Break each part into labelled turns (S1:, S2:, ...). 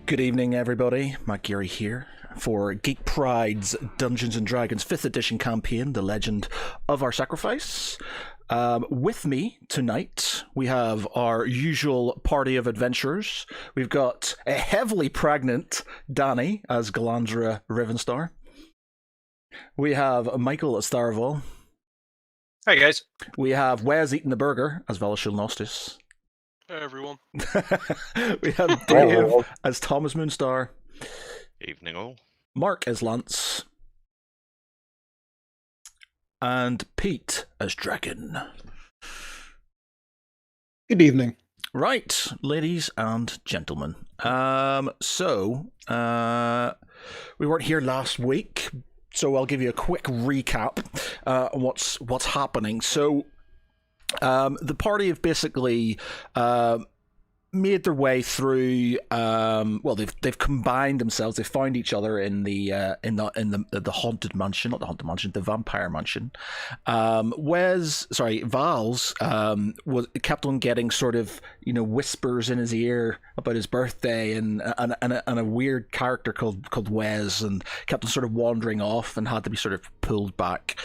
S1: Good evening, everybody. Matt Geary here for Geek Pride's Dungeons & Dragons 5th edition campaign, The Legend of Our Sacrifice. With me tonight, we have our usual party of adventurers. We've got a heavily pregnant Danny as Galandra Rivenstar. We have Michael Astarval.
S2: Hi, guys.
S1: We have Wes eating the burger as Velashil Nostis.
S3: Hey, everyone.
S1: We have Dave as Thomas Moonstar.
S3: Evening, all.
S1: Mark as Lance. And Pete as Dragon.
S4: Good evening.
S1: Right, ladies and gentlemen. So we weren't here last week, so I'll give you a quick recap on what's happening. So the party have basically made their way through. They've combined themselves. They found each other in the haunted mansion, not the haunted mansion, the vampire mansion. Val's was kept on getting sort of whispers in his ear about his birthday and a weird character called Wes, and kept on sort of wandering off and had to be sort of pulled back.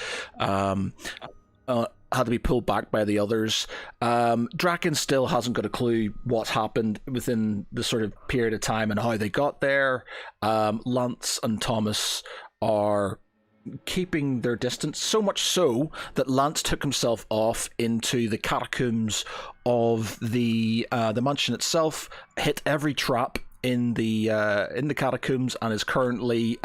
S1: Had to be pulled back by the others. Draken still hasn't got a clue what's happened within the sort of period of time and how they got there. Lance and Thomas are keeping their distance, so much so that Lance took himself off into the catacombs of the mansion itself, hit every trap in the catacombs, and is currently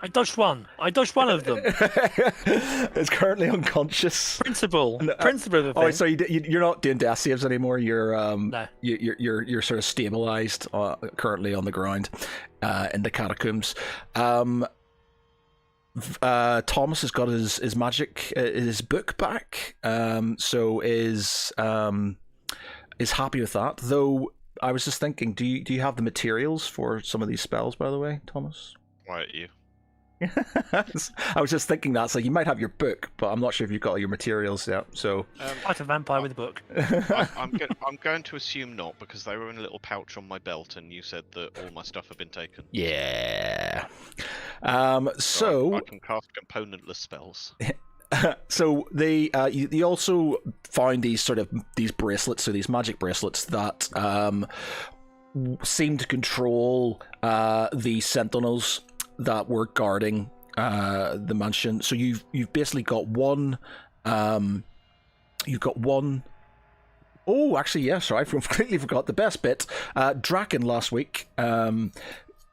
S2: I dodged one of them.
S1: It's currently unconscious.
S2: Principle of the thing.
S1: Oh, so you're not doing death saves anymore. You're
S2: No.
S1: you're sort of stabilized currently on the ground in the catacombs. Thomas has got his magic his book back. So is happy with that. Though I was just thinking, do you have the materials for some of these spells, by the way, Thomas?
S3: Why at you?
S1: I was just thinking that, so you might have your book, but I'm not sure if you've got all your materials yet. So
S2: Fight a vampire with a book.
S3: I'm going to assume not, because they were in a little pouch on my belt, and you said that all my stuff had been taken.
S1: yeah.
S3: So I can cast componentless spells.
S1: So they you also find these bracelets, so these magic bracelets that seem to control the sentinels that were guarding the mansion. So you've basically got one. You've got one. Oh, actually, yeah. Sorry, I completely forgot the best bit. Draken last week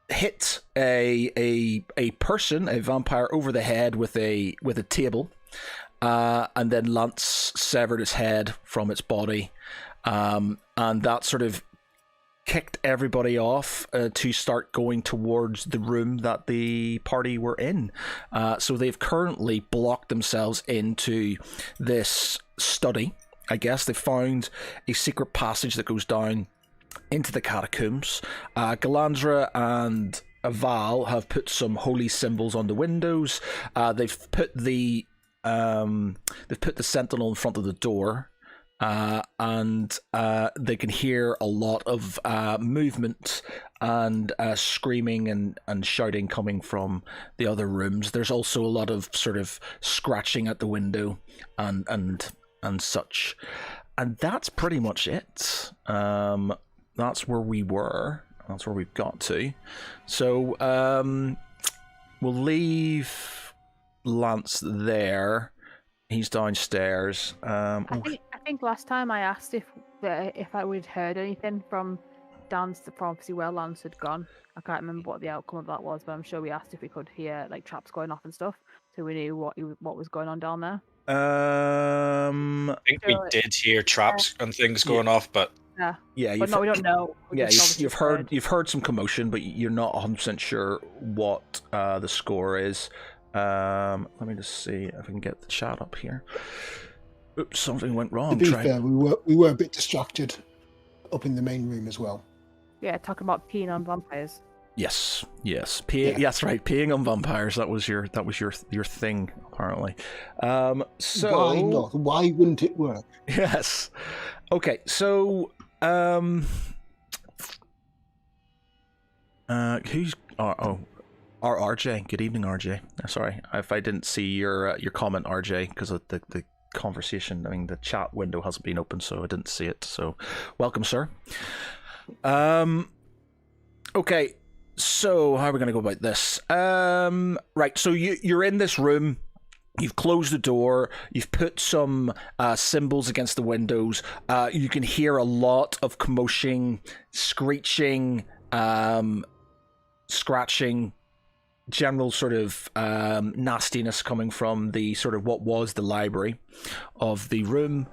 S1: hit a person, a vampire, over the head with a table, and then Lance severed its head from its body, and that sort of kicked everybody off to start going towards the room that the party were in. So they've currently blocked themselves into this study. I guess they found a secret passage that goes down into the catacombs. Galandra and Val have put some holy symbols on the windows. They've put the sentinel in front of the door. And they can hear a lot of movement and screaming and shouting coming from the other rooms. There's also a lot of sort of scratching at the window and such. And that's pretty much it. That's where we were. That's where we've got to. So we'll leave Lance there. He's downstairs.
S5: I think last time I asked if I would heard anything from obviously where Lance had gone. I can't remember what the outcome of that was, but I'm sure we asked if we could hear like traps going off and stuff, so we knew what was going on down there.
S2: I think we did hear traps and things going off, but
S5: but no, we don't know.
S1: You've heard some commotion, but you're not 100% sure what the score is. Let me just see if I can get the chat up here. Oops, something went wrong.
S4: To be fair, we were a bit distracted up in the main room as well.
S5: Yeah, talking about peeing on vampires.
S1: Yes. Yes, right. Peeing on vampires. That was your thing, apparently. So
S4: why not? Why wouldn't it work?
S1: Yes. Okay. So Who's RJ? Good evening, RJ. Sorry if I didn't see your comment, RJ, because of the conversation. I mean, the chat window hasn't been open, so I didn't see it. So, welcome, sir. Okay, so how are we going to go about this? Right, so you're in this room. You've closed the door. You've put some symbols against the windows. You can hear a lot of commotion, screeching, scratching, general sort of nastiness coming from the sort of what was the library of the room.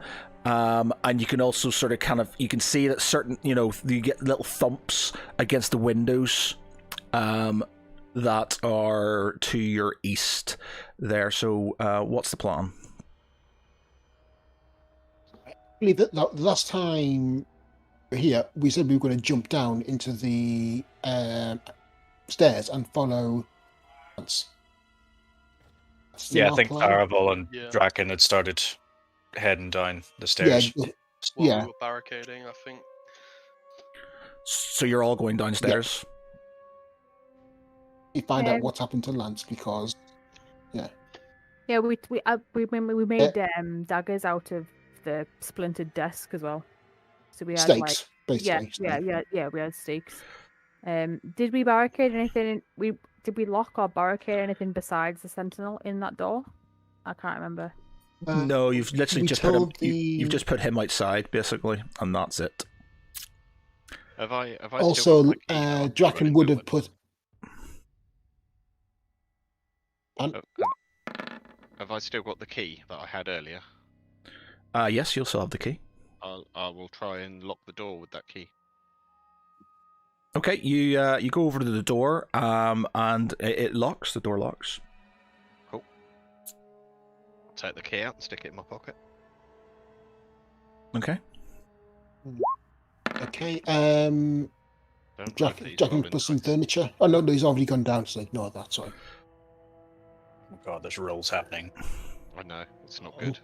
S1: And you can also sort of you can see that certain, you get little thumps against the windows that are to your east there. So what's the plan?
S4: I believe that the last time here, we said we were going to jump down into the stairs and follow.
S2: Yeah, I think Farival and Draken had started heading down the stairs.
S6: We were barricading, I think.
S1: So you're all going downstairs?
S4: You find out what's happened to Lance because,
S5: Yeah, we made daggers out of the splintered desk as well. So we had
S4: stakes, basically.
S5: Yeah. We had stakes. Did we barricade anything? Did we lock or barricade anything besides the sentinel in that door? I can't remember.
S1: No, you've literally just put him. You've just put him outside, basically, and that's it.
S3: Have I
S4: also, Draken would have put.
S3: Have I still got the key that I had earlier?
S1: Yes, you'll still have the key.
S3: I will try and lock the door with that key.
S1: Okay, you go over to the door, and it locks. The door locks.
S3: Cool. Take the key out and stick it in my pocket.
S1: Okay.
S4: Okay. Draken put some furniture. Oh no, he's already gone down. So ignore that. Sorry.
S2: Oh God, there's rolls happening.
S3: I know it's not good.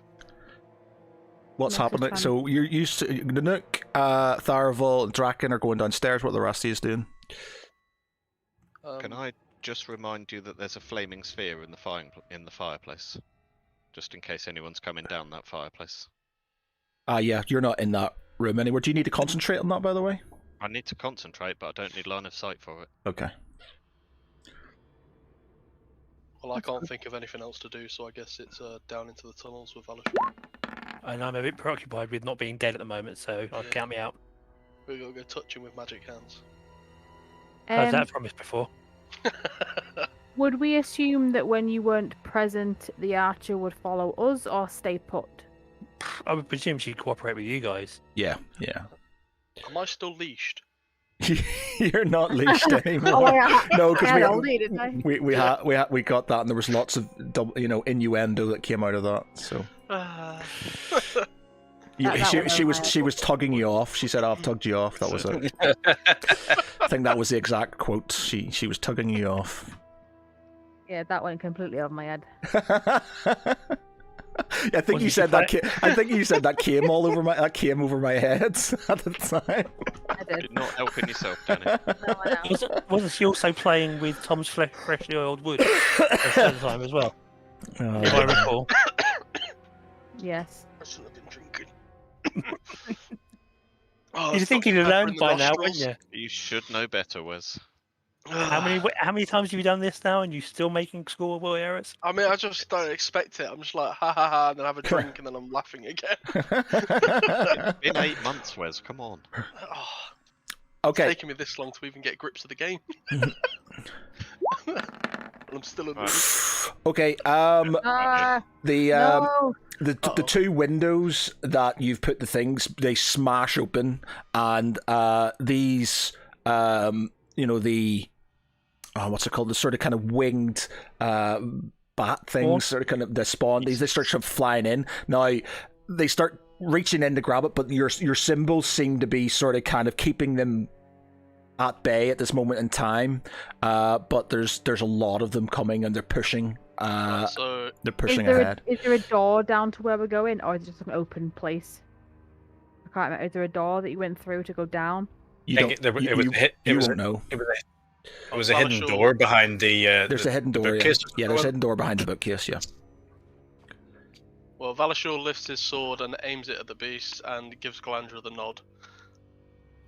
S1: What's happening? So you're used to Nanook, Tharaval, and Draken are going downstairs. What are the rest of you doing?
S3: Can I just remind you that there's a flaming sphere in the fireplace, just in case anyone's coming down that fireplace.
S1: Yeah, you're not in that room anymore. Do you need to concentrate on that, by the way?
S3: I need to concentrate, but I don't need line of sight for it.
S1: Okay.
S6: Well, I can't think of anything else to do, so I guess it's down into the tunnels with Alice.
S7: And I'm a bit preoccupied with not being dead at the moment, so count me out.
S6: We're gonna go touch him with magic hands.
S7: How's that promised before?
S5: Would we assume that when you weren't present, the archer would follow us or stay put?
S7: I would presume she'd cooperate with you guys.
S1: Yeah.
S6: Am I still leashed?
S1: You're not leashed anymore. No, because we got that, and there was lots of innuendo that came out of that. So she was tugging you off. She said, "I've tugged you off." That was it. I think that was the exact quote. She was tugging you off.
S5: Yeah, that went completely over my head.
S1: I think you said that. I think you said that came over my head at the time.
S5: I did.
S3: You're not helping yourself, Danny.
S5: No, I know.
S7: Wasn't she also playing with Tom's freshly oiled wood at the time as well? If I recall.
S5: Yes.
S6: I should have been drinking.
S7: You'd think you'd have learned by now, wouldn't you?
S3: You should know better, Wes.
S7: How many times have you done this now, and you still making schoolboy errors?
S6: I mean, I just don't expect it. I'm just like, ha ha ha, and then have a drink, and then I'm laughing again.
S3: It's been 8 months, Wes. Come on.
S1: Okay.
S6: It's taken me this long to even get grips of the game. I'm still in
S1: Okay. The two windows that you've put the things, they smash open, and these what's it called? The sort of kind of winged bat things, sort of kind of the spawn. They start sort of flying in. Now they start reaching in to grab it, but your symbols seem to be sort of kind of keeping them at bay at this moment in time. But there's a lot of them coming, and they're pushing. They're pushing ahead.
S5: Is there a door down to where we're going, or is it just an open place? I can't remember. Is there a door that you went through to go down?
S1: You won't know.
S2: It was a hidden door behind the.
S1: There's a hidden door.
S2: Bookcase.
S1: Yeah, there's a hidden door behind the bookcase. Yeah.
S6: Well, Valashur lifts his sword and aims it at the beast and gives Galandra the nod.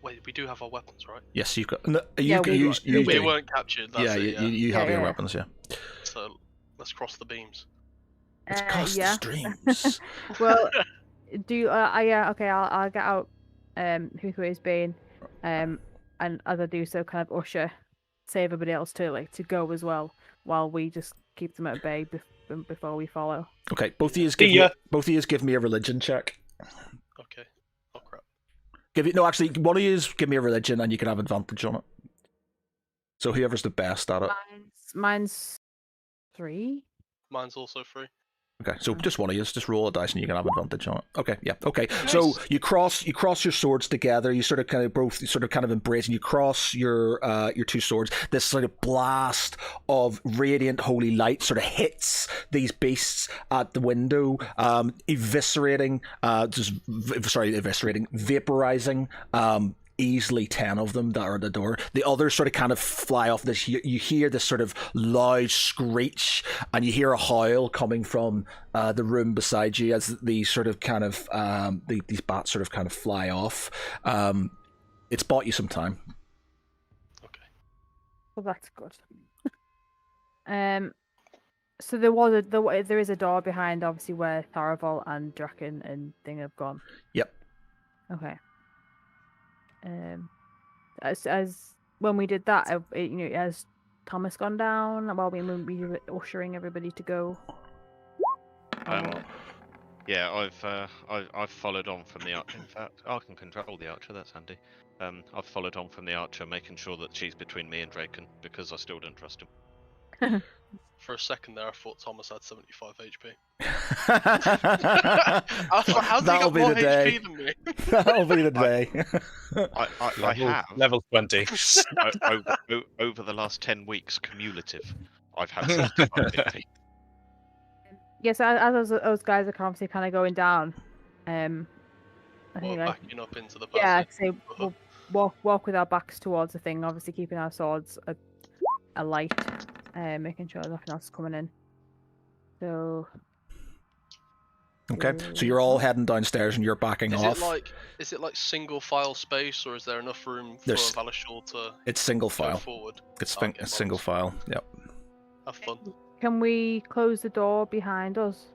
S6: Wait, we do have our weapons, right?
S1: Yes, you've got. No,
S5: Yeah, we
S6: We weren't captured. That's
S1: Yeah,
S6: it,
S1: you have your
S5: Yeah.
S1: weapons. Yeah.
S6: So let's cross the beams.
S1: It's cost
S5: yeah.
S1: streams.
S5: Well, do you, yeah, okay, I'll get out Huthway's Bane, and as I do so, kind of usher, say everybody else to go as well, while we just keep them at bay before we follow.
S1: Okay, both of you give me a religion check.
S6: Okay. Oh crap.
S1: One of you give me a religion, and you can have advantage on it. So whoever's the best at it.
S5: Mine's 3.
S6: Mine's also 3.
S1: Okay, so just one of you, just roll a dice and you can have advantage on it. Okay, yeah, okay. Nice. So you cross your swords together. You sort of kind of embrace, and you cross your two swords. This sort of blast of radiant holy light sort of hits these beasts at the window, vaporizing easily 10 of them that are at the door. The others sort of kind of fly off. This you hear this sort of loud screech, and you hear a howl coming from the room beside you as these sort of kind of these bats sort of kind of fly off. It's bought you some time.
S6: Okay.
S5: Well, that's good. So there is a door behind, obviously, where Tharavel and Draken and Thing have gone.
S1: Yep.
S5: Okay. As when we did that, has Thomas gone down while we were ushering everybody to go?
S3: Yeah, I've followed on from the archer. In fact, I can control the archer. That's handy. I've followed on from the archer, making sure that she's between me and Draken because I still don't trust him.
S6: For a second there, I thought Thomas had 75 HP. How's
S1: That'll
S6: he got
S1: be
S6: more
S1: the day.
S6: HP than me?
S1: That'll be the day.
S3: I have
S2: level 20.
S3: over the last 10 weeks cumulative. I've had 75 HP.
S5: Yes, as those guys are obviously kind of going down, I think
S6: backing up into the
S5: yeah,
S6: passage.
S5: so we'll walk with our backs towards the thing, obviously keeping our swords alight, making sure nothing else is coming in. So.
S1: Okay, so you're all heading downstairs and you're backing off.
S6: Is it like single file space, or is there enough room for Valashur to?
S1: It's single file.
S6: Go forward.
S1: It's single file. Yep.
S6: Have fun.
S5: Can we close the door behind us?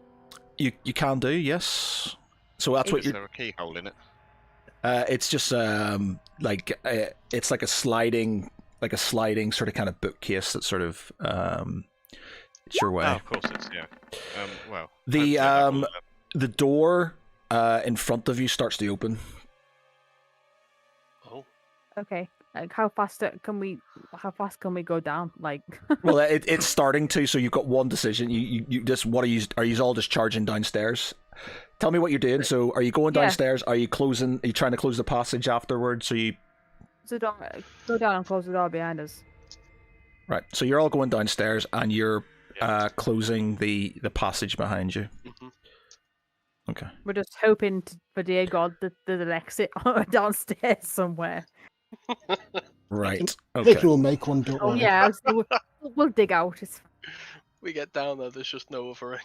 S1: You can do, yes. So that's what
S3: Is there a keyhole in it?
S1: It's just it's like a sliding sort of kind of bookcase that sort of it's your way.
S3: Oh, of course it's well.
S1: The door in front of you starts to open.
S6: Oh.
S5: Okay. Like how fast can we go down? Like.
S1: Well, it's starting to. So you've got one decision. You just are you all just charging downstairs? Tell me what you're doing. So are you going downstairs? Are you closing? Are you trying to close the passage afterwards? So you.
S5: So go down and close the door behind us.
S1: Right. So you're all going downstairs and you're closing the passage behind you.
S6: Mm-hmm.
S1: Okay.
S5: We're just hoping for dear God that there's an exit downstairs somewhere.
S1: Right.
S4: I
S1: Okay.
S4: think we'll make one, don't
S5: Oh
S4: worry.
S5: yeah, we'll dig out.
S6: We get down there, there's just no other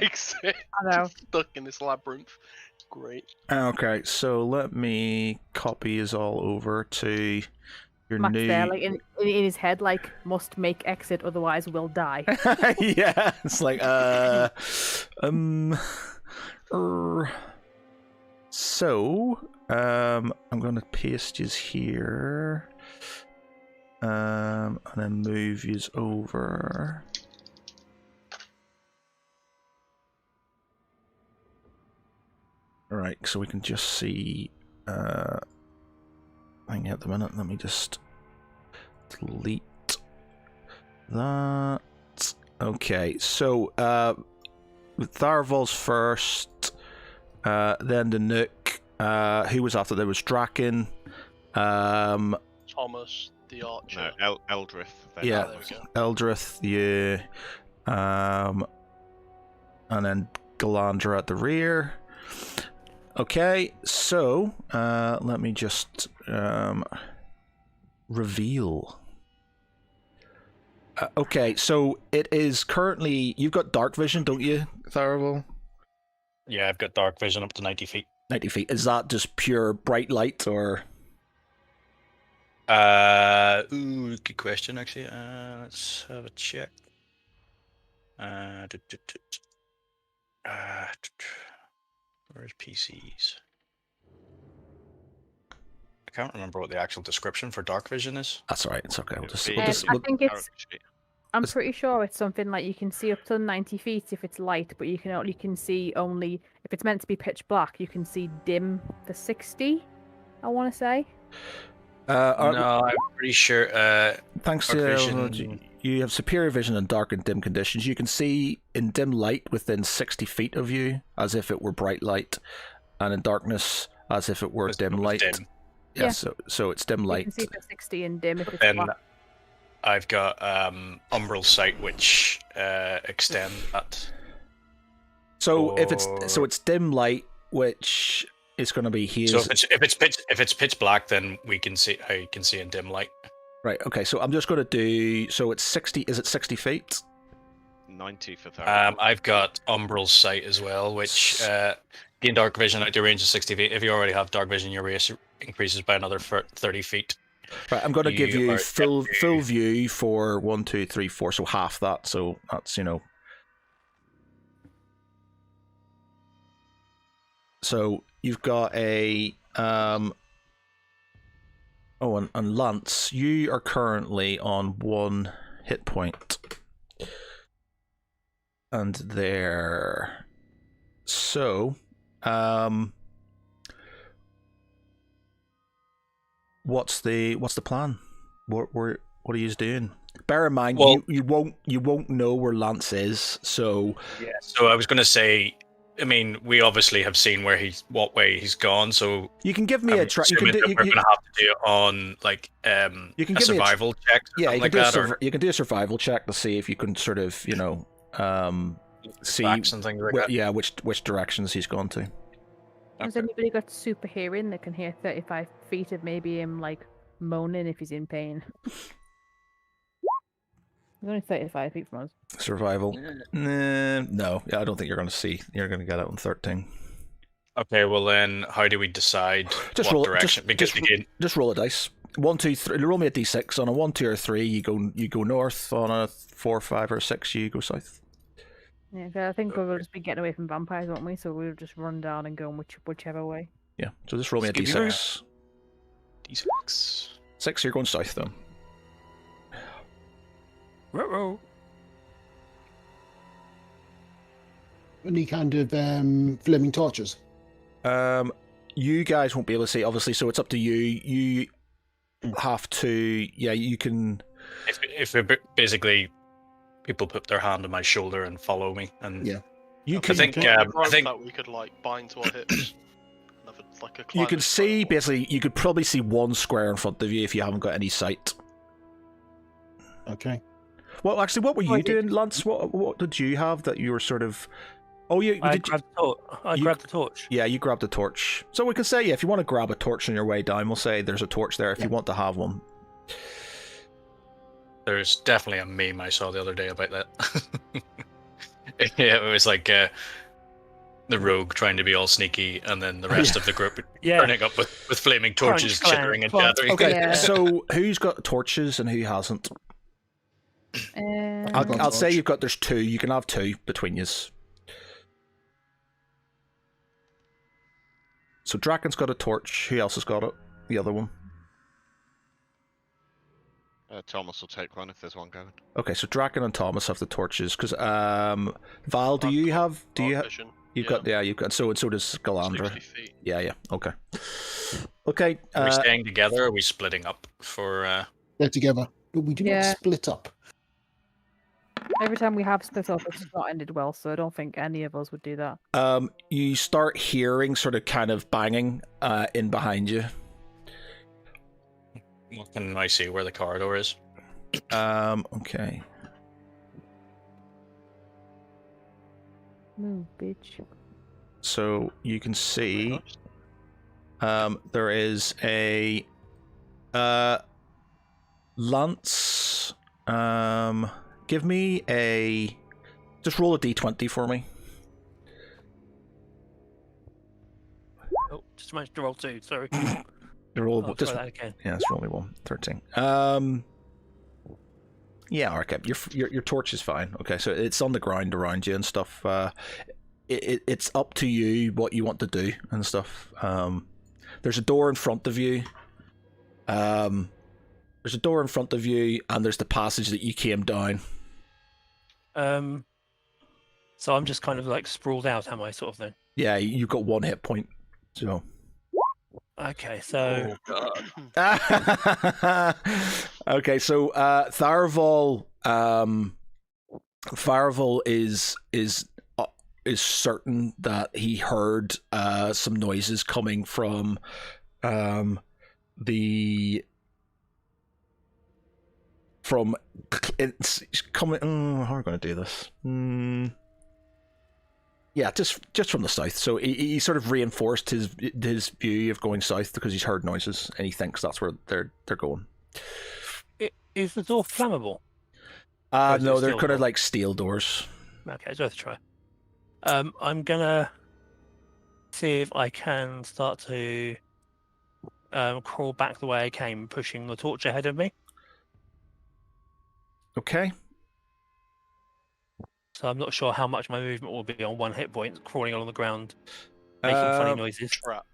S6: exit.
S5: I know.
S6: Stuck in this labyrinth. Great.
S1: Okay. So let me copy is all over to your
S5: Max
S1: new.
S5: there, like in his head, like must make exit, otherwise we'll die.
S1: Yeah. It's like So, I'm going to paste yous here, and then move yous over. All right, so we can just see. Hang out the minute. Let me just delete that. Okay, so Tharavol's first. Then the Nook. Who was after? There was Draken.
S6: Thomas, the archer.
S3: No, Eldrith.
S1: Yeah,
S6: there we go.
S1: Eldrith. Yeah. And then Galandra at the rear. Okay, so let me just reveal Okay, so it is currently... You've got dark vision, don't you, Tharavel?
S2: Yeah, I've got dark vision up to 90 feet.
S1: 90 feet. Is that just pure bright light, or...
S2: Good question, actually. Let's have a check. Where's PCs? I can't remember what the actual description for dark vision is.
S1: That's all right. It's okay. We'll just,
S5: I think it's... I'm pretty sure it's something like you can see up to 90 feet if it's light, but you can see only... If it's meant to be pitch black, you can see dim to 60, I want to say.
S2: No, I'm pretty sure.
S1: Thanks to you have superior vision in dark and dim conditions. You can see in dim light within 60 feet of you, as if it were bright light, and in darkness, as if it were dim light.
S2: Dim.
S1: Yeah, so it's dim light.
S5: You can see for 60 in dim if it's
S2: Then
S5: black.
S2: I've got umbral sight, which extend that.
S1: So if it's dim light, which is going to be here.
S2: So if it's pitch black, then we can see how you can see in dim light.
S1: Right. Okay. So I'm just going to do. So it's 60. Is it 60 feet?
S3: 90 for that.
S2: I've got umbral sight as well, which gain dark vision at your range of 60 feet. If you already have dark vision, your race increases by another 30 feet.
S1: Right. I'm going to give you full view for 1, 2, 3, 4. So half that. So that's So you've got a and Lance, you are currently on 1 hit point. And there. So, what's the plan? What are you doing? Bear in mind, you won't know where Lance is. So
S2: yeah. So I was going to say, I mean, we obviously have seen what way he's gone. So
S1: you can give me a try.
S2: We're going to have to do it on like
S1: you can
S2: a
S1: give
S2: survival check.
S1: Yeah, you
S2: like
S1: can
S2: that,
S1: you can do a survival check to see if you can sort of see
S2: and things like that.
S1: Yeah, which directions he's gone to.
S5: Has anybody got super hearing that can hear 35 feet of maybe him like moaning if he's in pain? He's only 35 feet from us.
S1: Survival. No, I don't think you're going to see. You're going to get out on 13.
S2: Okay, well then, how do we decide what direction?
S1: Just roll a dice. 1, 2, 3. Roll me a d6. On a 1, 2, or 3, you go north. On a 4, 5, or 6, you go south.
S5: Yeah, cause I think we'll just be getting away from vampires, won't we? So we'll just run down and go whichever way.
S1: Yeah. So just roll me a d6.
S2: D6.
S1: 6. You're going south then.
S7: Ruh-roh.
S4: Any kind of flaming torches?
S1: You guys won't be able to see, obviously, so it's up to you. You have to, you can...
S2: If basically people put their hand on my shoulder and follow me, and
S1: you can.
S2: I think
S6: that we could like bind to our hips. Like a
S1: you can see basically. You could probably see 1 square in front of you if you haven't got any sight.
S4: Okay.
S1: Well, actually, what were you doing, Lance? What did you have that you were sort of? Oh,
S7: I grabbed the torch.
S1: Yeah, you grabbed the torch. So we can say, if you want to grab a torch on your way down, we'll say there's a torch there if you want to have one.
S2: There's definitely a meme I saw the other day about that. Yeah, it was like the rogue trying to be all sneaky, and then the rest of the group turning up with flaming torches, chittering and chattering.
S1: Okay, so who's got torches and who hasn't? I'll say there's 2. You can have 2 between you. So Draken's got a torch. Who else has got it? The other one.
S3: Thomas will take one if there's one going.
S1: Okay, so Draken and Thomas have the torches. Because Val, do you have? You've got. So does Galandra. Yeah. Okay. Okay.
S2: Are we staying together? Or are we splitting up for?
S4: They're together, but we do not split up.
S5: Every time we have split up, it's not ended well, so I don't think any of us would do that.
S1: You start hearing sort of kind of banging in behind you.
S2: What can I see where the corridor is?
S1: Okay.
S5: Move, bitch.
S1: So you can see there is a Lance. Give me a... Just roll a d20 for me.
S7: Oh, just managed to roll 2. Sorry.
S1: Roll
S7: I'll
S1: just
S7: try that again.
S1: Yeah, it's only 1. 13. Yeah, okay. Your torch is fine. Okay, so it's on the ground around you and stuff. It's up to you what you want to do and stuff. There's a door in front of you. There's a door in front of you, and there's the passage that you came down.
S7: So I'm just kind of like sprawled out, am I, sort of thing?
S1: Yeah, you've got 1 hit point. So.
S7: Okay, so.
S6: Oh god.
S1: Okay, so Tharaval is certain that he heard some noises coming from it's coming. How are we going to do this? Yeah, just from the south. So he sort of reinforced his view of going south because he's heard noises and he thinks that's where they're going.
S7: Is the door flammable?
S1: No, they're kind of like steel doors.
S7: Okay, it's worth a try. I'm gonna see if I can start to crawl back the way I came, pushing the torch ahead of me.
S1: Okay.
S7: So I'm not sure how much my movement will be on 1 hit point, crawling along the ground, making funny noises.
S6: Trap.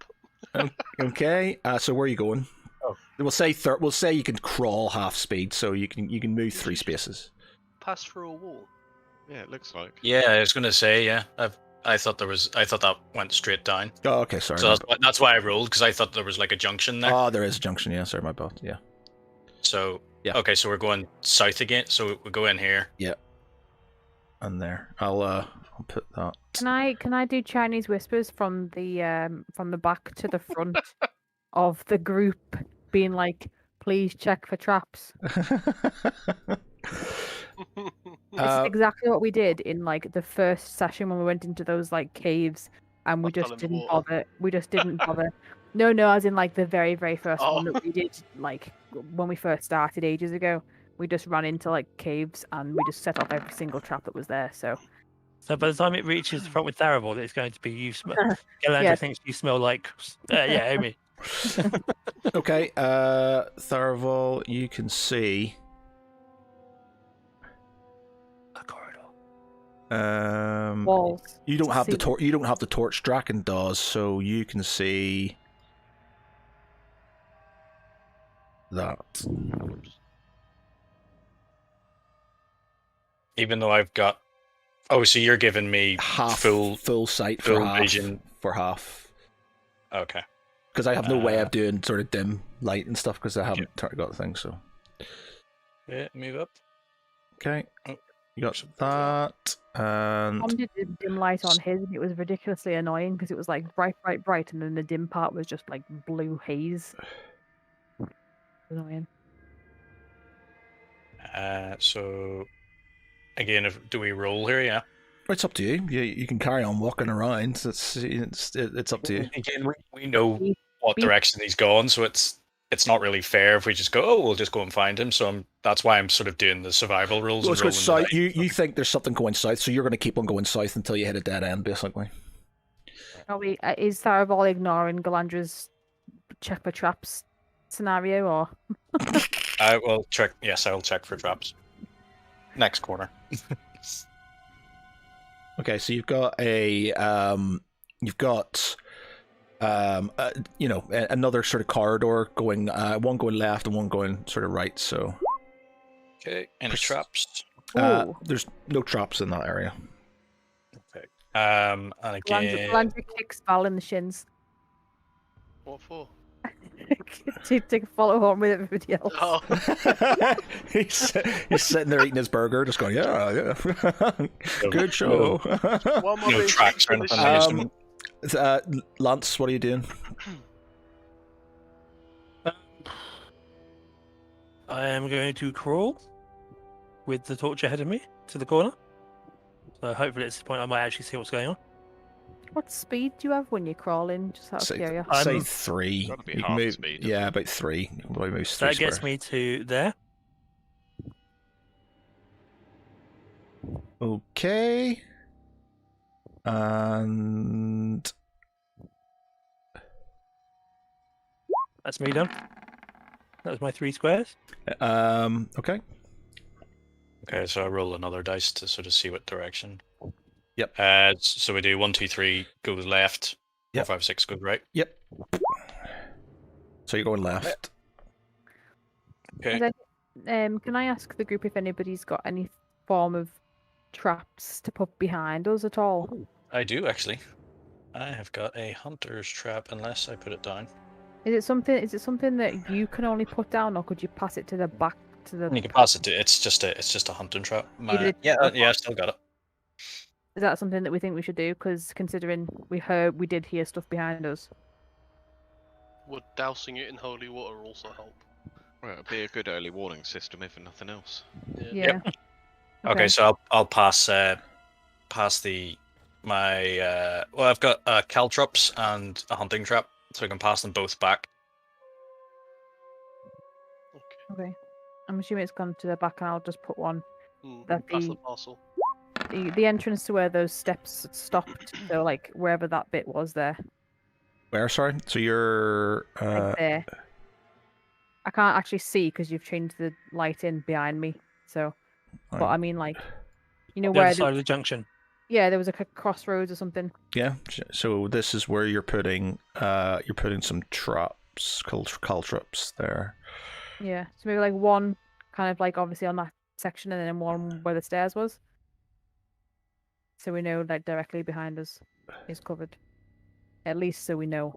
S1: Okay. So where are you going?
S7: Oh.
S1: We'll say you can crawl half speed, so you can move 3 spaces.
S6: Pass through a wall.
S3: Yeah, it looks like.
S2: Yeah, I was gonna say, yeah. I thought that went straight down.
S1: Oh, okay, sorry.
S2: So that's why I rolled, because I thought there was like a junction there.
S1: Oh, there is a junction. Yeah, sorry, my bad. Yeah.
S2: So
S1: yeah.
S2: Okay, so we're going south again. So we go in here.
S1: Yeah. And there, I'll put that.
S5: Can I do Chinese whispers from the back to the front of the group, being like, please check for traps. This is exactly what we did in like the first session when we went into those like caves, and we just didn't bother. We just didn't bother. No, as in like the very, very first one that we did, like when we first started ages ago. We just ran into like caves and we just set off every single trap that was there. So
S7: by the time it reaches the front with Tharaval, it's going to be you. Galandra thinks you smell like Amy.
S1: Okay, Tharaval, you can see
S7: a corridor.
S5: Walls.
S1: You don't have the torch. You don't have the torch. Draken does, so you can see that.
S2: Even though I've got, so you're giving me
S1: full sight
S2: full
S1: for half,
S2: vision
S1: for half.
S2: Okay.
S1: Because I have no way of doing sort of dim light and stuff because I haven't got the thing. So.
S2: Yeah, move up.
S1: Okay. You got that, and
S5: Tom did dim light on his, and it was ridiculously annoying because it was like bright, and then the dim part was just like blue haze. Annoying.
S2: So. Again, do we roll here? Yeah.
S1: It's up to you. You can carry on walking around. It's up to you.
S2: Again, we know what direction he's gone, so it's not really fair if we just go. We'll just go and find him. So that's why I'm sort of doing the survival rules.
S1: Well, it's going south. You think there's something going south, so you're going to keep on going south until you hit a dead end, basically.
S5: Is Tharaval ignoring Galandra's check for traps scenario, or?
S2: I will check. Yes, I will check for traps. Next corner.
S1: Okay, so you've got another sort of corridor going, one going left and one going sort of right. So,
S2: okay, any traps?
S1: There's no traps in that area.
S2: Okay. And again,
S5: Galandra kicks Val in the shins.
S6: What for?
S5: to follow on with everybody else.
S6: Oh.
S1: he's sitting there eating his burger, just going, yeah, good show.
S2: No tracks or anything.
S1: Lance, what are you doing?
S7: I am going to crawl with the torch ahead of me to the corner. So hopefully at this point I might actually see what's going on.
S5: What speed do you have when you're crawling? Just out of curiosity.
S1: Say 3.
S3: Gotta be
S1: you
S3: half
S1: can move,
S3: speed,
S1: yeah, about 3. You can probably move 3
S7: That gets me to there.
S1: Okay. And
S7: That's me done. That was my 3 squares.
S1: okay.
S2: Okay, so I roll another dice to sort of see what direction.
S1: Yep.
S2: So we do 1, 2, 3 goes left.
S1: Yep.
S2: 4, 5, 6 goes right.
S1: Yep. So you're going left.
S2: Okay.
S5: And then, can I ask the group if anybody's got any form of traps to put behind us at all?
S2: I do actually. I have got a hunter's trap unless I put it down.
S5: Is it something that you can only put down, or could you pass it to the back to the?
S2: You can pass it to. It's just a hunting trap.
S5: did
S2: Yeah,
S5: it-
S2: yeah, I still got it.
S5: Is that something that we think we should do? Because considering we did hear stuff behind us.
S6: Would dousing it in holy water also help?
S3: Well, it'd be a good early warning system if nothing else.
S5: Yeah.
S2: Okay, so I'll pass my well, I've got caltrops and a hunting trap, so I can pass them both back.
S5: Okay. I'm assuming it's gone to the back, and I'll just put one. That
S6: Pass the parcel.
S5: The entrance to where those steps stopped, so like wherever that bit was there.
S1: Where? Sorry. So you're.
S5: Like there. I can't actually see because you've changed the light in behind me. So, but I mean, like, you know
S7: The
S5: where?
S7: other side of the junction.
S5: Yeah, there was a crossroads or something.
S1: Yeah. So this is where you're putting some traps, caltrops there.
S5: Yeah, so maybe like one kind of like obviously on that section, and then one where the stairs was. So we know like directly behind us is covered. At least so we know.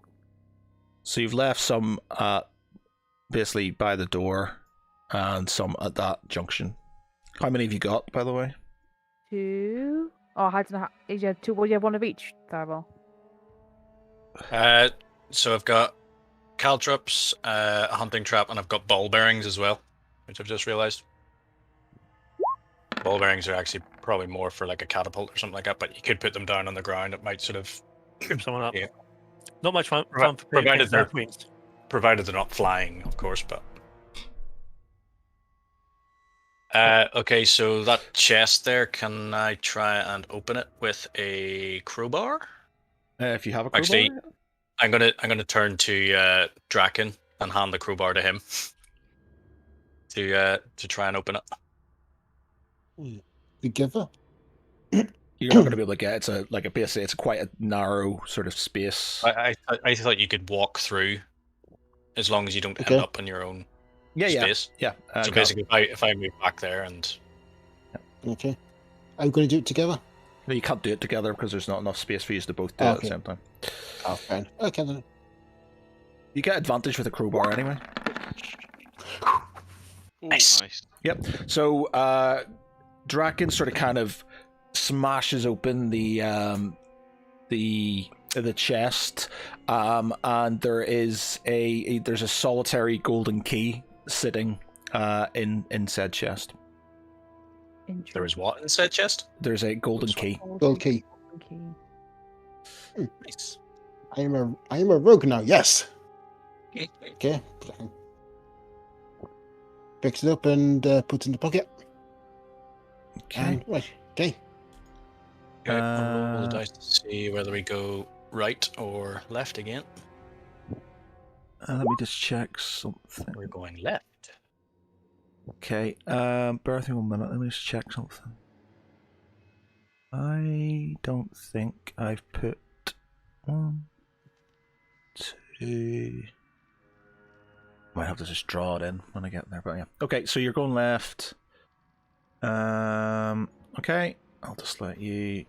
S1: So you've left some basically by the door, and some at that junction. How many have you got, by the way?
S5: 2. Oh, I don't know. You have 2. Well, you have one of each, Tarbell.
S2: So I've got caltrops, a hunting trap, and I've got ball bearings as well, which I've just realized. Ball bearings are actually probably more for like a catapult or something like that, but you could put them down on the ground. It might sort of
S7: Trip someone up.
S2: Yeah.
S7: Not much fun for
S2: provided they're
S7: twins.
S2: provided they're not flying, of course. But okay, so that chest there, can I try and open it with a crowbar?
S1: If you have a crowbar.
S2: Actually, I'm gonna turn to Draken and hand the crowbar to him to try and open it.
S4: Together.
S1: You're not going to be able to get basically it's quite a narrow sort of space.
S2: I thought you could walk through, as long as you don't
S4: Okay.
S2: end up in your own space.
S1: Yeah.
S2: So basically, if I move back there and
S4: Okay. Are we going to do it together?
S1: No, you can't do it together because there's not enough space for you to both do it at the
S4: Okay.
S1: same time.
S4: Oh, fine. Okay then.
S1: You get advantage with a crowbar anyway.
S2: Nice.
S3: Nice.
S1: Yep. So Draken sort of kind of smashes open the chest, and there's a solitary golden key sitting in said chest.
S2: there is what in said chest?
S1: There's a golden key.
S4: Gold key.
S2: Nice.
S4: I am a rogue now. Yes. Okay. Picks it up and puts it in the pocket.
S1: Okay.
S4: And right. Okay.
S2: Okay, I'll roll the dice to see whether we go right or left again.
S1: Let me just check something.
S2: We're going left.
S1: Okay. Bear with me 1 minute. Let me just check something. I don't think I've put 1, 2. Might have to just draw it in when I get there, but yeah. Okay, so you're going left. Okay, I'll just let you.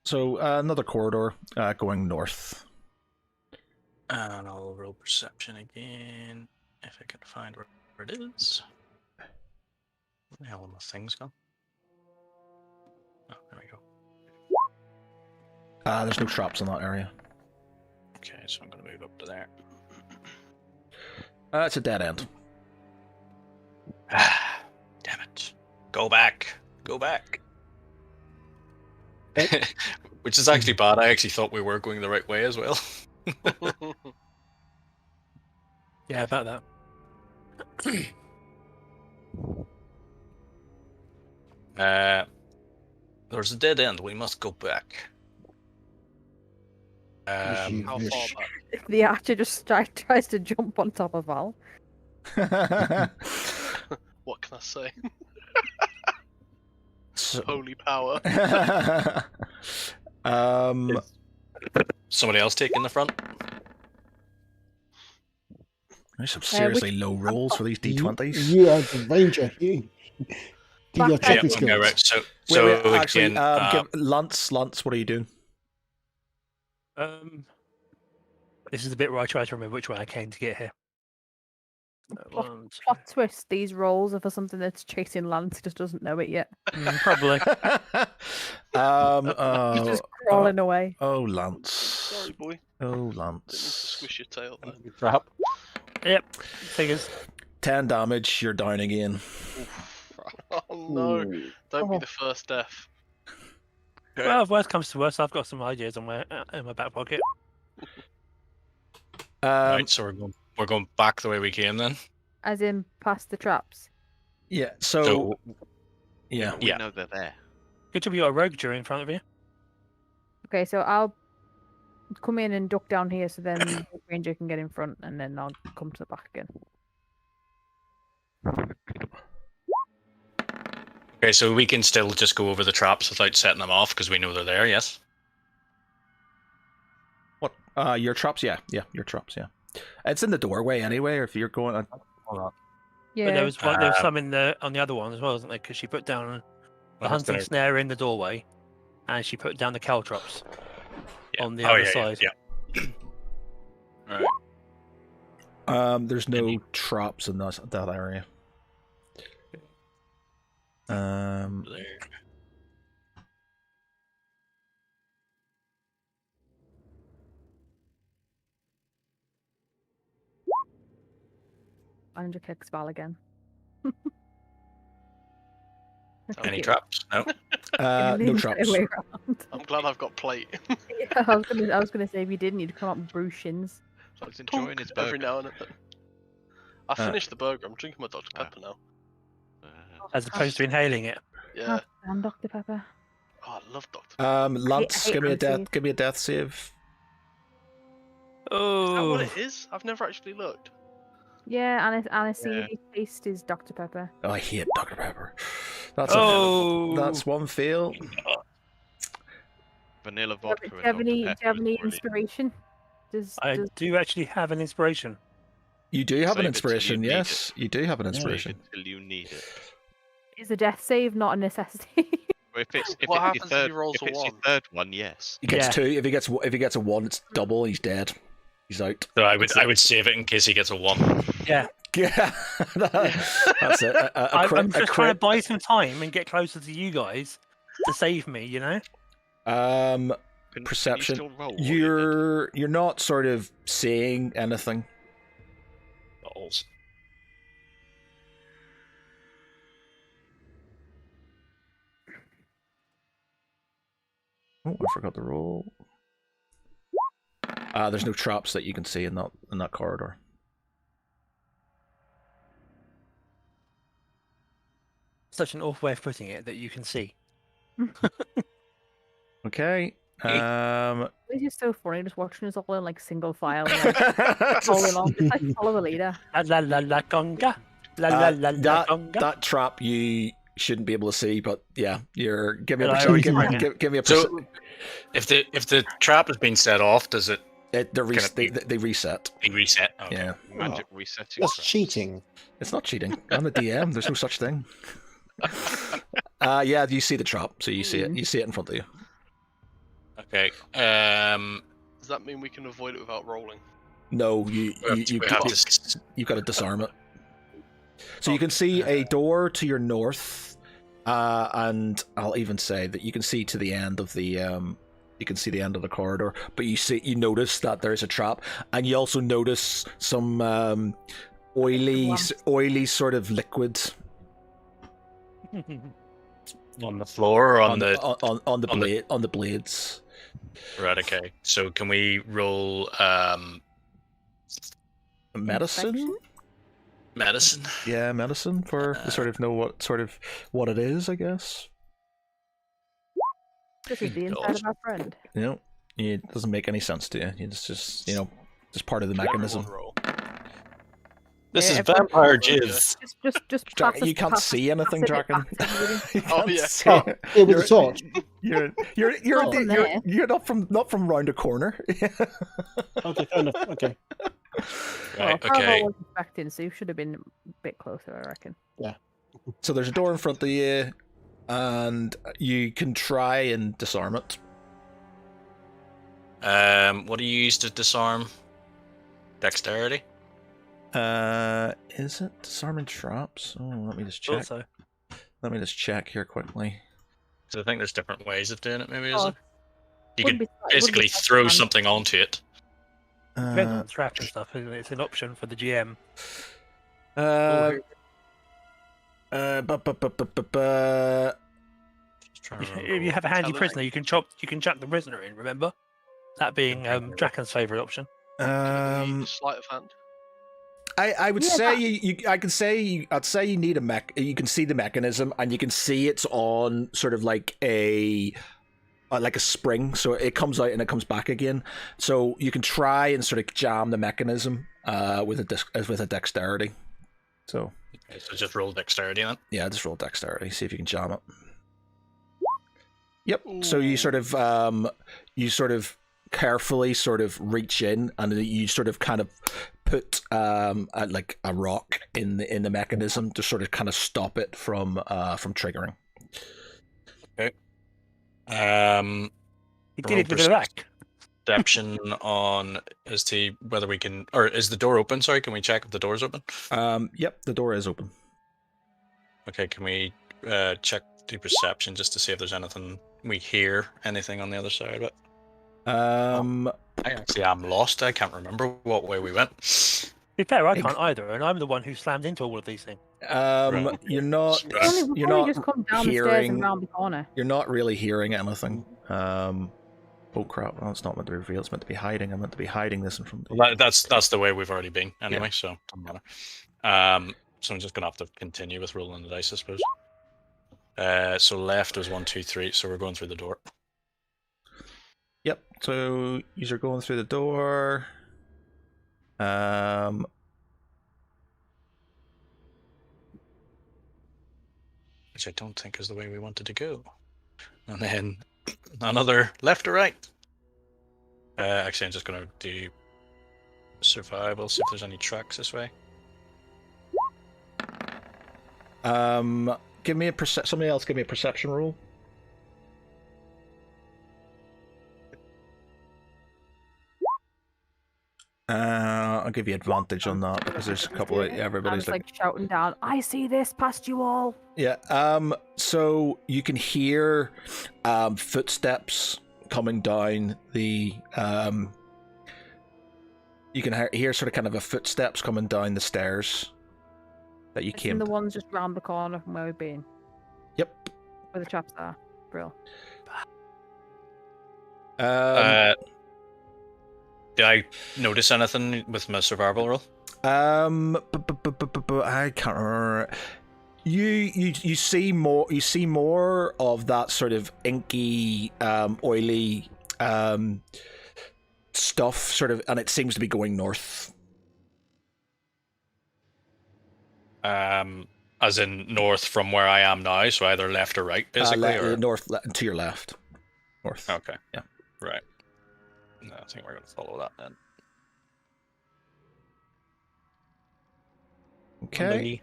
S1: So another corridor going north.
S2: And I'll roll perception again if I can find where it is. Where the hell are my things gone? Oh, there we go.
S1: There's no traps in that area.
S2: Okay, so I'm going to move up to there.
S1: It's a dead end.
S2: Damn it. Go back. Go back. Which is actually bad. I actually thought we were going the right way as well.
S7: Yeah, about that.
S2: There's a dead end. We must go back.
S4: You
S6: How
S4: wish.
S6: far back?
S5: If the archer just tries to jump on top of Val.
S6: What can I say?
S1: So-
S6: Holy power.
S2: Somebody else taking the front?
S1: There's some seriously low rolls for these D20s.
S4: You are the ranger. You do your
S5: Back
S4: tracking
S5: up.
S2: Okay,
S4: skills.
S2: right. So,
S1: Wait, actually,
S2: again,
S1: give Lance, what are you doing?
S7: This is the bit where I try to remember which way I came to get here.
S5: Plot,
S7: One, two-
S5: plot twist, these rolls are for something that's chasing Lance, he just doesn't know it yet.
S7: probably.
S5: He's just crawling away.
S1: Oh, Lance.
S6: Sorry, boy.
S1: Oh,
S6: Didn't mean to
S1: Lance.
S6: squish your tail there.
S2: trap.
S7: Yep, figures.
S1: 10 damage, you're down again.
S6: Oh no! Don't be the first death.
S7: Well, if worst comes to worst, I've got some ideas on my in my back pocket.
S2: Right, so we're going back the way we came then.
S5: As in past the traps.
S1: Yeah, so yeah.
S3: We know they're there.
S7: Good job you got a rogue jury in front of you.
S5: Okay, so I'll come in and duck down here so then the ranger can get in front and then I'll come to the back again.
S2: Okay, so we can still just go over the traps without setting them off because we know they're there, yes?
S1: What? Your traps? Yeah, your traps, yeah. It's in the doorway anyway, or if you're going on.
S5: Yeah.
S7: But there was one, there was some on the other one as well, wasn't there? Because she put down the hunting snare in the doorway, and she put down the caltrops on the other side.
S2: Yeah. Alright.
S1: There's no traps in that area.
S2: There.
S5: Andrew kicks Val again.
S2: Any traps? No.
S1: No traps.
S5: Way around.
S6: I'm glad I've got plate.
S5: Yeah, I was gonna say if you didn't, you'd come up with Bruce shins.
S3: So he's enjoying his
S6: Every
S3: burger.
S6: now and then. I finished the burger. I'm drinking my Dr Pepper now.
S7: As opposed to inhaling it.
S6: Yeah.
S5: And Dr. Pepper.
S6: Oh, I love Dr Pepper.
S1: Lance,
S5: hate
S1: give me a
S5: Anthony's.
S1: give me a death save.
S6: Is that
S7: Oh,
S6: what it is? I've never actually looked.
S5: Yeah, anesthesia taste is Dr. Pepper.
S1: Oh, I hate Dr. Pepper. That's that's one fail.
S3: Vanilla
S5: Do you
S3: vodka.
S5: have
S3: and
S5: any,
S3: Dr.
S5: do you have
S3: Pepper
S5: any
S3: is brilliant.
S5: inspiration?
S7: I do actually have an inspiration.
S1: You do have
S3: Save
S1: an
S3: it till you
S1: inspiration,
S3: need
S1: yes. You do have an
S3: Save
S1: inspiration.
S3: it till you need it.
S5: Is a death save not a necessity?
S3: Or if it's
S6: What
S3: your
S6: happens if he
S3: third,
S6: rolls
S3: if
S6: a
S3: it's your
S6: one?
S3: third one, yes.
S1: He gets
S7: Yeah.
S1: two. If he gets a one, it's double. He's dead. He's out.
S2: So I would save it in case he gets a 1.
S7: Yeah,
S1: Yeah, that's it.
S7: I'm just trying to buy some time and get closer to you guys to save me. You know.
S3: Can
S1: Perception.
S3: You still roll while you're dead?
S1: You're not sort of saying anything.
S2: Balls.
S1: Oh, I forgot the roll. There's no traps that you can see in that corridor.
S7: Such an awful way of putting it that you can see.
S1: Okay.
S5: It's just so funny just watching us all in like single file, like, following along, just like follow the leader.
S7: La la la conga. La la la la conga.
S1: that trap you shouldn't be able to see, but yeah, you're give me a
S7: Well, I
S1: percent,
S7: already
S1: give me a
S2: So,
S1: percent.
S2: if the trap has been set off, does it
S1: They
S2: it be-
S1: reset.
S2: be reset? Okay.
S1: Yeah,
S3: Magic resetting.
S4: That's
S3: trap.
S4: cheating.
S1: it's not cheating. I'm the DM. There's no such thing. Yeah, you see the trap, so you see it. You see it in front of you.
S2: Okay.
S6: Does that mean we can avoid it without rolling?
S1: No,
S2: We have to
S1: you've got to disarm it. So you can see a door to your north, and I'll even say that you can see to the end of the corridor. But you notice that there's a trap, and you also notice some oily sort of liquid
S2: on the floor or on the
S1: on the blades.
S2: right. Okay. So can we roll?
S1: Medicine?
S5: Inspection?
S2: Medicine.
S1: Yeah, medicine for to sort of know what it is, I guess.
S5: This is the inside of our friend.
S1: You know, it doesn't make any sense to you. It's just just part of the
S6: Everyone
S1: mechanism.
S6: roll.
S7: This
S5: Yeah,
S7: is
S5: everyone-
S7: vampire
S6: Yeah.
S7: jizz.
S5: Just
S1: Draken,
S5: pass us-
S1: you can't
S5: pass us-
S1: see anything,
S5: pass it
S1: Draken.
S5: back to everybody.
S1: You
S6: Oh,
S1: can't
S6: yeah.
S1: see
S4: Oh,
S1: it.
S4: yeah, with the torch.
S1: You're not from round a corner.
S4: Okay, fair enough. Okay.
S5: Well,
S2: Right, okay.
S5: was expecting, so you should have been a bit closer, I reckon.
S1: So there's a door in front of you, and you can try and disarm it.
S2: What do you use to disarm? Dexterity?
S1: Is it disarming traps? Oh, let me just check.
S7: Also,
S1: Let me just check here quickly.
S2: So I think there's different ways of doing it, maybe, is
S5: Oh,
S2: it? You
S5: wouldn't
S2: could
S5: be- it wouldn't
S2: basically
S5: be
S2: throw
S5: fun.
S2: something onto it.
S7: depending on trap and stuff, isn't it? It's an option for the GM.
S2: Just trying to
S7: If
S2: remember
S7: you have a handy
S6: Tell the
S7: prisoner, you can chuck the prisoner in. Remember, that being Draken's favourite option.
S6: Sleight of hand.
S1: I would
S5: Yeah,
S1: say
S5: that-
S1: I'd say you need a mech. You can see the mechanism, and you can see it's on sort of like a spring, so it comes out and it comes back again. So you can try and sort of jam the mechanism with a dexterity. So
S2: Okay, so just roll dexterity then.
S1: yeah, just roll dexterity, see if you can jam it. Yep. So you sort of carefully sort of reach in, and you sort of kind of put like a rock in the mechanism to sort of kind of stop it from triggering.
S7: He did it with a rack.
S2: Perception on as to whether we can, or is the door open? Sorry, can we check if the door's open?
S1: Yep, the door is open.
S2: Okay, can we check the perception just to see if there's anything we hear anything on the other side of it? I actually am lost. I can't remember what way we went.
S7: To be fair, I can't either, and I'm the one who slammed into all of these things.
S2: Right.
S1: You're not.
S5: We've
S1: You're
S5: only
S1: not
S5: just come down the stairs
S1: hearing.
S5: and round the corner.
S1: You're not really hearing anything. Oh crap! Well, it's not meant to reveal. It's meant to be hiding. I'm meant to be hiding this in front of you.
S2: Well, that's the way we've already been anyway, so doesn't matter. So I'm just gonna have to continue with rolling the dice, I suppose. So left was 1, 2, 3. So we're going through the door.
S1: Yep. So you're going through the door.
S2: Which I don't think is the way we wanted to go. And then another left or right. Actually, I'm just gonna do survival. See if there's any tracks this way.
S1: Give me a somebody else. Give me a perception roll. I'll give you advantage on that because there's a couple of everybody's
S5: Dan's like shouting down, "I see this past you all."
S1: Yeah. So you can hear footsteps coming down the. You can hear sort of kind of a footsteps coming down the stairs that you
S5: It's
S1: came.
S5: the ones just round the corner from where we've been,
S1: Yep.
S5: where the traps are. Brill.
S2: Did I notice anything with my survival roll?
S1: I can't remember. You see more. You see more of that sort of inky, oily stuff, sort of, and it seems to be going north.
S2: As in north from where I am now, so either left or right, basically. Or...
S1: North to your left. North.
S2: Okay.
S1: Yeah.
S2: Right. No, I think we're going to follow that then.
S1: Okay.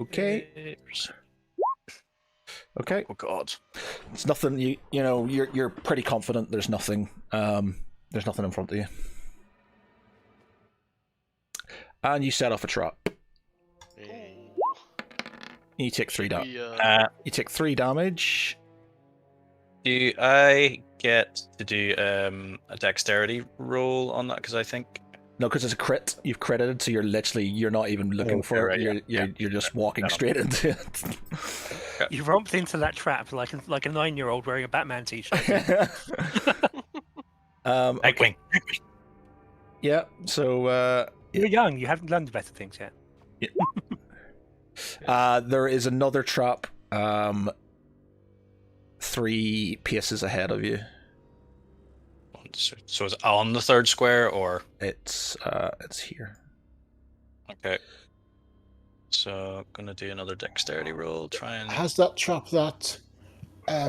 S1: Okay. Okay.
S2: Oh God.
S1: It's nothing. You know. You're pretty confident. There's nothing. There's nothing in front of you. And you set off a trap. You take 3 damage. You take 3 damage.
S2: Do I get to do a dexterity roll on that? Because I think
S1: No, because it's a crit. You've credited, so you're not even looking for it.
S2: right,
S1: You're just walking
S2: No.
S1: straight into it.
S7: You romped into that trap like a 9-year-old wearing a Batman t-shirt.
S1: Okay. Yeah. So
S7: You're young. You haven't learned better things yet.
S1: there is another trap 3 paces ahead of you.
S2: So is it on the third square or?
S1: It's here.
S2: Okay. So I'm gonna do another dexterity roll. Try and.
S4: Has that trap that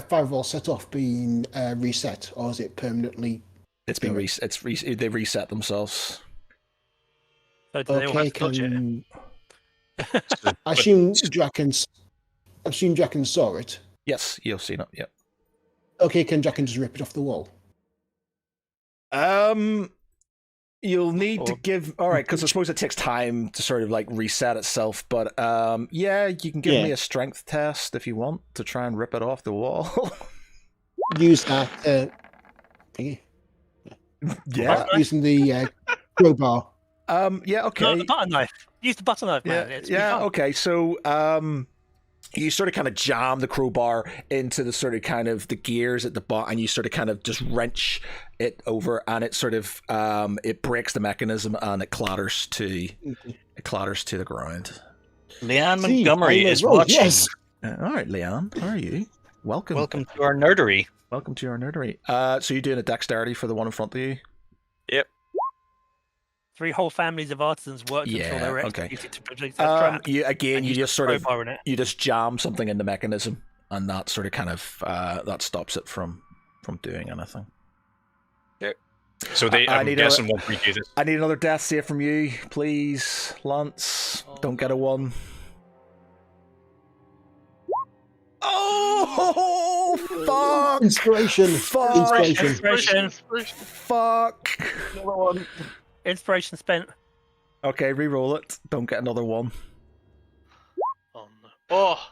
S4: Fireball set off been reset, or is it permanently?
S1: It's been they reset themselves.
S7: So do they all have
S4: Okay,
S7: to dodge it?
S4: I assume Draken saw it.
S1: Yes, you've seen it. Yep.
S4: Okay, can Draken just rip it off the wall?
S1: You'll need to give. All right, because I suppose it takes time to sort of like reset itself. But yeah, you can give me a strength test if you want to try and rip it off the wall.
S4: Use that. Thingy.
S1: Yeah,
S4: Using the crowbar.
S1: Yeah. Okay.
S7: No, the butter knife. Use the butter knife, man.
S1: Yeah. Okay. So you sort of kind of jam the crowbar into the sort of kind of the gears at the bottom, and you sort of kind of just wrench it over, and it sort of it breaks the mechanism, and it clatters to the ground.
S2: Leanne Montgomery is watching.
S4: Yes.
S1: All right, Leanne, how are you? Welcome.
S2: Welcome to our nerdery.
S1: Welcome to our nerdery. So you're doing a dexterity for the one in front of you?
S2: Yep.
S7: 3 whole families of artisans worked until they were
S1: okay.
S7: executed to produce that trap.
S1: You just sort of
S7: crowbar in it.
S1: you just jam something in the mechanism, and that sort of kind of that stops it from doing anything.
S2: So I'm guessing won't redo this.
S1: I need another death save from you, please, Lance. Don't get a 1. Oh, fuck!
S4: Inspiration.
S1: Fuck!
S7: Inspiration.
S1: Fuck!
S7: Another one. Inspiration spent.
S1: Okay, re-roll it. Don't get another 1.
S6: Oh no. Oh.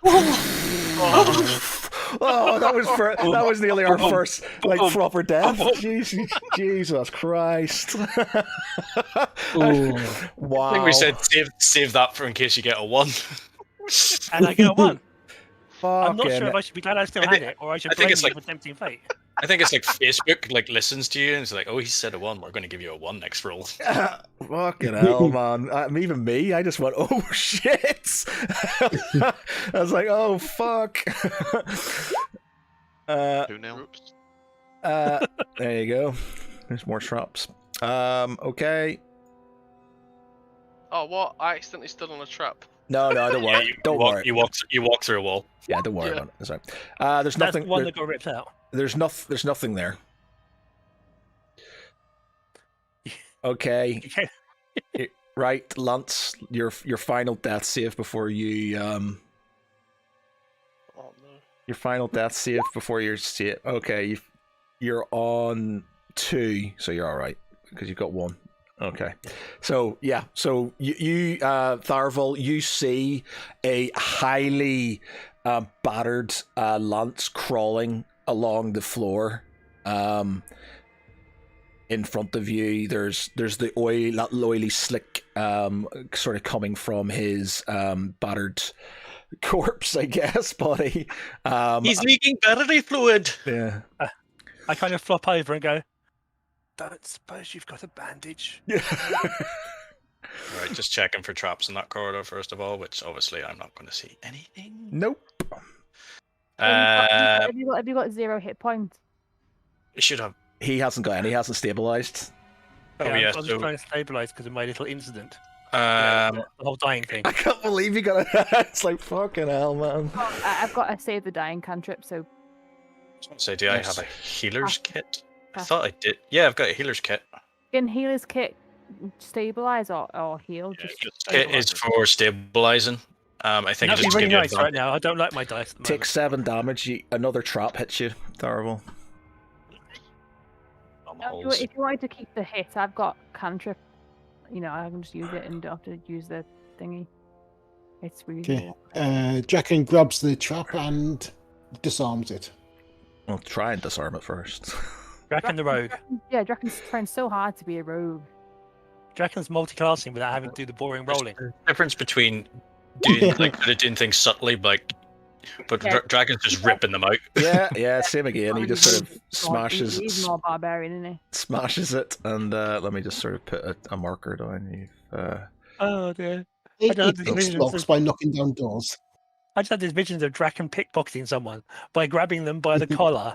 S1: Oh, that was nearly our first like proper death. Jesus Christ! Wow.
S2: I think we said save that for in case you get a 1.
S7: And I get a 1. I'm not
S1: Fucking-
S7: sure if I should be glad I still had it, or I should blame you for tempting fate.
S2: I think it's like Facebook like listens to you and it's like, oh, he said a 1. We're going to give you a 1 next roll.
S1: Fucking hell, man! Even me, I just went, oh shit! I was like, oh fuck!
S3: Who now?
S1: There you go. There's more traps. Okay.
S6: Oh, what? I accidentally stood on a trap.
S1: No, don't worry. Don't worry.
S2: You walk through a wall.
S1: Yeah, don't worry about it. That's right. There's
S7: That's
S1: nothing.
S7: the one that got ripped out.
S1: There's nothing there. Okay. Right, Lance, your final death save before you
S6: Oh no.
S1: your final death save before your save. Okay, you're on 2, so you're all right because you've got 1. Okay, so yeah, so you Tharval, you see a highly battered Lance crawling along the floor. In front of you, there's the oily slick sort of coming from his battered corpse, I guess, body.
S2: He's leaking battery fluid.
S1: Yeah.
S7: I kind of flop over and go, don't suppose you've got a bandage?
S2: Right, just checking for traps in that corridor first of all, which obviously I'm not going to see anything.
S1: Nope.
S5: Have you got 0 hit points?
S2: You should have.
S1: He hasn't got any. He hasn't stabilized.
S2: Oh
S7: Yeah,
S2: yeah.
S7: I was
S2: So,
S7: trying to stabilise because of my little incident.
S2: um,
S7: The whole dying thing.
S1: I can't believe you got it. It's like fucking hell, man.
S5: I've got a save the dying cantrip, so
S2: so do I
S1: Yes.
S2: have a healer's kit? I
S5: Pass.
S2: thought I did. Yeah, I've got a healer's kit.
S5: can healer's kit stabilize or heal?
S3: Yeah,
S5: Just
S3: just
S2: Kit is for stabilizing. I think
S7: No,
S2: it just
S7: it's really
S2: give you
S7: nice right now. I don't like my dice at the
S1: Take
S7: moment.
S1: 7 damage. Another trap hits you. Horrible.
S2: holes.
S5: if you wanted to keep the hit, I've got cantrip. You know, I can just use it and don't have to use the thingy. It's really
S4: Okay. Draken grabs the trap and disarms it.
S1: I'll try and disarm it first.
S7: Draken the rogue.
S5: Yeah, Draken's trying so hard to be a rogue.
S7: Draken's multi-classing without having to do the boring rolling.
S2: There's a difference between doing doing things subtly, like But
S5: Yeah.
S2: Dragon's just ripping them out.
S1: Yeah, same again. He just sort of
S5: He's more barbarian, isn't he?
S1: smashes it, and let me just sort of put a marker down.
S7: Oh dear.
S4: It
S7: don't
S4: picks
S7: understand.
S4: locks by knocking down doors.
S7: I just had these visions of Draken pickpocketing someone by grabbing them by the collar,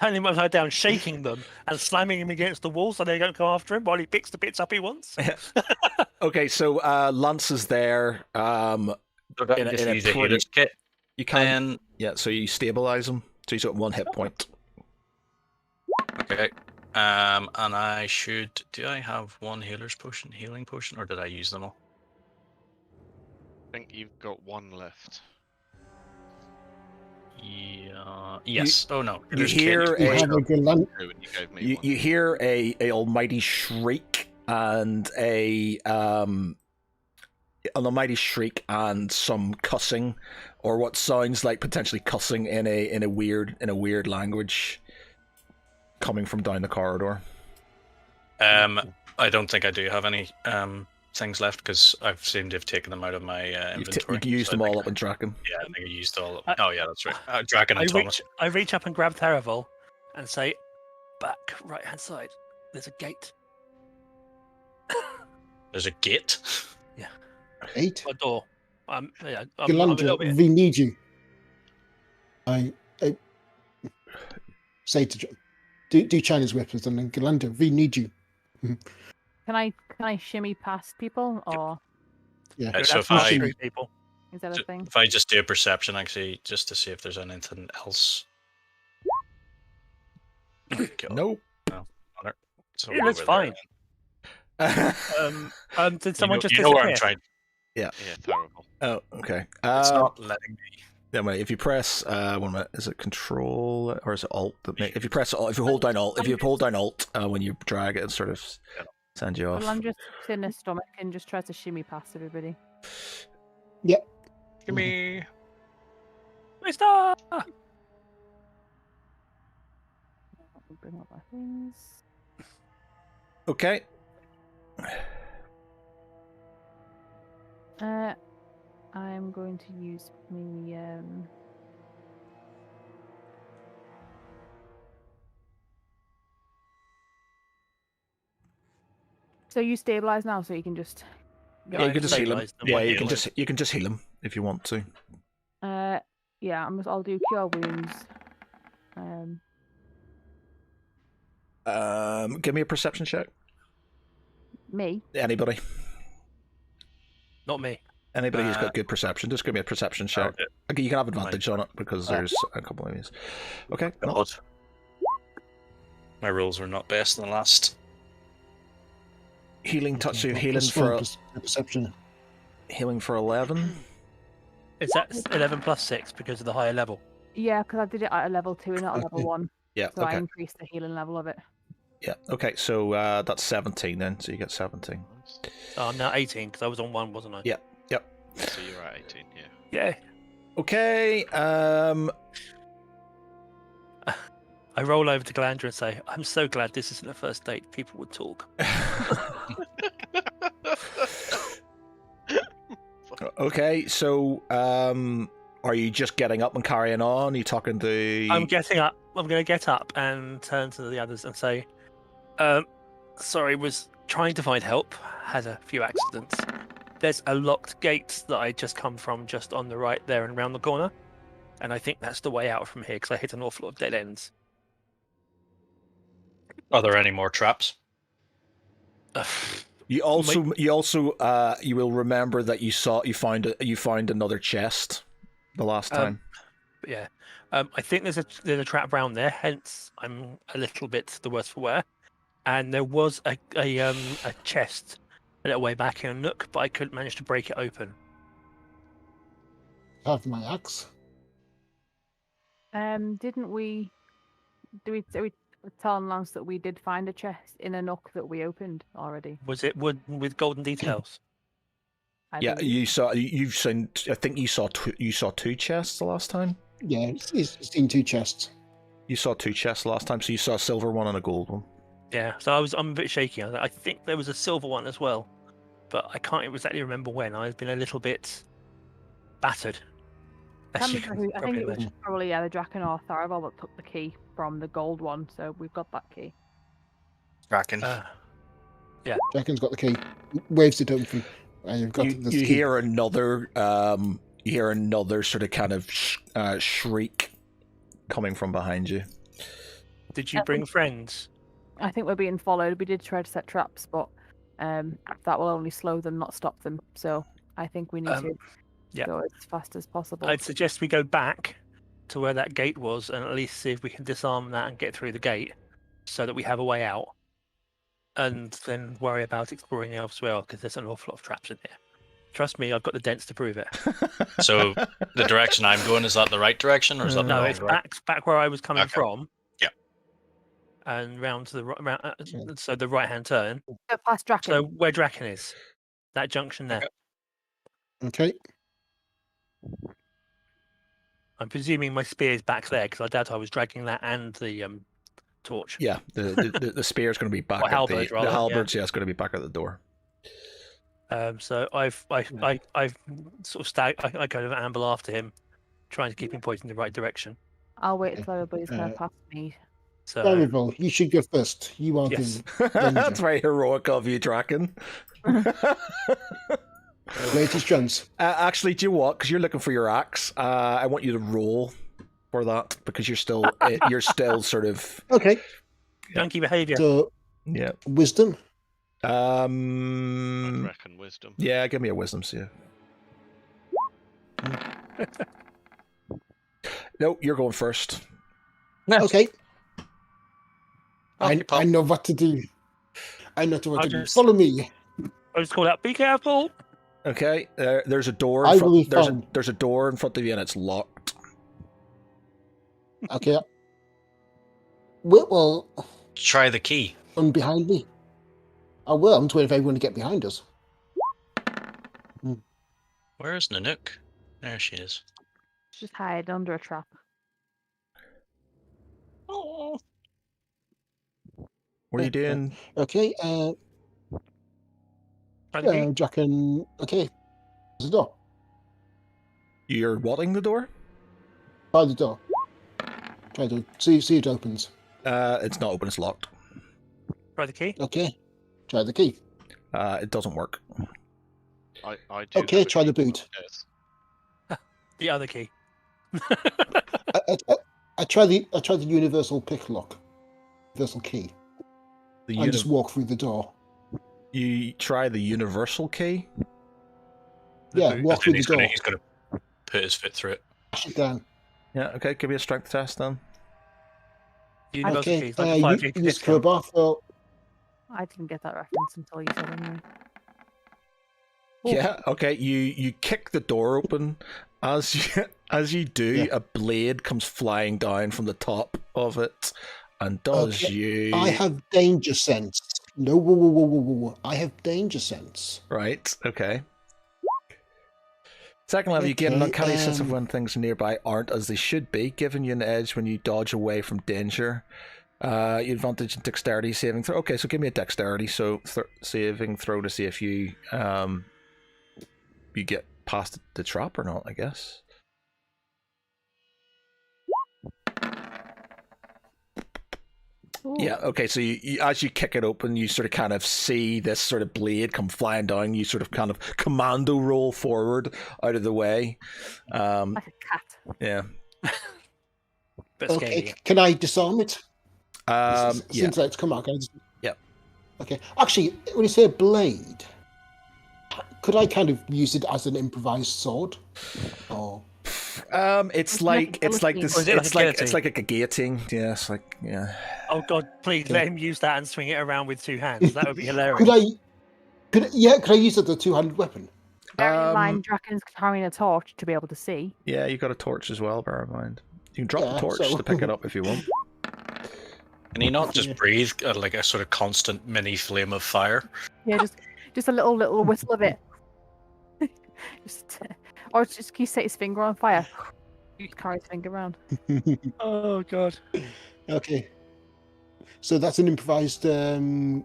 S7: turning them upside down, shaking them, and slamming them against the wall so they don't come after him while he picks the bits up he wants.
S1: Okay, so Lance is there. In
S2: Just
S1: a
S2: use a
S1: pretty-
S2: healer's kit.
S1: You can,
S2: And
S1: yeah. So you stabilize him. So he's at 1 hit point.
S2: okay. And I should. Do I have one healing potion, or did I use them all?
S3: I think you've got one left.
S2: Yeah. Yes. Oh no.
S1: You
S2: healer's kit.
S1: hear
S4: You
S1: a
S4: have a Galan-
S3: Two, and you gave me one.
S1: you hear a almighty shriek and an almighty shriek and some cussing, or what sounds like potentially cussing in a weird language coming from down the corridor.
S2: I don't think I do have any things left because I've seemed to have taken them out of my inventory.
S1: You used
S2: so I
S1: them
S2: think-
S1: all up in Draken.
S2: Yeah, I think I used all. Oh yeah, that's right. Dragon and Thomas.
S7: I reach up and grab Tharavel and say, "Back, right hand side. There's a gate.
S2: There's a gate.
S4: 8.
S7: A door. I'm a little
S4: Galandra,
S7: bit.
S4: we need you. I say to John, do China's whispers, and then Galandra, we need you.
S5: Can I shimmy past people, or
S4: Yeah.
S2: So
S7: That's
S2: if
S7: not
S2: I
S7: true, people.
S5: is that a thing?
S2: if I just do a perception actually, just to see if there's anything else.
S1: Nope.
S2: So
S7: Yeah, that's
S2: over
S7: fine.
S2: there.
S7: Did someone
S2: you know,
S7: just
S2: you know where
S7: disappear?
S2: I'm trying.
S3: Yeah, terrible.
S1: Oh, okay.
S2: It's not letting me.
S1: Yeah, wait, if you press, 1 minute, is it Control or is it Alt? If you press Alt, if you hold down Alt, when you drag it, it sort of sends you off.
S5: Galandra sits in his stomach and just tries to shimmy past everybody.
S4: Yep.
S2: Give me.
S7: Mister!
S5: Bring up my things.
S1: Okay.
S5: I'm going to use me. So you stabilize now, so you can just.
S1: Yeah, you can just heal him.
S7: Stabilize them
S1: Yeah,
S7: while
S1: you
S7: healing.
S1: can just heal him if you want to.
S5: Yeah, I'll do cure wounds.
S1: Give me a perception check.
S5: Me.
S1: Anybody
S7: Not me.
S1: who's got good perception, just give me a perception check. Okay, you can have advantage on it because there's a couple of these. Okay. no.
S2: God. My rolls were not best in the last.
S1: Healing touch. So
S4: Plus
S1: healing
S4: one
S1: for
S4: perception.
S1: 11.
S7: Is that 11 plus 6 because of the higher level?
S5: Yeah, because I did it at a level 2 and not a level 1,
S1: Yeah.
S5: so I
S1: Okay.
S5: increased the healing level of it.
S1: Yeah. Okay. So that's 17 then. So you get 17.
S7: Oh, I'm now 18 because I was on 1, wasn't I?
S1: Yeah. Yep.
S3: So you're at 18, yeah.
S7: Yeah.
S1: Okay.
S7: I roll over to Galandra and say, "I'm so glad this isn't a first date. People would talk."
S1: Okay. So are you just getting up and carrying on? Are you talking to?
S7: I'm getting up. I'm going to get up and turn to the others and say, "Sorry, was trying to find help. Had a few accidents. There's a locked gate that I just come from, just on the right there and round the corner, and I think that's the way out from here because I hit an awful lot of dead ends."
S2: Are there any more traps?
S1: You also you will remember that you found another chest the last time.
S7: Yeah, I think there's a trap round there. Hence, I'm a little bit the worse for wear. And there was a chest a little way back in a nook, but I couldn't manage to break it open.
S4: Have my axe.
S5: Didn't we? Did we tell Lance that we did find a chest in a nook that we opened already?
S7: Was it wood with golden details?
S1: Yeah,
S5: believe.
S1: you've seen. I think you saw two chests the last time.
S4: Yeah, it's seen 2 chests.
S1: You saw 2 chests last time, so you saw a silver one and a gold one.
S7: Yeah, so I'm a bit shaky. I think there was a silver one as well, but I can't exactly remember when. I've been a little bit battered.
S5: Can't remember who, I think
S7: Probably
S5: it was
S7: imagine.
S5: probably the Draken or Tharavel that took the key from the gold one, so we've got that key.
S2: Kraken.
S4: Draken's got the key. Waves it open, and you've got this
S1: You
S4: key.
S1: hear another sort of kind of shriek coming from behind you.
S7: Did you bring friends?
S5: I think we're being followed. We did try to set traps, but that will only slow them, not stop them. So I think we need to
S7: yeah.
S5: go as fast as possible.
S7: I'd suggest we go back to where that gate was and at least see if we can disarm that and get through the gate so that we have a way out. And then worry about exploring elsewhere because there's an awful lot of traps in here. Trust me, I've got the dents to prove it.
S2: So the direction I'm going, is that the right direction or is that the
S7: No,
S2: wrong
S7: it's
S2: direction?
S7: back where I was coming
S2: Okay.
S7: from.
S2: Yeah.
S7: And round to the right, so the right-hand turn.
S5: Go past Draken.
S7: So where Draken is, that junction there.
S4: Okay.
S7: I'm presuming my spear's back there because I doubt I was dragging that and the torch.
S1: Yeah, the spear's going to be back.
S7: Or
S1: at
S7: halberd,
S1: the
S7: rather,
S1: halberds, yeah, it's going to be back at the door.
S7: So I've sort of I kind of amble after him, trying to keep him pointing in the right direction.
S5: I'll wait until everybody's going to pass me.
S7: So
S4: Tharavel, you should go first. You are
S7: Yes.
S1: That's very heroic of you, Draken.
S4: latest chance.
S1: Actually, do you what? Because you're looking for your axe. I want you to roll for that because you're still sort of
S4: Okay.
S7: junkie behaviour.
S4: So
S1: yeah.
S4: wisdom.
S3: I'd reckon wisdom.
S1: Yeah, give me a wisdom save. No, you're going first.
S4: Okay.
S2: Off you pop.
S4: I know what to do. I know what to do.
S7: just-
S4: Follow me.
S7: I just called out, be careful.
S1: Okay, there's a door.
S4: I
S1: In
S4: will be
S1: front,
S4: fine.
S1: there's a door in front of you and it's locked.
S4: Okay. Well,
S2: Try the key.
S4: run behind me. I will. I'm just waiting for everyone to get behind us.
S2: Where's Nanook? There she is.
S5: Just hide under a trap.
S2: Oh.
S1: What are you doing?
S4: Okay. Draken. Okay. There's a door.
S1: You're watting the door?
S4: By the door. Try to see if it opens.
S1: It's not open. It's locked.
S7: Try the key.
S4: Okay. Try the key.
S1: It doesn't work.
S3: I do
S4: Okay,
S3: have a
S4: try the
S3: key
S4: boot.
S3: upstairs.
S7: The other key.
S4: I try the universal pick lock. Universal key.
S1: The
S4: I just walk through the door.
S1: You try the universal key.
S4: Yeah,
S7: boot.
S4: walk through the
S2: He's
S4: door.
S2: gonna put his foot through it.
S4: Push it down.
S1: Yeah. Okay. Give me a strength test then.
S7: Universal
S4: Okay.
S7: keys, like a 5
S4: Use
S7: discount.
S4: crowbar. Well,
S5: I didn't get that reference until you said it anyway.
S1: Yeah. Okay. You kick the door open. As you do,
S4: Yeah.
S1: a blade comes flying down from the top of it, and does
S4: Okay,
S1: you
S4: I have danger sense. No, whoa. I have danger sense.
S1: right? Okay. Second level, you gain an
S4: Okay,
S1: uncanny sense of when things nearby aren't as they should be, giving you an edge when you dodge away from danger. You advantage in dexterity saving throw. Okay, so give me a dexterity saving throw to see if you you get past the trap or not, I guess.
S5: Ooh.
S1: Yeah, okay, so you as you kick it open, you sort of kind of see this sort of blade come flying down. You sort of kind of commando roll forward out of the way.
S5: Like a cat.
S1: Yeah.
S7: Bit
S4: Okay.
S7: scary.
S4: Can I disarm it?
S1: Yeah.
S4: Since it's come out, can I just...
S1: Yep.
S4: Okay. Actually, when you say blade, could I kind of use it as an improvised sword? Or
S1: It's like this.
S7: Or is it like a guillotine?
S1: It's like a guillotine. Yeah, it's like yeah.
S7: Oh God! Please let him use that and swing it around with two hands. That would be hilarious.
S4: could I use it as a two-handed weapon?
S5: Bear in mind, Draken's carrying a torch to be able to see.
S1: Yeah, you got a torch as well. Bear in mind, you can drop the
S4: Yeah,
S1: torch
S4: so-
S1: to pick it up if you want.
S2: Can he not just breathe like a sort of constant mini flame of fire?
S5: Yeah, just a little whistle of it. Or just he set his finger on fire. Just carry his finger around.
S7: Oh God!
S4: Okay. So that's an improvised.
S1: You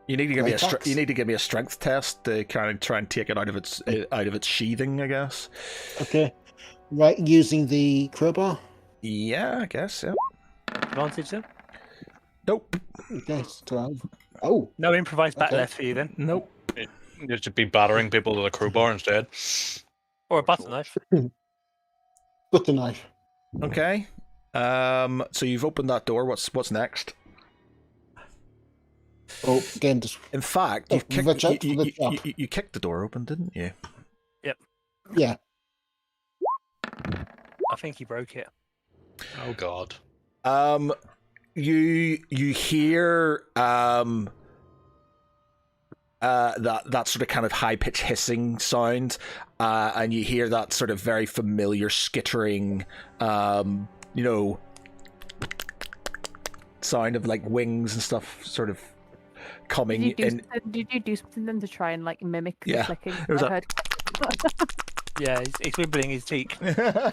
S1: need to give me a
S4: Great axe.
S1: you need to give me a strength test to kind of try and take it out of its sheathing, I guess.
S4: Okay. Right, using the crowbar.
S1: Yeah, I guess. Yeah.
S7: Advantage then?
S1: Nope.
S4: Okay, 12. Oh,
S7: No improvised bat
S4: Okay.
S7: left for you then,
S1: Nope.
S2: You should be battering people with a crowbar instead.
S7: or a butter knife.
S4: butter knife.
S1: Okay. So you've opened that door. What's next?
S4: Oh, again, just
S1: In fact,
S4: Oh,
S1: you've kicked,
S4: watch out for the trap.
S1: you kicked the door open, didn't you?
S4: yeah.
S7: I think he broke it.
S2: Oh God.
S1: You hear that sort of kind of high pitched hissing sound, and you hear that sort of very familiar skittering, sound of like wings and stuff, sort of coming in.
S5: Did you do something then to try and like mimic
S1: Yeah,
S5: the clicking?
S1: it was
S5: I
S1: a-
S5: heard.
S7: Yeah, he's wibbling his cheek.
S5: I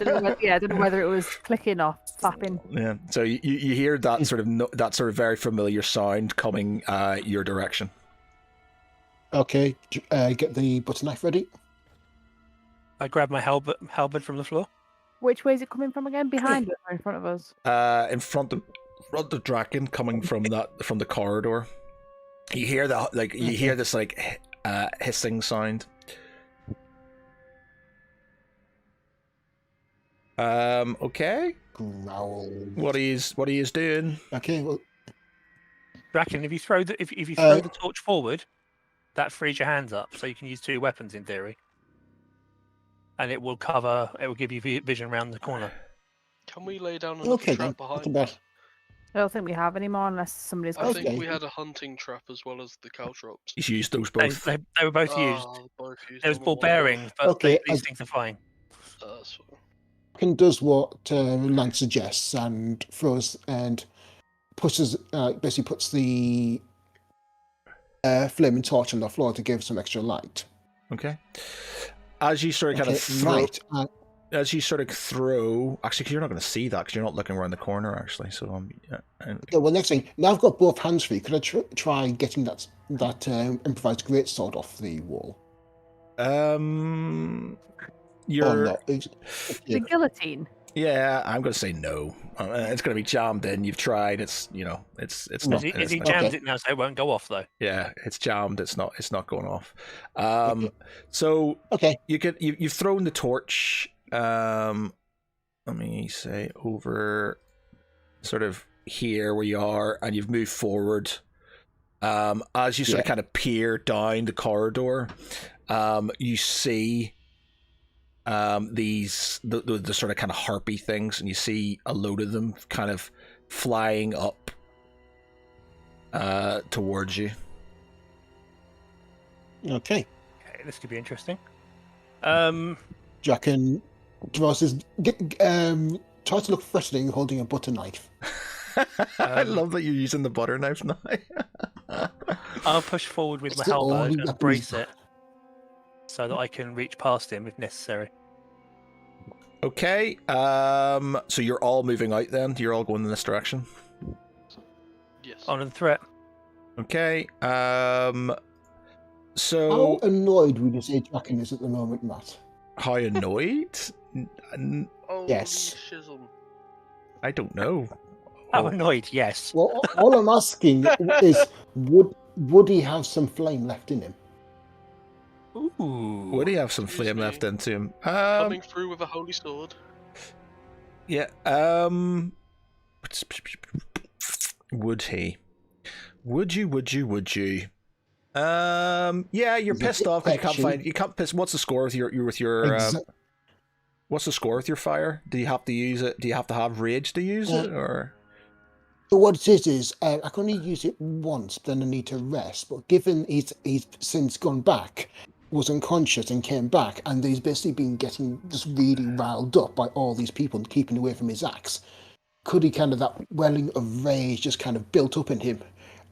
S5: don't know whether it was clicking or flapping.
S1: Yeah. So you hear that sort of that sort of very familiar sound coming your direction.
S4: Okay, get the butter knife ready.
S7: I grab my halberd from the floor.
S5: Which way is it coming from again? Behind us or in front of us?
S1: In front of Draken, coming from the corridor. You hear that, like you hear this like hissing sound. Okay.
S4: Growl.
S1: What are you doing?
S4: Okay, well,
S7: Draken, if you throw the torch forward, that frees your hands up, so you can use 2 weapons in theory, and it will give you vision around the corner.
S6: Can we lay down another
S4: okay
S6: trap
S4: then.
S6: behind?
S4: Not bad.
S5: I don't think we have any more unless somebody's
S6: I
S5: got
S6: think
S4: Okay.
S6: we had a hunting trap as well as the caltrops.
S1: He's used those both.
S7: They were both used.
S6: Both used
S7: There was
S6: them
S7: ball
S6: all.
S7: bearings, but
S4: Okay,
S7: these things are fine.
S6: That's fine.
S4: Draken does what Lance suggests and throws and pushes, basically puts the flaming torch on the floor to give some extra light.
S1: Okay. As you sort of kind of
S4: Okay,
S1: throw,
S4: right.
S1: as you sort of throw, actually, 'cause you're not going to see that because you're not looking around the corner. Actually, so
S4: Okay, well, next thing. Now I've got both hands free. Could I try getting that improvised greatsword off the wall? Or
S1: you're
S4: not?
S5: the guillotine.
S1: yeah. I'm going to say no. It's going to be jammed in. You've tried. It's it's not.
S7: Is he
S1: it's not-
S7: jammed
S4: Okay.
S7: it now, so it won't go off though?
S1: Yeah, it's jammed. It's not going off. So
S4: Okay.
S1: you've thrown the torch. Let me say over, sort of here where you are, and you've moved forward. As you sort of kind of peer down the corridor, you see these the sort of kind of harpy things, and you see a load of them kind of flying up towards you.
S4: Okay.
S7: Okay, this could be interesting.
S4: Jack and Dros is try to look threatening holding a butter knife.
S1: I love that you're using the butter knife now.
S7: I'll push forward with my
S4: It's the only
S7: halberd and
S4: weapon
S7: brace
S4: he's
S7: it, so that I can reach past him if necessary.
S1: Okay, so you're all moving out then? You're all going in this direction?
S6: Yes.
S7: On the threat.
S1: Okay,
S4: How
S1: so
S4: annoyed would you say Draken is at the moment, Matt?
S1: how annoyed?
S6: Oh,
S4: Yes.
S6: Shizzle.
S1: I don't know.
S7: I'm annoyed, yes.
S4: Well, all I'm asking is, would he have some flame left in him?
S7: Ooh.
S1: Would he have some
S6: Excuse
S1: flame
S6: me.
S1: left into him?
S6: Coming through with a holy sword.
S1: Yeah, would he? Would you? Yeah, you're
S4: Is it
S1: pissed off because
S4: action?
S1: you can't piss. What's the score with your what's the score with your fire? Do you have to use it? Do you have to have rage to use it, or?
S4: So what it is I can only use it once, then I need to rest. But given he's since gone back, was unconscious and came back, and he's basically been getting just really riled up by all these people and keeping away from his axe. Could he kind of that welling of rage just kind of built up in him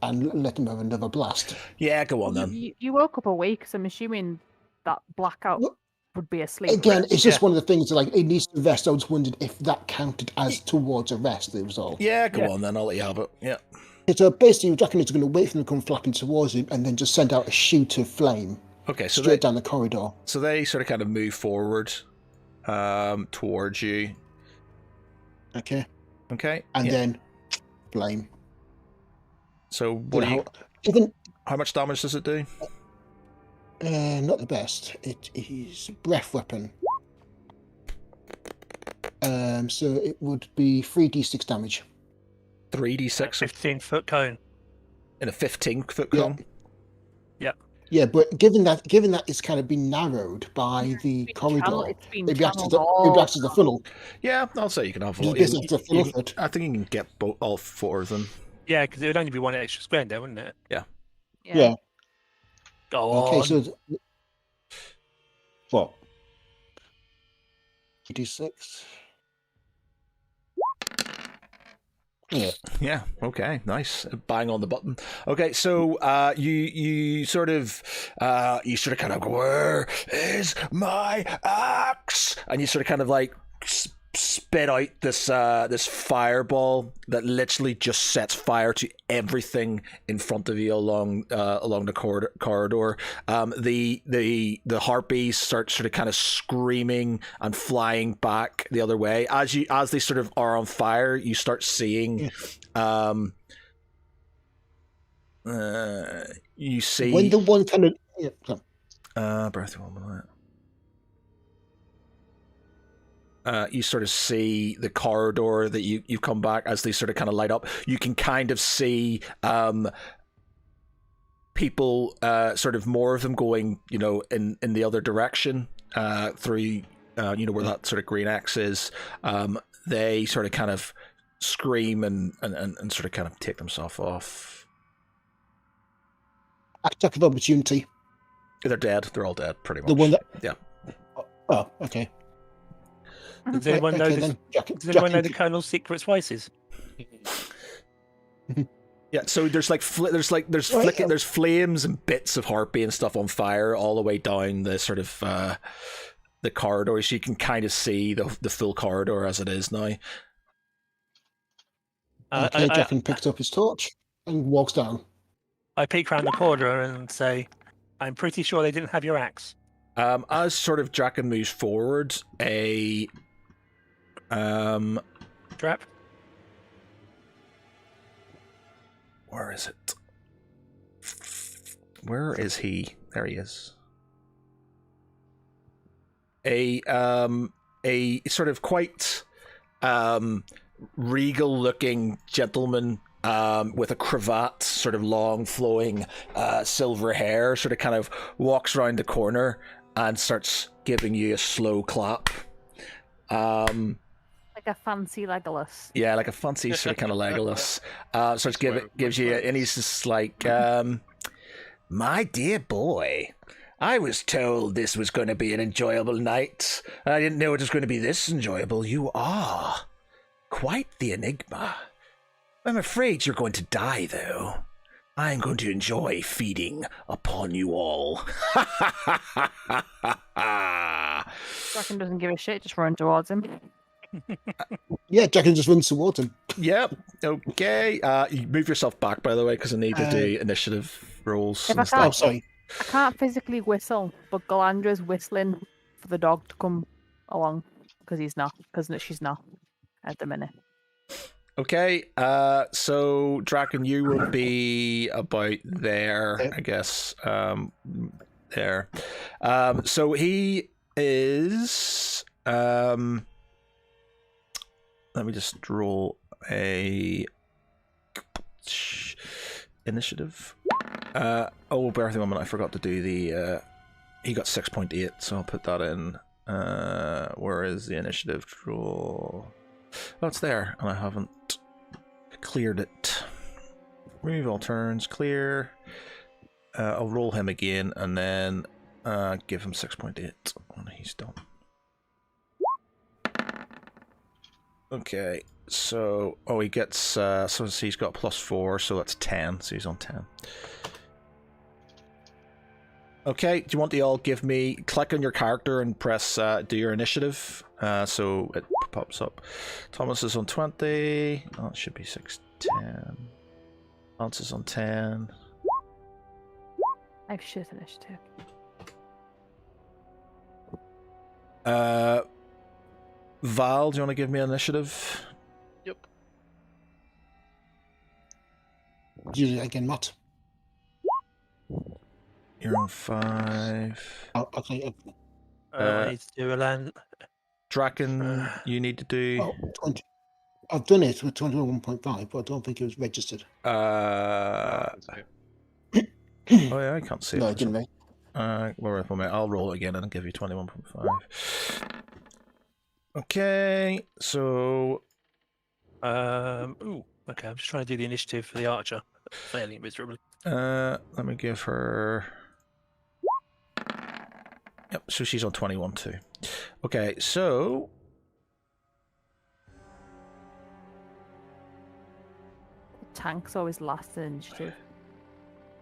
S4: and let him have another blast?
S1: Yeah, go on then.
S5: You woke up awake, so I'm assuming that blackout
S4: Look,
S5: would be asleep.
S4: Again, it's just
S7: Yeah.
S4: one of the things that, like, it needs to rest. I was wondering if that counted as towards a rest. It was all.
S1: Yeah, go
S7: Yeah.
S1: on then. I'll let you have it. Yeah.
S4: So basically, Draken is going to wait for them to come flapping towards him and then just send out a shoot of flame
S1: Okay, so
S4: straight down the corridor.
S1: they sort of kind of move forward. towards you.
S4: Okay.
S1: Okay.
S4: And
S1: yeah.
S4: then flame.
S1: So what do you?
S4: Given,
S1: How much damage does it do?
S4: not the best. It is breath weapon. So it would be 3d6 damage.
S1: 3d6
S7: 15-foot cone.
S1: in a 15-foot
S4: Yeah.
S1: cone.
S4: Yeah, but given that it's kind of been narrowed by the corridor,
S5: It's been
S4: maybe acts as
S5: channeled.
S4: the funnel.
S1: Yeah, I'll say you can have a
S4: It's
S1: lot.
S4: basically the funnel for it.
S1: I think you can get all 4 of them.
S7: Yeah, because it would only be one extra square there, wouldn't it?
S4: Yeah.
S7: Go
S4: Okay,
S7: on.
S4: so what? 86. Yeah.
S1: Yeah. Okay. Nice. Bang on the button. Okay. So you sort of kind of go, where is my axe? And you sort of kind of like spit out this fireball that literally just sets fire to everything in front of you along the corridor. The harpies start sort of kind of screaming and flying back the other way as they sort of are on fire. You start seeing, you see
S4: When the one kind of
S1: breath of one minute. You sort of see the corridor that you've come back as they sort of kind of light up. You can kind of see people, sort of more of them going, in the other direction, through, where that sort of green X is. They sort of kind of scream and sort of kind of take themselves off.
S4: attack of opportunity.
S1: They're dead. They're all dead, pretty much.
S4: The one that.
S1: Yeah.
S4: Oh, okay.
S7: Does anyone know
S4: Okay,
S7: this?
S4: then.
S7: Does anyone know the Colonel's secret spices?
S1: Yeah, so there's there's flames and bits of harpy and stuff on fire all the way down the sort of the corridor, so you can kind of see the full corridor as it is now.
S4: Okay, Jackson picks up his torch and walks down.
S7: I peek around the corridor and say, "I'm pretty sure they didn't have your axe."
S1: As sort of Draken moves forward, a
S7: Trap.
S1: where is it? Where is he? There he is. A sort of quite regal looking gentleman with a cravat, sort of long flowing silver hair, sort of kind of walks around the corner and starts giving you a slow clap.
S5: Like a fancy Legolas.
S1: Yeah, like a fancy sort of kind of Legolas. So gives you, and he's just like, my dear boy, I was told this was going to be an enjoyable night. I didn't know it was going to be this enjoyable. You are quite the enigma. I'm afraid you're going to die, though. I'm going to enjoy feeding upon you all.
S5: Draken doesn't give a shit, just run towards him.
S4: Yeah, Jackson just runs towards him.
S1: Yep. Okay. You move yourself back, by the way, because I need to do initiative rolls.
S5: If I
S1: And
S5: can't-
S4: Oh,
S1: stuff.
S4: sorry.
S5: I can't physically whistle, but Galandra's whistling for the dog to come along because she's not at the minute.
S1: Okay, so Draken, you will be about there, I guess. There. So he is. Let me just roll a initiative. Bear with me a moment. I forgot to do the. He got 6.8, so I'll put that in. Where is the initiative roll? Oh, it's there, and I haven't cleared it. Remove all turns, clear. I'll roll him again, and then give him 6.8 when he's done. Okay, so he gets so he's got +4, so that's 10. So he's on 10. Okay, do you want to all give me click on your character and press do your initiative? So it pops up. Thomas is on 20. Oh, it should be 610. Lance is on 10.
S5: I have shit initiative.
S1: Val, do you want to give me initiative?
S6: Yep.
S4: Do it again, Matt.
S1: You're on 5.
S4: Okay.
S7: I need to do a land.
S1: Draken, you need to do.
S4: Oh, 20. I've done it with 21.5, but I don't think it was registered.
S1: Oh yeah, I can't see
S4: No,
S1: it.
S4: it didn't. Right?
S1: I'll roll it again and give you 21.5. Okay, so
S7: Ooh. Okay, I'm just trying to do the initiative for the archer. Failing miserably.
S1: let me give her. Yep, so she's on 21 too. Okay, so
S5: Tanks always last in initiative.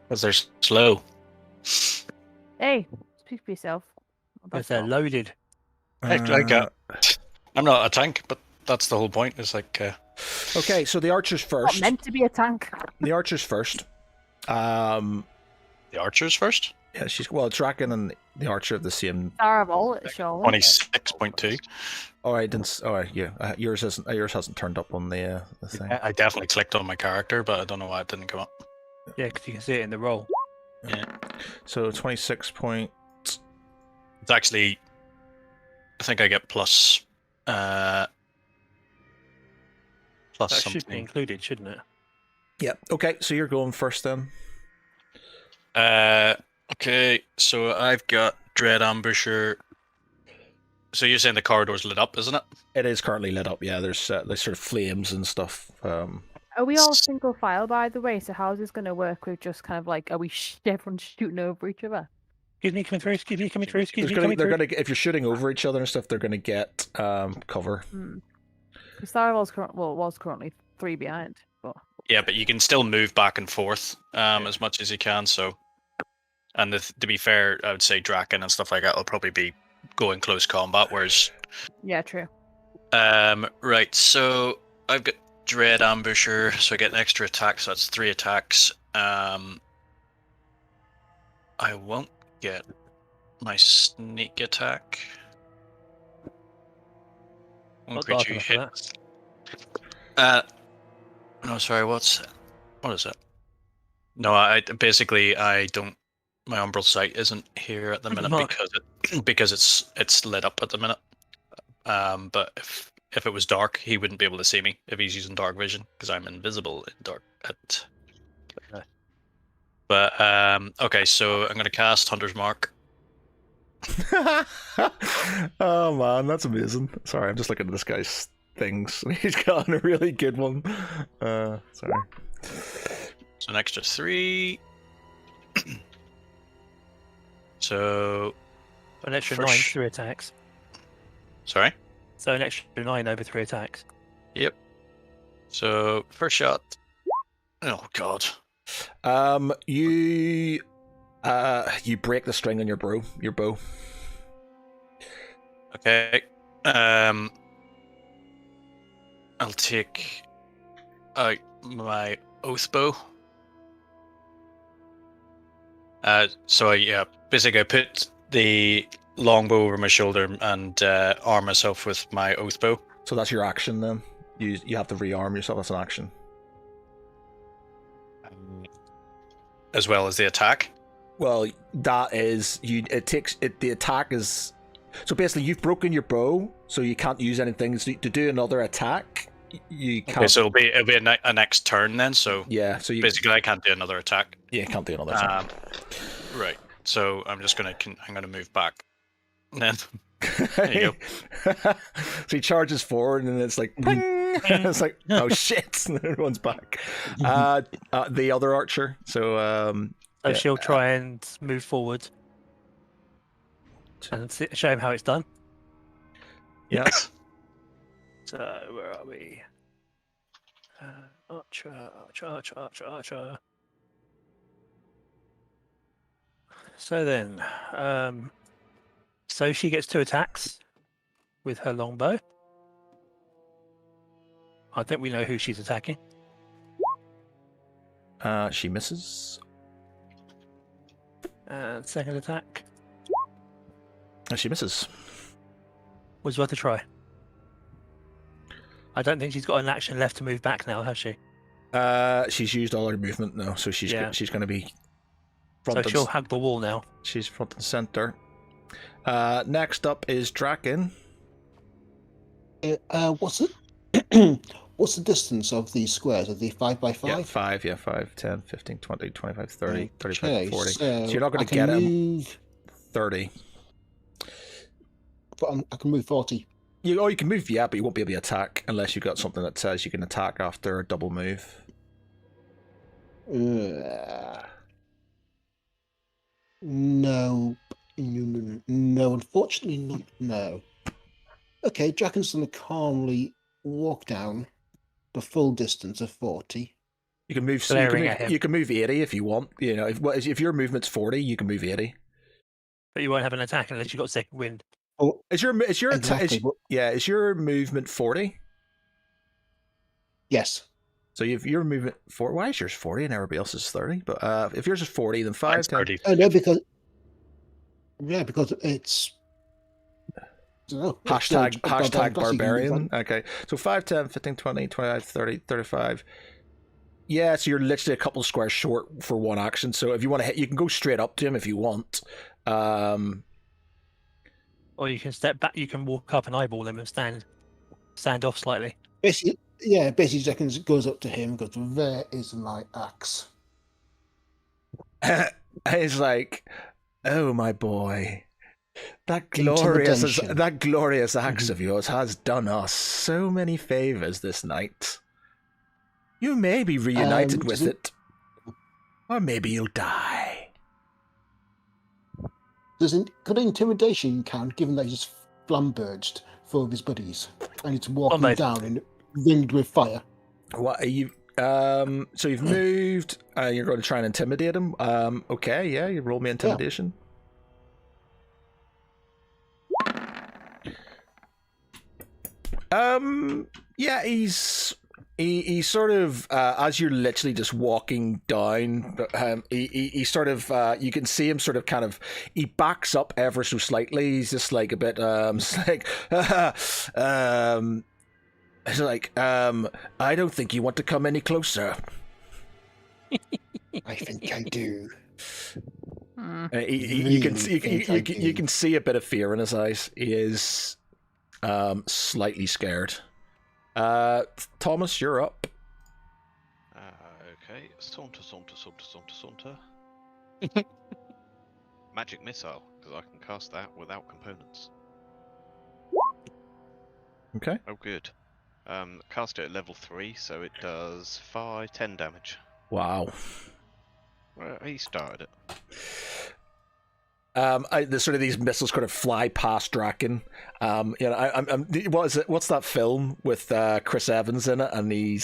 S2: Because they're slow.
S5: Hey, speak for yourself.
S7: Because they're loaded.
S2: I'm not a tank, but that's the whole point. It's like.
S1: Okay, so the archer's
S5: Not
S1: first.
S5: meant to be a tank.
S1: The archer's first.
S2: The archers first?
S1: Yeah, Draken and the archer have the same.
S5: Terrible, surely.
S2: 26.2.
S1: Oh, I didn't. Oh, yeah. Yours hasn't turned up on the thing.
S2: I definitely clicked on my character, but I don't know why it didn't come up.
S7: Yeah, because you can see it in the roll.
S2: Yeah.
S1: So 26 point.
S2: It's actually. I think I get plus. Plus
S7: That
S2: something.
S7: should be included, shouldn't it?
S1: Yeah. Okay, so you're going first then.
S2: Okay, so I've got Dread Ambusher. So you're saying the corridor's lit up, isn't it?
S1: It is currently lit up. Yeah, there's sort of flames and stuff.
S5: Are we all single file, by the way? So how's this going to work with just kind of like, are we everyone shooting over each other?
S7: Excuse me, coming through, excuse me, coming through, excuse me,
S1: They're
S7: coming through.
S1: gonna if you're shooting over each other and stuff, they're gonna get cover.
S5: Because was currently 3 behind. But
S2: Yeah, but you can still move back and forth as much as you can. So, and to be fair, I would say Draken and stuff like that will probably be going close combat. Whereas,
S5: yeah, true.
S2: right. So I've got Dread Ambusher, so I get an extra attack. So that's 3 attacks. I won't get my sneak attack. One
S7: Not dark
S2: creature
S7: enough for
S2: hit. No, sorry. What is it? No, I don't. My umbral sight isn't here at the minute because it's lit up at the minute. But if it was dark, he wouldn't be able to see me if he's using dark vision because I'm invisible in dark. But okay, so I'm gonna cast Hunter's Mark.
S1: Oh man, that's amazing. Sorry, I'm just looking at this guy's things. He's got a really good one. Sorry.
S2: So an extra 3. So
S7: An extra
S2: For
S7: 9,
S2: sh-
S7: 3 attacks.
S2: sorry.
S7: So an extra 9 over 3 attacks.
S2: Yep. So first shot. Oh god.
S1: You break the string on your bow.
S2: Okay. I'll take out my oath bow. So basically I put the longbow over my shoulder and arm myself with my oath bow.
S1: So that's your action then. You have to rearm yourself. That's an action.
S2: As well as the attack.
S1: Well, that is the attack is. So basically, you've broken your bow, so you can't use anything. So to do another attack, you can't.
S2: Okay, so it'll be a next turn then. So
S1: yeah, so
S2: basically I can't do another attack.
S1: Yeah, you can't do another attack.
S2: Right. So I'm gonna move back. And then there you go.
S1: So he charges forward, and then it's like, ping! It's like, oh shit! And everyone's back. The other archer. So
S7: So she'll try and move forward and show him how it's done.
S1: yeah.
S7: So where are we? Archer. So then, so she gets 2 attacks with her longbow. I think we know who she's attacking.
S1: She misses.
S7: And second attack
S1: She misses.
S7: was worth a try. I don't think she's got an action left to move back now, has she?
S1: She's used all her movement now, so she's going to be front.
S7: So she'll hug the wall now.
S1: She's front and center. Next up is Draken.
S4: What's it? What's the distance of these squares? Are they 5 by 5?
S1: 5, 10, 15, 20, 25, 30, 35,
S4: Okay,
S1: 40.
S4: so
S1: So you're not going
S4: I
S1: to
S4: can
S1: get him.
S4: move.
S1: 30.
S4: But I can move 40.
S1: You can move, but you won't be able to attack unless you've got something that says you can attack after a double move.
S4: No. No, unfortunately not. No. Okay, Draken's gonna calmly walk down the full distance of 40.
S1: You can move.
S7: Glaring at him.
S1: You can move 80 if you want. You know, if your movement's 40, you can move 80.
S7: But you won't have an attack unless you've got second wind.
S4: Oh,
S1: Is your
S4: exactly.
S1: is your movement 40?
S4: Yes.
S1: So if your movement 40, why is yours 40 and everybody else is 30? But if yours is 40, then 5,
S2: Mine's
S1: 10.
S2: 30.
S4: Oh no, because it's. I don't know.
S1: Hashtag
S4: That's even
S1: barbarian. Okay. So 5, 10, 15, 20, 25, 30, 35. Yeah, so you're literally a couple squares short for one action. So if you want to hit, you can go straight up to him if you want.
S7: Or you can step back, you can walk up and eyeball him and stand off slightly.
S4: Basically, Draken goes up to him and goes, "There is my axe."
S1: It's like, oh my boy, that
S4: Intimidation.
S1: glorious axe of yours has done us so many favors this night. You may be reunited with it, or maybe you'll die.
S4: Could intimidation count, given that he just flumburged 4 of his buddies and it's walking down and ringed with fire?
S1: What are you? So you've moved. You're going to try and intimidate him. Okay, yeah. You roll me intimidation. Yeah. He's sort of as you're literally just walking down. He sort of you can see him sort of kind of he backs up ever so slightly. He's just like a bit it's like it's like I don't think you want to come any closer.
S4: I think I do.
S1: You can see a bit of fear in his eyes. He is slightly scared. Thomas, you're up.
S3: Okay, saunter. Magic missile, because I can cast that without components.
S1: Okay.
S3: Oh, good. Cast it at level 3, so it does 10 damage.
S1: Wow.
S3: Well, he started it.
S1: The sort of these missiles kind of fly past Draken. What is it? What's that film with Chris Evans in it? And he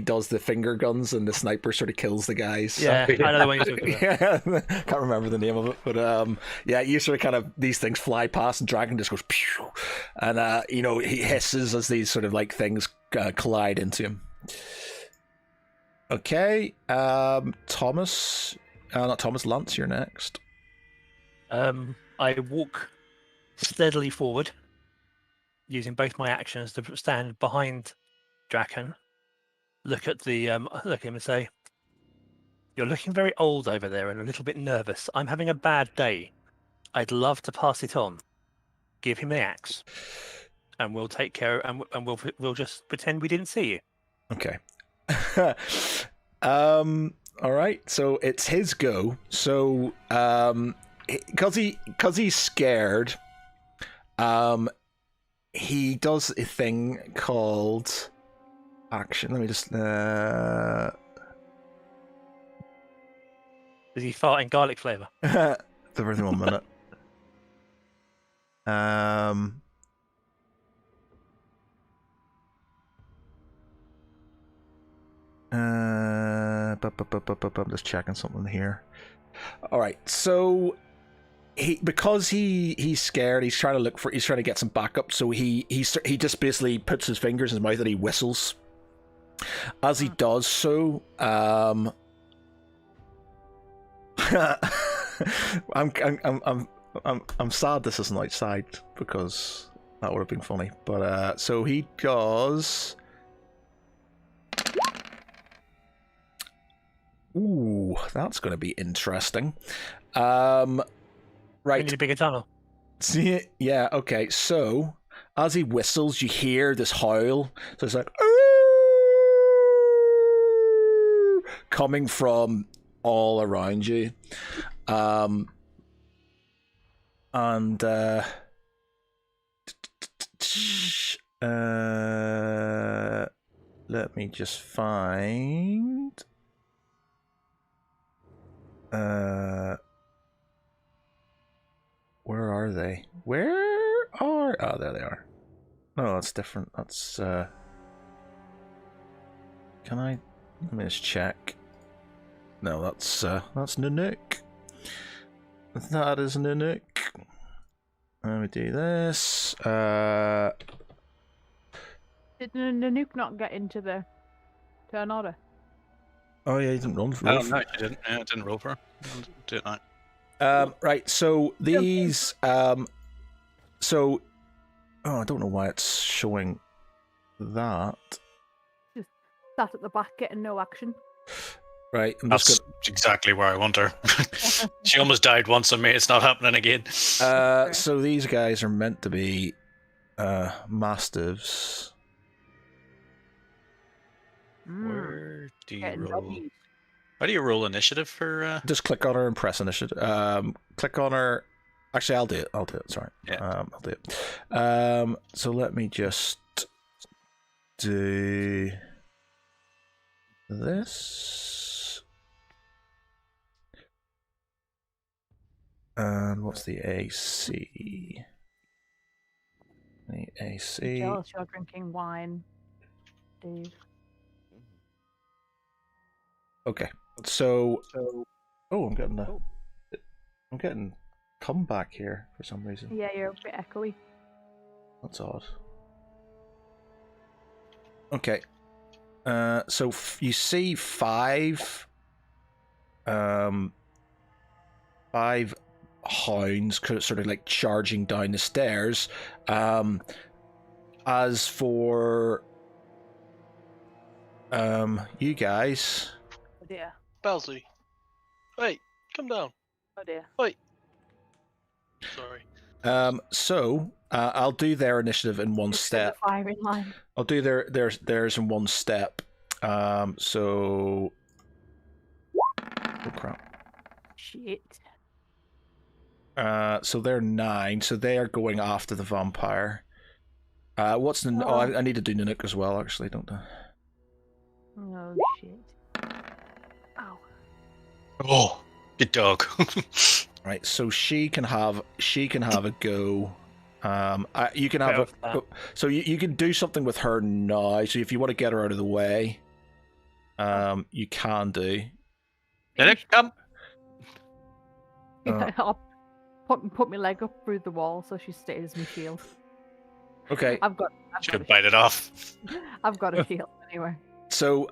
S1: does the finger guns and the sniper sort of kills the guys.
S7: Yeah, I know the one you're talking about.
S1: Yeah, can't remember the name of it, but yeah, you sort of kind of these things fly past and Draken just goes pew, and he hisses as these sort of like things collide into him. Okay, Thomas, not Thomas, Lance, you're next.
S7: I walk steadily forward, using both my actions to stand behind Draken. Look at him and say, "You're looking very old over there and a little bit nervous. I'm having a bad day. I'd love to pass it on. Give him the axe, and we'll take care. And we'll just pretend we didn't see you."
S1: Okay. All right. So it's his go. So because he's scared, he does a thing called action. Let me just
S7: Is he farting garlic flavour?
S1: the first 1 minute. I'm just checking something here. All right, so because he's scared, he's trying to get some backup. So he just basically puts his fingers in his mouth and he whistles. As he does so, I'm sad this isn't outside because That would have been funny. But so he goes. Ooh, that's going to be interesting.
S7: We
S1: Right.
S7: need a bigger tunnel.
S1: See, yeah. Okay. So as he whistles, you hear this howl. So it's like coming from all around you. And let me just find where are they? Oh, there they are. No, that's different. That's can I let me just check. No, that's Nanook. That is Nanook. Let me do this.
S5: Did Nanook not get into the turn order?
S1: Oh yeah, he didn't run for
S2: I
S1: it.
S2: don't know. It didn't. Yeah, it didn't roll for her. Did not.
S1: Right, so these so I don't know why it's showing that.
S5: Just sat at the back getting no action.
S1: Right, I'm
S2: That's
S1: just
S2: exactly where I want her. She almost died once on me. It's not happening again.
S1: so these guys are meant to be mastiffs.
S2: Where do you
S5: Getting
S2: roll?
S5: W's.
S2: How do you roll initiative for?
S1: Just click on her and press initiative. Click on her. Actually, I'll do it. Sorry.
S2: Yeah.
S1: I'll do it. So let me just do this. And what's the AC? The AC.
S5: Jealous you're drinking wine, Dave.
S1: Okay. So I'm getting comeback here for some reason.
S5: Yeah, you're a bit echoey.
S1: That's odd. Okay. So you see five hounds sort of like charging down the stairs. As for you guys,
S5: Oh dear.
S6: Belzy. Wait, come down.
S5: Oh dear.
S6: Sorry.
S1: so I'll do their initiative in one
S5: Just
S1: step.
S5: the firing line.
S1: I'll do theirs in one step. So oh crap.
S5: Shit.
S1: So they're 9, so they are going after the vampire. What's the? Oh, I need to do Nanook as well. Actually, don't I?
S5: Oh shit. Ow.
S2: Oh, good dog.
S1: Right. So she can have a go. You can have a. So you can do something with her now. So if you want to get her out of the way, you can do.
S2: Did it come?
S5: I'll put my leg up through the wall so she stays as my shield.
S1: Okay.
S5: I've got
S2: Should bite it off.
S5: I've got a shield anyway.
S1: So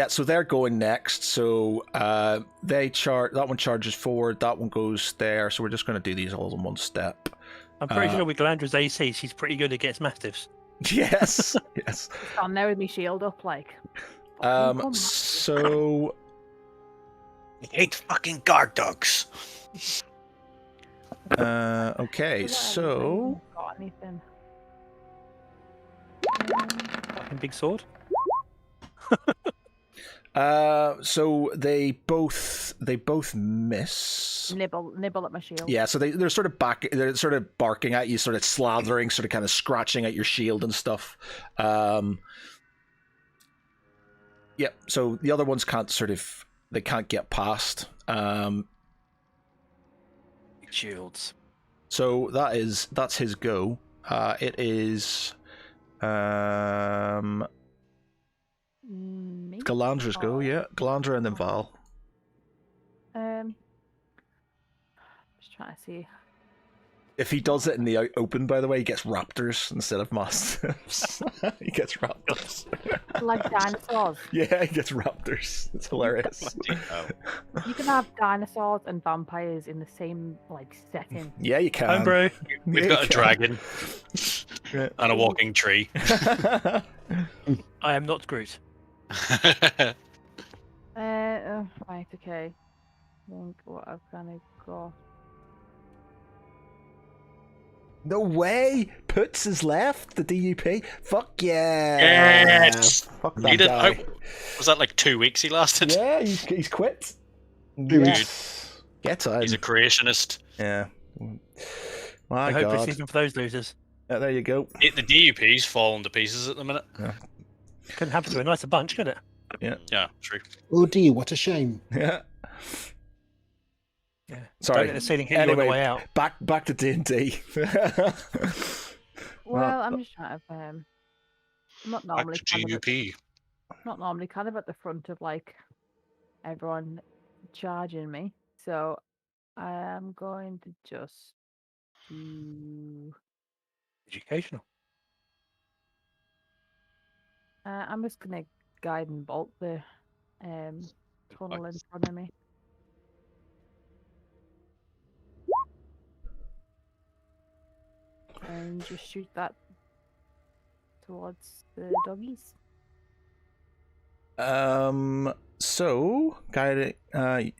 S1: so they're going next. So that one charges forward, that one goes there. So we're just going to do these all in one step.
S7: I'm pretty sure with Galandra's AC, she's pretty good against mastiffs.
S1: Yes, yes.
S5: I'm there with my shield up, like.
S1: So
S2: I hate fucking guard dogs.
S1: okay, so
S5: Got anything?
S7: Fucking big sword.
S1: so they both miss.
S5: Nibble at my shield.
S1: Yeah, so they're sort of they're sort of barking at you, sort of slathering, sort of kind of scratching at your shield and stuff. Yep. So the other ones can't get past.
S7: Shields.
S1: So that's his go. It is
S5: Me?
S1: Galandra's go. Yeah, Galandra and then Val.
S5: Just trying to see.
S1: If he does it in the open, by the way, he gets raptors instead of mastiffs. He gets raptors.
S5: Like dinosaurs.
S1: Yeah, he gets raptors. It's hilarious.
S5: You can have dinosaurs and vampires in the same like setting.
S1: Yeah, you can.
S7: Home, bro.
S2: We've
S1: Yeah,
S2: got
S1: you
S2: a
S1: can.
S2: dragon. and a walking tree.
S7: I am not Groot.
S5: Right, okay. I think what I've kind of got.
S1: No way! Puts is left, the DUP. Fuck yeah!
S2: Yes!
S1: Fuck
S2: He
S1: that
S2: did.
S1: guy.
S2: Was that like 2 weeks he lasted?
S1: Yeah, he's quit.
S4: Dude.
S1: Yes. Get on.
S2: He's a creationist.
S1: Yeah.
S7: I
S1: My
S7: hope
S1: God.
S7: it's even for those losers.
S1: There you go.
S2: The DUP's falling to pieces at the minute.
S7: Couldn't happen to a nicer bunch, could it?
S2: Yeah, true.
S4: Oh dear, what a shame.
S1: Yeah.
S7: Yeah.
S1: Sorry.
S7: Don't let the ceiling hit you on the
S1: Anyway,
S7: way out.
S1: back to D&D.
S5: Well, I'm just trying to. I'm not
S2: Back
S5: normally
S2: to
S5: kind of.
S2: GUP.
S5: Not normally kind of at the front of like everyone charging me, so I am going to just do.
S7: Educational.
S5: I'm just gonna guide and bolt the tunnel in front of me. And just shoot that towards the doggies.
S1: So guiding. That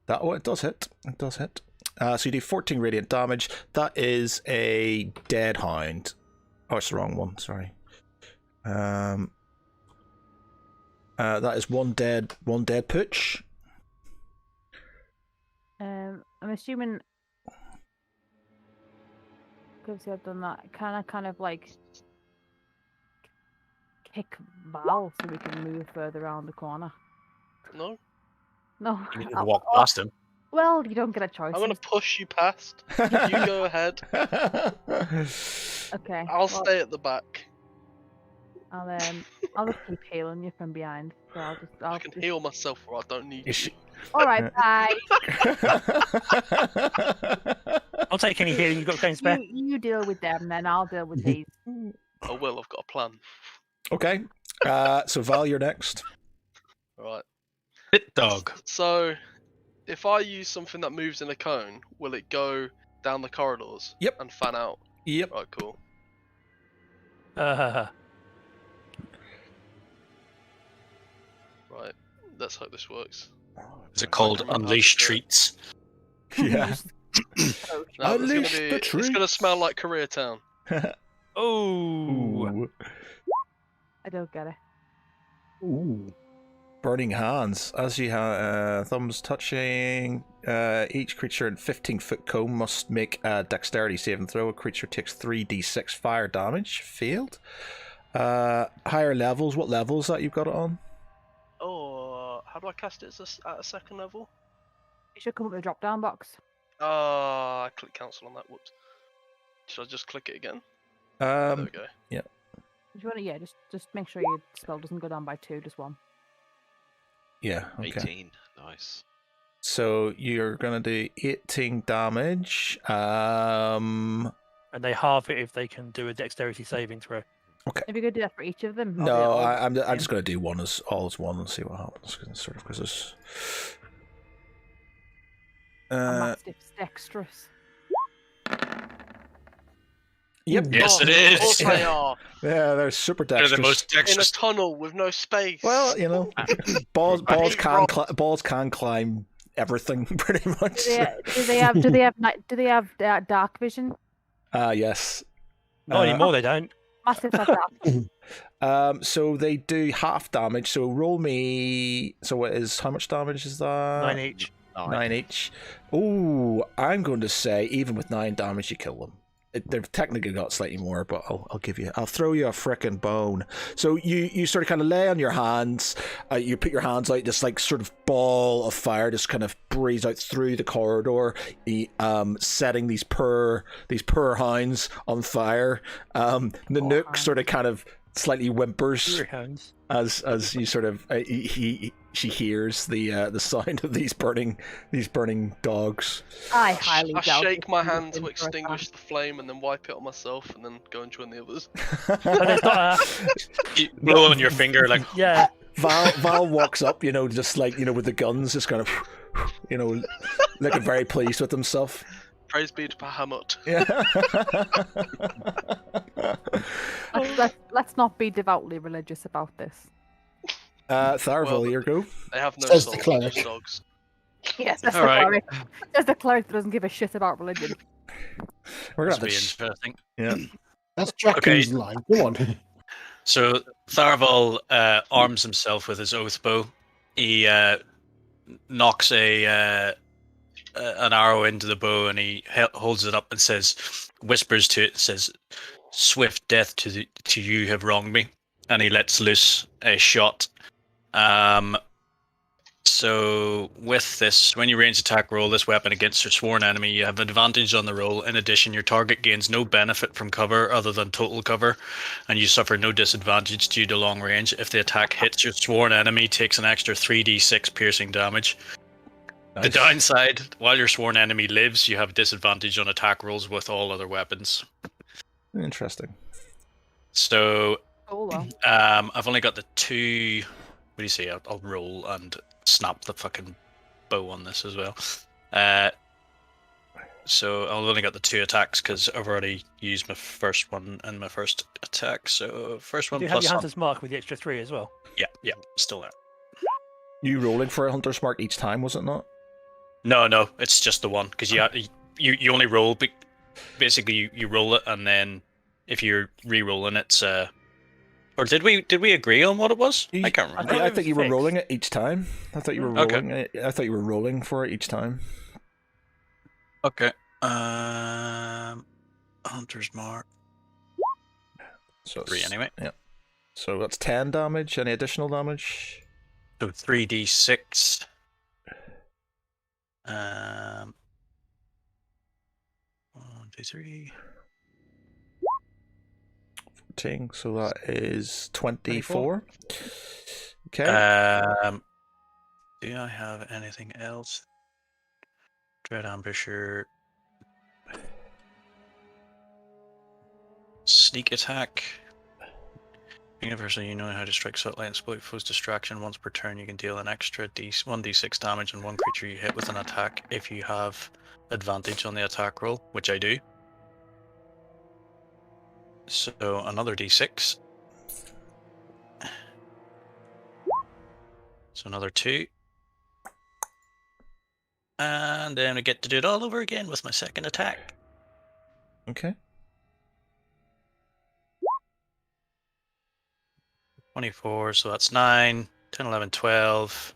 S1: it does hit. It does hit. So you do 14 radiant damage. That is a dead hound. Oh, it's the wrong one. Sorry. That is one dead pooch.
S5: I'm assuming because I've done that, kind of like kick Val so we can move further around the corner.
S6: No,
S5: No,
S2: You need to walk past him.
S5: well, you don't get a choice.
S6: I'm gonna push you past. You go ahead.
S5: Okay.
S6: I'll stay at the back.
S5: I'll just keep healing you from behind. So
S6: I can heal myself, or I don't need you.
S5: All right, bye.
S7: I'll take any healing you've got going spare.
S5: You deal with them, then I'll deal with these.
S6: I will. I've got a plan.
S1: Okay. So Val, you're next.
S6: Right.
S2: Hit dog.
S6: So, if I use something that moves in a cone, will it go down the corridors?
S1: Yep.
S6: And fan out?
S1: Yep.
S6: Right, cool. Right. Let's hope this works.
S2: Is it called Unleash Treats?
S1: Yeah.
S6: No,
S1: Unleash the
S6: it's gonna
S1: treats.
S6: smell like Koreatown.
S7: Oh.
S1: Ooh.
S5: I don't get it.
S1: Ooh. Burning hands. As you have thumbs touching, each creature in 15-foot cone must make a dexterity saving throw. A creature takes 3d6 fire damage. Failed. Higher levels. What levels that you've got it on?
S6: Oh, how do I cast it at a second level?
S5: You should come up with a drop down box.
S6: I click cancel on that. Whoops. Should I just click it again? There we go.
S5: If you want to, yeah, just make sure your spell doesn't go down by 2, just 1.
S1: Yeah. Okay.
S3: 18. Nice.
S1: So you're gonna do 18 damage.
S7: And they halve it if they can do a dexterity saving throw.
S5: If you're gonna do that for each of them.
S1: No, I'm just gonna do one as one and see what happens. Sort of because it's.
S5: Mastiff's dexterous.
S1: Yep.
S2: Yes, it
S6: Of
S2: is.
S6: course they are.
S1: Yeah, they're super
S2: They're
S1: dexterous.
S2: the most
S6: In a
S2: dexterous.
S6: tunnel with no space.
S1: Well, you know, balls
S6: hate
S1: can
S6: rocks.
S1: balls can climb everything pretty much.
S5: Do they have dark vision?
S1: Yes.
S7: Not anymore, they don't.
S5: Mastiffs have dark.
S1: So they do half damage. So roll me. So what is how much damage is that?
S7: 9 each.
S1: 9 each. Ooh, I'm going to say even with 9 damage, you kill them. They've technically got slightly more, but I'll throw you a frickin' bone. So you sort of kind of lay on your hands. You put your hands out, this like sort of ball of fire just kind of breathes out through the corridor, setting these poor hounds on fire. The Nook sort of kind of slightly whimpers as you sort of she hears the sound of these burning dogs.
S5: I highly
S6: I
S5: doubt
S6: shake
S5: it.
S6: my hand to extinguish the flame and then wipe it on myself and then go and join the others.
S7: And it's not
S2: You blow on your finger like.
S7: yeah.
S1: Val walks up, just like with the guns, just kind of, looking very pleased with himself.
S6: Praise be to Bahamut.
S1: Yeah.
S5: Let's not be devoutly religious about this.
S1: Tharvel,
S6: Well,
S1: your go.
S6: They have no
S4: Says the
S6: soul,
S4: cleric.
S6: just dogs.
S5: Yes, that's
S2: All
S5: the
S2: right.
S5: cleric. That's the cleric that doesn't give a shit about religion.
S1: We're
S2: This
S1: gonna
S2: will
S1: have
S2: be
S1: this.
S2: interesting.
S1: Yeah.
S4: That's Draken's line. Go on.
S2: So Tharval arms himself with his oath bow. He knocks an arrow into the bow, and he holds it up and whispers to it, says, "Swift death to you have wronged me," and he lets loose a shot. So with this, when you range attack roll this weapon against your sworn enemy, you have advantage on the roll. In addition, your target gains no benefit from cover other than total cover, and you suffer no disadvantage due to long range. If the attack hits your sworn enemy, takes an extra 3d6 piercing damage.
S1: Nice.
S2: The downside, while your sworn enemy lives, you have disadvantage on attack rolls with all other weapons.
S1: Interesting.
S2: So,
S5: Oh well.
S2: I've only got the 2. What do you say? I'll roll and snap the fucking bow on this as well. So I've only got the 2 attacks because I've already used my first one in my first attack. So first one
S7: Do you have
S2: plus
S7: your hunter's mark with the extra 3 as well?
S2: Yeah, still there.
S1: You rolling for a hunter's mark each time, was it not?
S2: No, it's just the one because you only roll. Basically, you roll it, and then if you're re-rolling, it's Or did we agree on what it was? I can't remember.
S1: I
S7: it
S1: think
S7: was
S1: you were
S7: fixed.
S1: rolling it each time. I thought you were
S2: Okay.
S1: rolling it. I thought you were rolling for it each time.
S2: Okay. Hunter's mark.
S1: So
S2: 3 anyway.
S1: Yeah. So that's 10 damage. Any additional damage?
S2: So 3d6. 1, 2, 3.
S1: 14. So that is 24. Okay.
S2: Do I have anything else? Dread Ambusher. Sneak attack. Universally, you know how to strike subtly and exploit foe's distraction. Once per turn, you can deal an extra 1d6 damage on one creature you hit with an attack if you have advantage on the attack roll, which I do. So another d6. So another 2. And then I get to do it all over again with my second attack.
S1: Okay.
S2: 24, so that's 9, 10, 11, 12,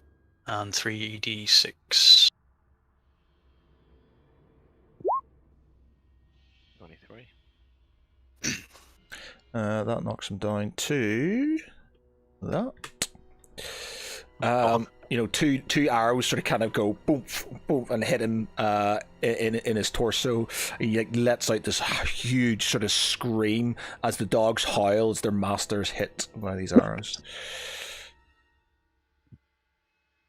S2: and 3d6.
S3: 23.
S1: That knocks him down to that. Two arrows sort of kind of go boom, boom, and hit him in his torso. He lets out this huge sort of scream as the dogs howl as their masters hit by these arrows.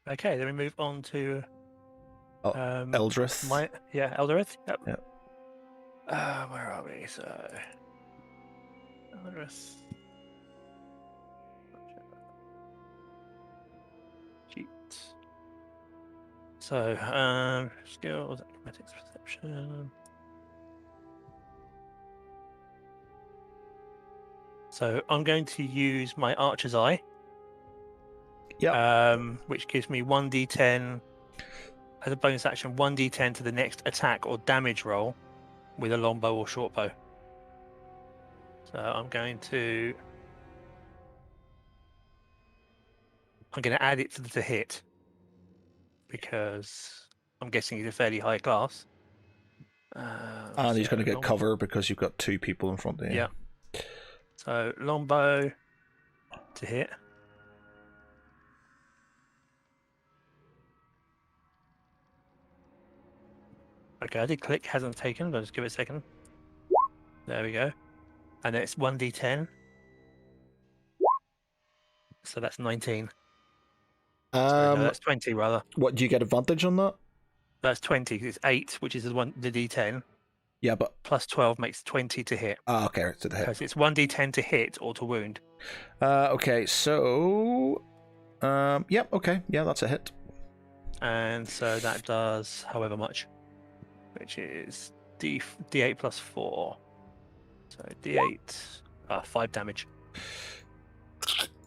S7: Okay, then we move on to
S1: Eldrith.
S7: Eldrith. Yep.
S1: Yep.
S7: Where are we? So Eldrith. Cheat. So skills, acrobatics, perception. So I'm going to use my Archer's Eye.
S1: Yeah.
S7: Which gives me 1d10 as a bonus action, 1d10 to the next attack or damage roll with a longbow or shortbow. So I'm going to add it to the hit because I'm guessing he's a fairly high class.
S1: And he's going to get cover because you've got 2 people in front of you.
S7: Yeah. So longbow to hit. Okay, I did click, hasn't taken, but just give it a second. There we go. And then it's 1d10. So that's 19. Sorry, no, that's 20 rather.
S1: What, do you get advantage on that?
S7: That's 20. It's 8, which is the d10.
S1: Yeah, but
S7: Plus 12 makes 20 to hit.
S1: okay, to the hit.
S7: Because it's 1d10 to hit or to wound.
S1: Okay, so okay, yeah, that's a hit.
S7: And so that does however much. which is D8 plus 4. So D8, 5 damage.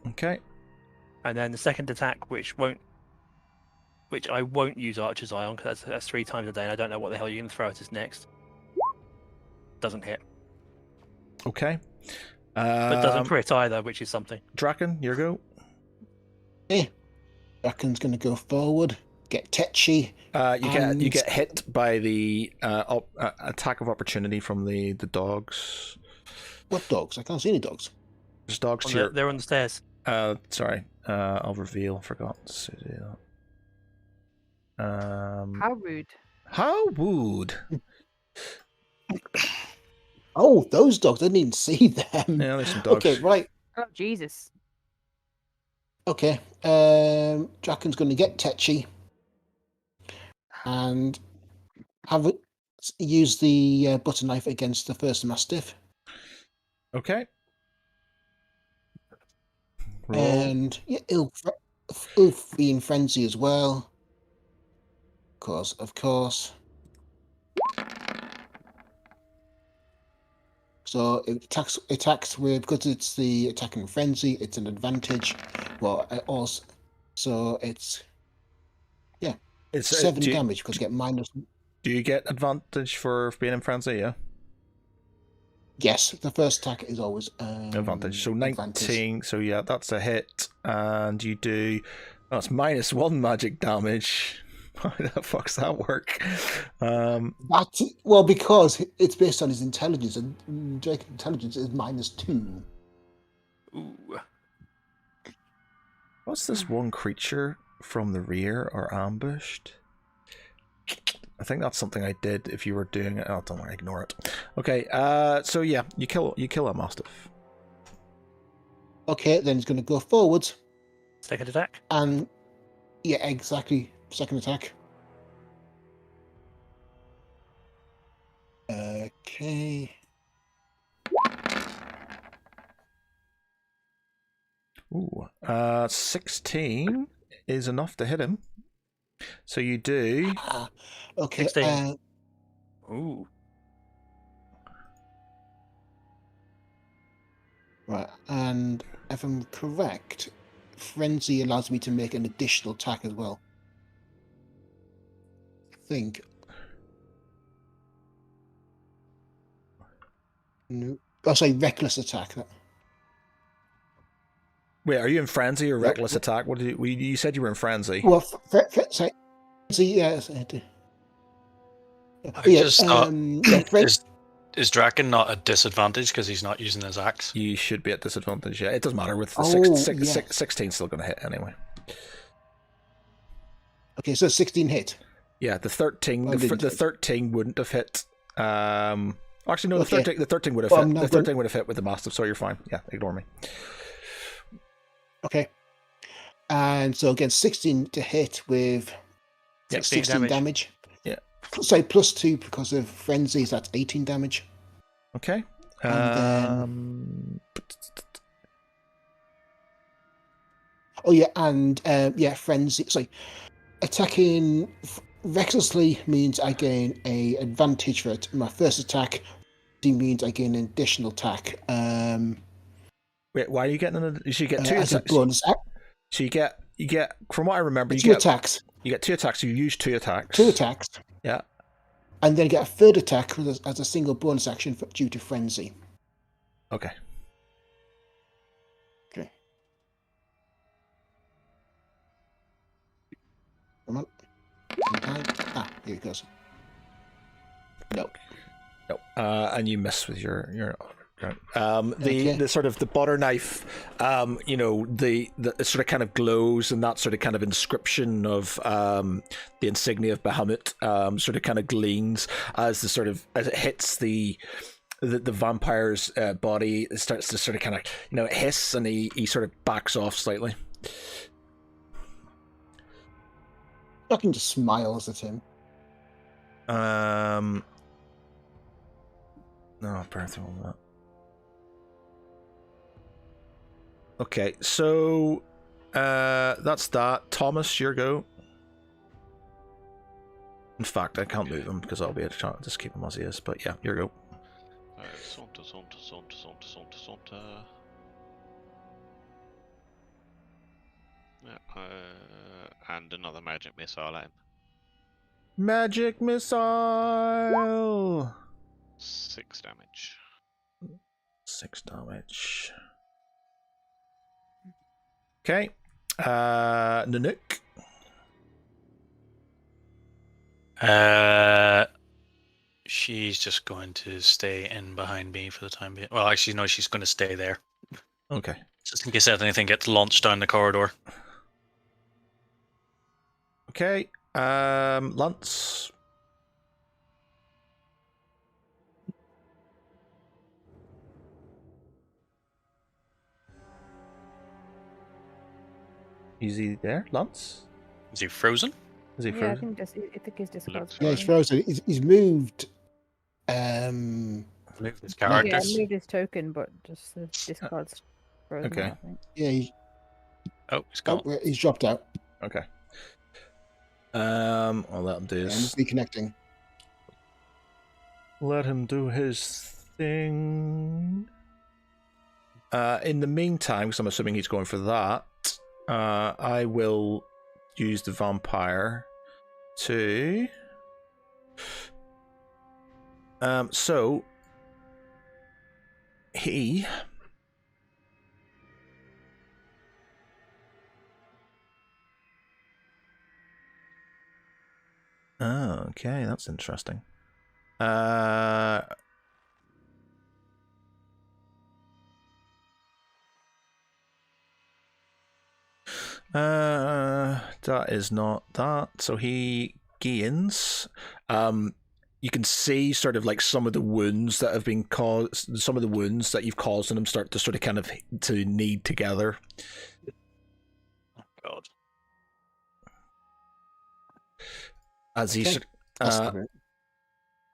S1: Okay.
S7: And then the second attack, which I won't use Archer's Eye on, because that's 3 times a day, and I don't know what the hell you're going to throw at us next. Doesn't hit.
S1: Okay.
S7: But doesn't crit either, which is something.
S1: Draken, your go.
S4: Okay. Draken's going to go forward, get tetchy.
S1: You get hit by the attack of opportunity from the dogs.
S4: What dogs? I can't see any dogs.
S1: There's dogs here.
S7: They're on the stairs.
S1: Sorry. I'll reveal. Forgot to do that.
S5: How rude.
S1: How would?
S4: Oh, those dogs! I didn't even see them.
S1: Yeah, there's some dogs.
S4: Okay, right.
S5: Oh, Jesus.
S4: Okay. Draken's going to get tetchy and use the butter knife against the first mastiff.
S1: Okay. Roll.
S4: And yeah, he'll be in frenzy as well. Of course. So it attacks with, because it's the attacking frenzy, it's an advantage. Well, also, so it's 7 damage because you get minus.
S1: Do you get advantage for being in frenzy? Yeah.
S4: Yes, the first attack is always
S1: Advantage. So 19.
S4: advantage.
S1: So yeah, that's a hit, and you do. Oh, it's -1 magic damage. How the fuck's that work?
S4: Well, because it's based on his intelligence, and Drake's intelligence is -2.
S7: Ooh.
S1: What's this one creature from the rear or ambushed? I think that's something I did if you were doing it. Oh, don't worry, ignore it. Okay, so yeah, you kill a mastiff.
S4: Okay, then he's going to go forwards.
S7: Second attack.
S4: And yeah, exactly. Second attack. Okay.
S1: Ooh, 16 is enough to hit him. So you do.
S4: Okay.
S7: 16. Ooh.
S4: Right, and if I'm correct, frenzy allows me to make an additional attack as well. I think. No. Oh, sorry, reckless attack.
S1: Wait, are you in frenzy or reckless attack? What did you said you were in frenzy?
S4: Well, sorry, frenzy, yes.
S2: Is Draken not at disadvantage because he's not using his axe?
S1: You should be at disadvantage. Yeah, it doesn't matter with the 16 still going to hit anyway.
S4: Okay, so 16 hit.
S1: Yeah, the 13 the 13 wouldn't have hit. Actually, no, the 13 would have hit. The 13 would have hit with the mastiff, so you're fine. Yeah, ignore me.
S4: Okay. And so again, 16 to hit with 16 damage.
S1: Yeah.
S4: Say +2 because of frenzies, that's 18 damage.
S1: Okay.
S4: And frenzy. Sorry. Attacking recklessly means I gain a advantage for it. My first attack means I gain an additional attack.
S1: Wait, why are you getting you should get 2 attacks.
S4: Bonus.
S1: So you get from what I remember,
S4: two attacks.
S1: You get 2 attacks, so you use 2 attacks.
S4: 2 attacks.
S1: Yeah.
S4: And then get a third attack as a single bonus action due to frenzy.
S1: Okay.
S4: Okay. Come on. Here it goes. No.
S1: And you miss with your the sort of the butter knife, the sort of kind of glows, and that sort of kind of inscription of the insignia of Bahamut sort of kind of gleams as it hits the vampire's body. It starts to sort of kind of hiss, and he sort of backs off slightly.
S4: I can just smiles at him.
S1: No, birth on that. Okay, so that's that. Thomas, your go. In fact, I can't move him because I'll be able to just keep him as he is. But yeah, here you go.
S3: Saunter, saunter, saunter, saunter, saunter, saunter. Yeah, and another magic missile at him.
S1: Magic missile.
S3: 6 damage.
S1: 6 damage. Okay. Nanook.
S2: She's just going to stay in behind me for the time being. Well, actually, no, she's going to stay there.
S1: Okay.
S2: Just in case anything gets launched down the corridor.
S1: Okay. Lance. Is he there, Lance?
S2: Is he frozen?
S1: Is he
S5: Yeah, I
S1: frozen?
S5: think he's just
S3: Looks
S4: Yeah, he's frozen. He's moved.
S2: Move his
S5: Yeah,
S2: characters.
S5: I moved his token, but just the discard's frozen.
S1: Okay.
S5: I think.
S4: Yeah,
S2: Oh, he's gone.
S4: he's dropped out.
S1: Okay. I'll let him do
S4: I'm
S1: his.
S4: just reconnecting.
S1: Let him do his thing. In the meantime, because I'm assuming he's going for that, I will use the vampire to. So he. Oh, okay, that's interesting. That is not that. So he gains. You can see sort of like some of the wounds that have been caused, some of the wounds that you've caused in him start to sort of kind of to knead together.
S2: Oh, God.
S1: As he
S4: Okay. That's
S1: uh,
S4: the bit.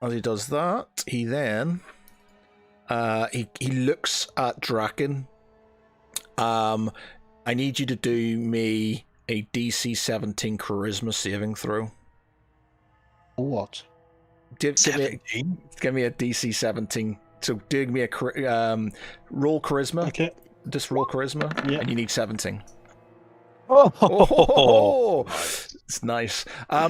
S1: as he does that, he then he looks at Draken. I need you to do me a DC 17 charisma saving throw.
S4: What?
S1: Give me a DC 17. So do me a roll charisma.
S4: Okay.
S1: Just roll charisma,
S4: Yeah.
S1: and you need 17.
S7: Oh,
S1: It's nice.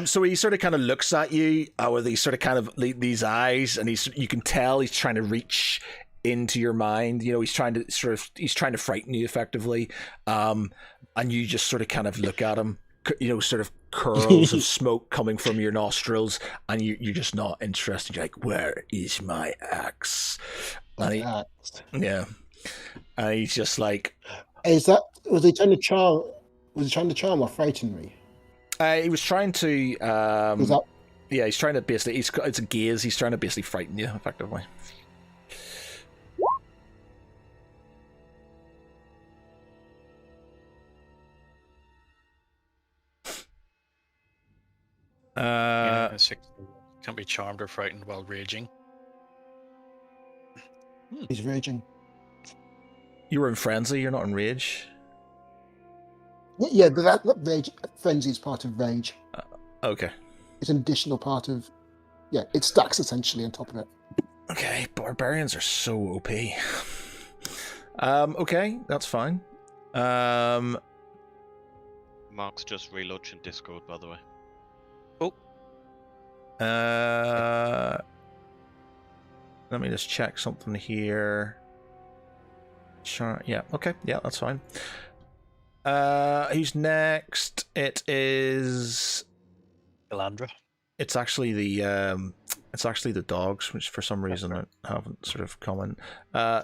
S1: So he sort of kind of looks at you with these sort of kind of these eyes, and you can tell he's trying to reach into your mind. You know, he's trying to frighten you effectively. And you just sort of kind of look at him. You know, sort of curls of smoke coming from your nostrils, and you're just not interested. You're like, "Where is my axe?" And yeah, and he's just like,
S4: Was he trying to charm? Was he trying to charm or frighten me?
S1: he was trying to.
S4: Was that?
S1: Yeah, he's trying to basically. It's a gaze. He's trying to basically frighten you, effectively.
S2: Yeah, can't be charmed or frightened while raging.
S4: He's raging.
S1: You were in frenzy. You're not in rage.
S4: Yeah, but that rage frenzy is part of rage.
S1: Okay.
S4: It's an additional part of. Yeah, it stacks essentially on top of it.
S1: Okay, barbarians are so OP. Okay, that's fine.
S3: Mark's just relaunching Discord, by the way.
S1: Let me just check something here. Sure. Yeah. Okay. Yeah, that's fine. Who's next? It is.
S2: Galandra.
S1: It's actually the dogs, which for some reason I haven't sort of come in.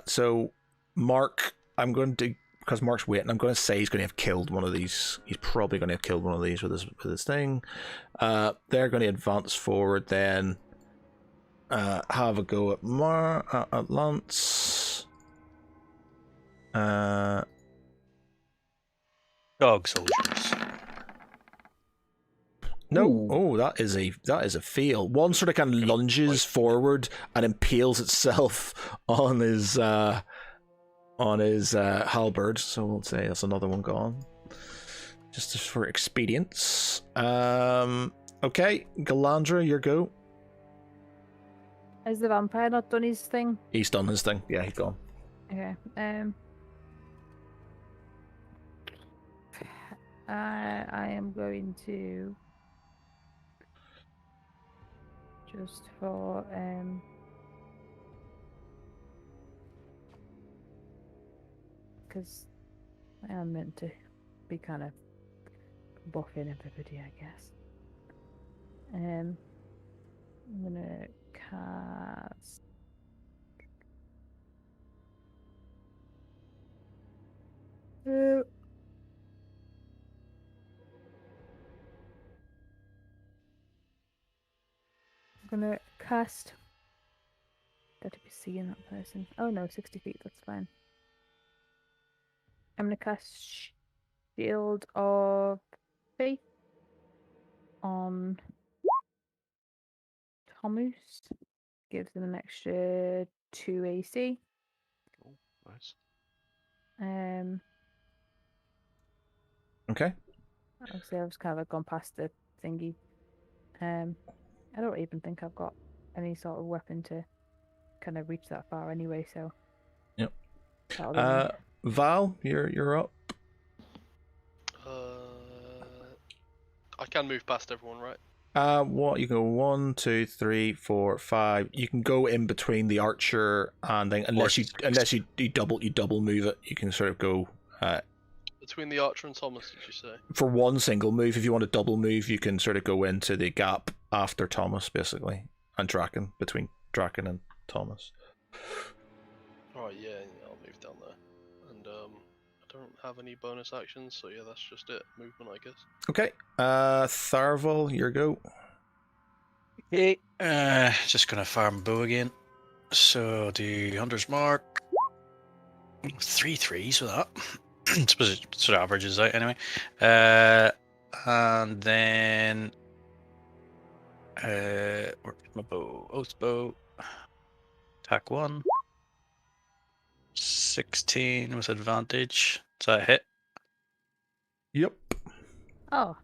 S1: So Mark, I'm going to, because Mark's waiting, I'm going to say he's going to have killed one of these. He's probably going to have killed one of these with his thing. They're going to advance forward, then have a go at Lance.
S2: Dog soldiers.
S1: No.
S4: Ooh.
S1: Oh, that is a fail. One sort of kind of lunges forward and impales itself on his halberd. So we'll say that's another one gone, just for expedience. Okay, Galandra, your go.
S5: Has the vampire not done his thing?
S1: He's done his thing. Yeah, he's gone.
S5: Okay. I am going to just for because I am meant to be kind of buffing everybody, I guess. I'm gonna cast. I'm gonna cast. Got to be seeing that person. Oh no, 60 feet. That's fine. I'm gonna cast Shield of Faith on Thomas. Gives him an extra 2 AC.
S3: Oh, nice.
S1: Okay.
S5: Obviously, I've just kind of gone past the thingy. I don't even think I've got any sort of weapon to kind of reach that far anyway. So.
S1: Yep.
S5: that'll be
S1: Val, you're up.
S6: I can move past everyone, right?
S1: What you go 1, 2, 3, 4, 5. You can go in between the archer and then unless you double move it, you can sort of go.
S6: Between the archer and Thomas, did you say?
S1: For one single move, if you want to double move, you can sort of go into the gap after Thomas, basically, and Draken, between Draken and Thomas.
S6: Alright, yeah, I'll move down there. And I don't have any bonus actions, so yeah, that's just it. Movement, I guess.
S1: Okay. Tharval, your go.
S2: Okay. Just gonna farm bow again. So do Hunter's Mark. 3 3s with that. I suppose it sort of averages out anyway. And then where's my bow? Oath bow. Attack 1. 16 with advantage. Is that a hit?
S1: Yep.
S5: Oh,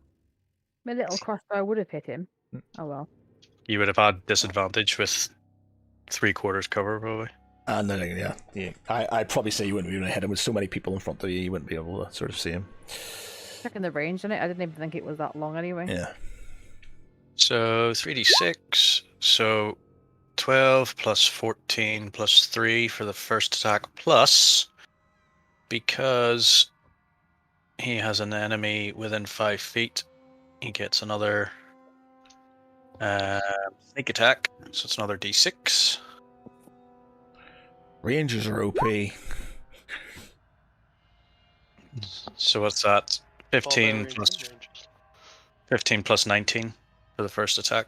S5: my little crossbow would have hit him. Oh well.
S2: You would have had disadvantage with 3/4 cover, probably.
S1: No, yeah. I'd probably say you wouldn't be able to hit him with so many people in front of you. You wouldn't be able to sort of see him.
S5: Checking the range on it, I didn't even think it was that long anyway.
S1: Yeah.
S2: So 3d6. So 12 plus 14 plus 3 for the first attack, plus because he has an enemy within 5 feet, he gets another sneak attack. So it's another d6.
S1: Rangers are OP.
S2: So what's that? 15
S6: Barbarians
S2: plus
S6: and rangers.
S2: 15 plus 19 for the first attack.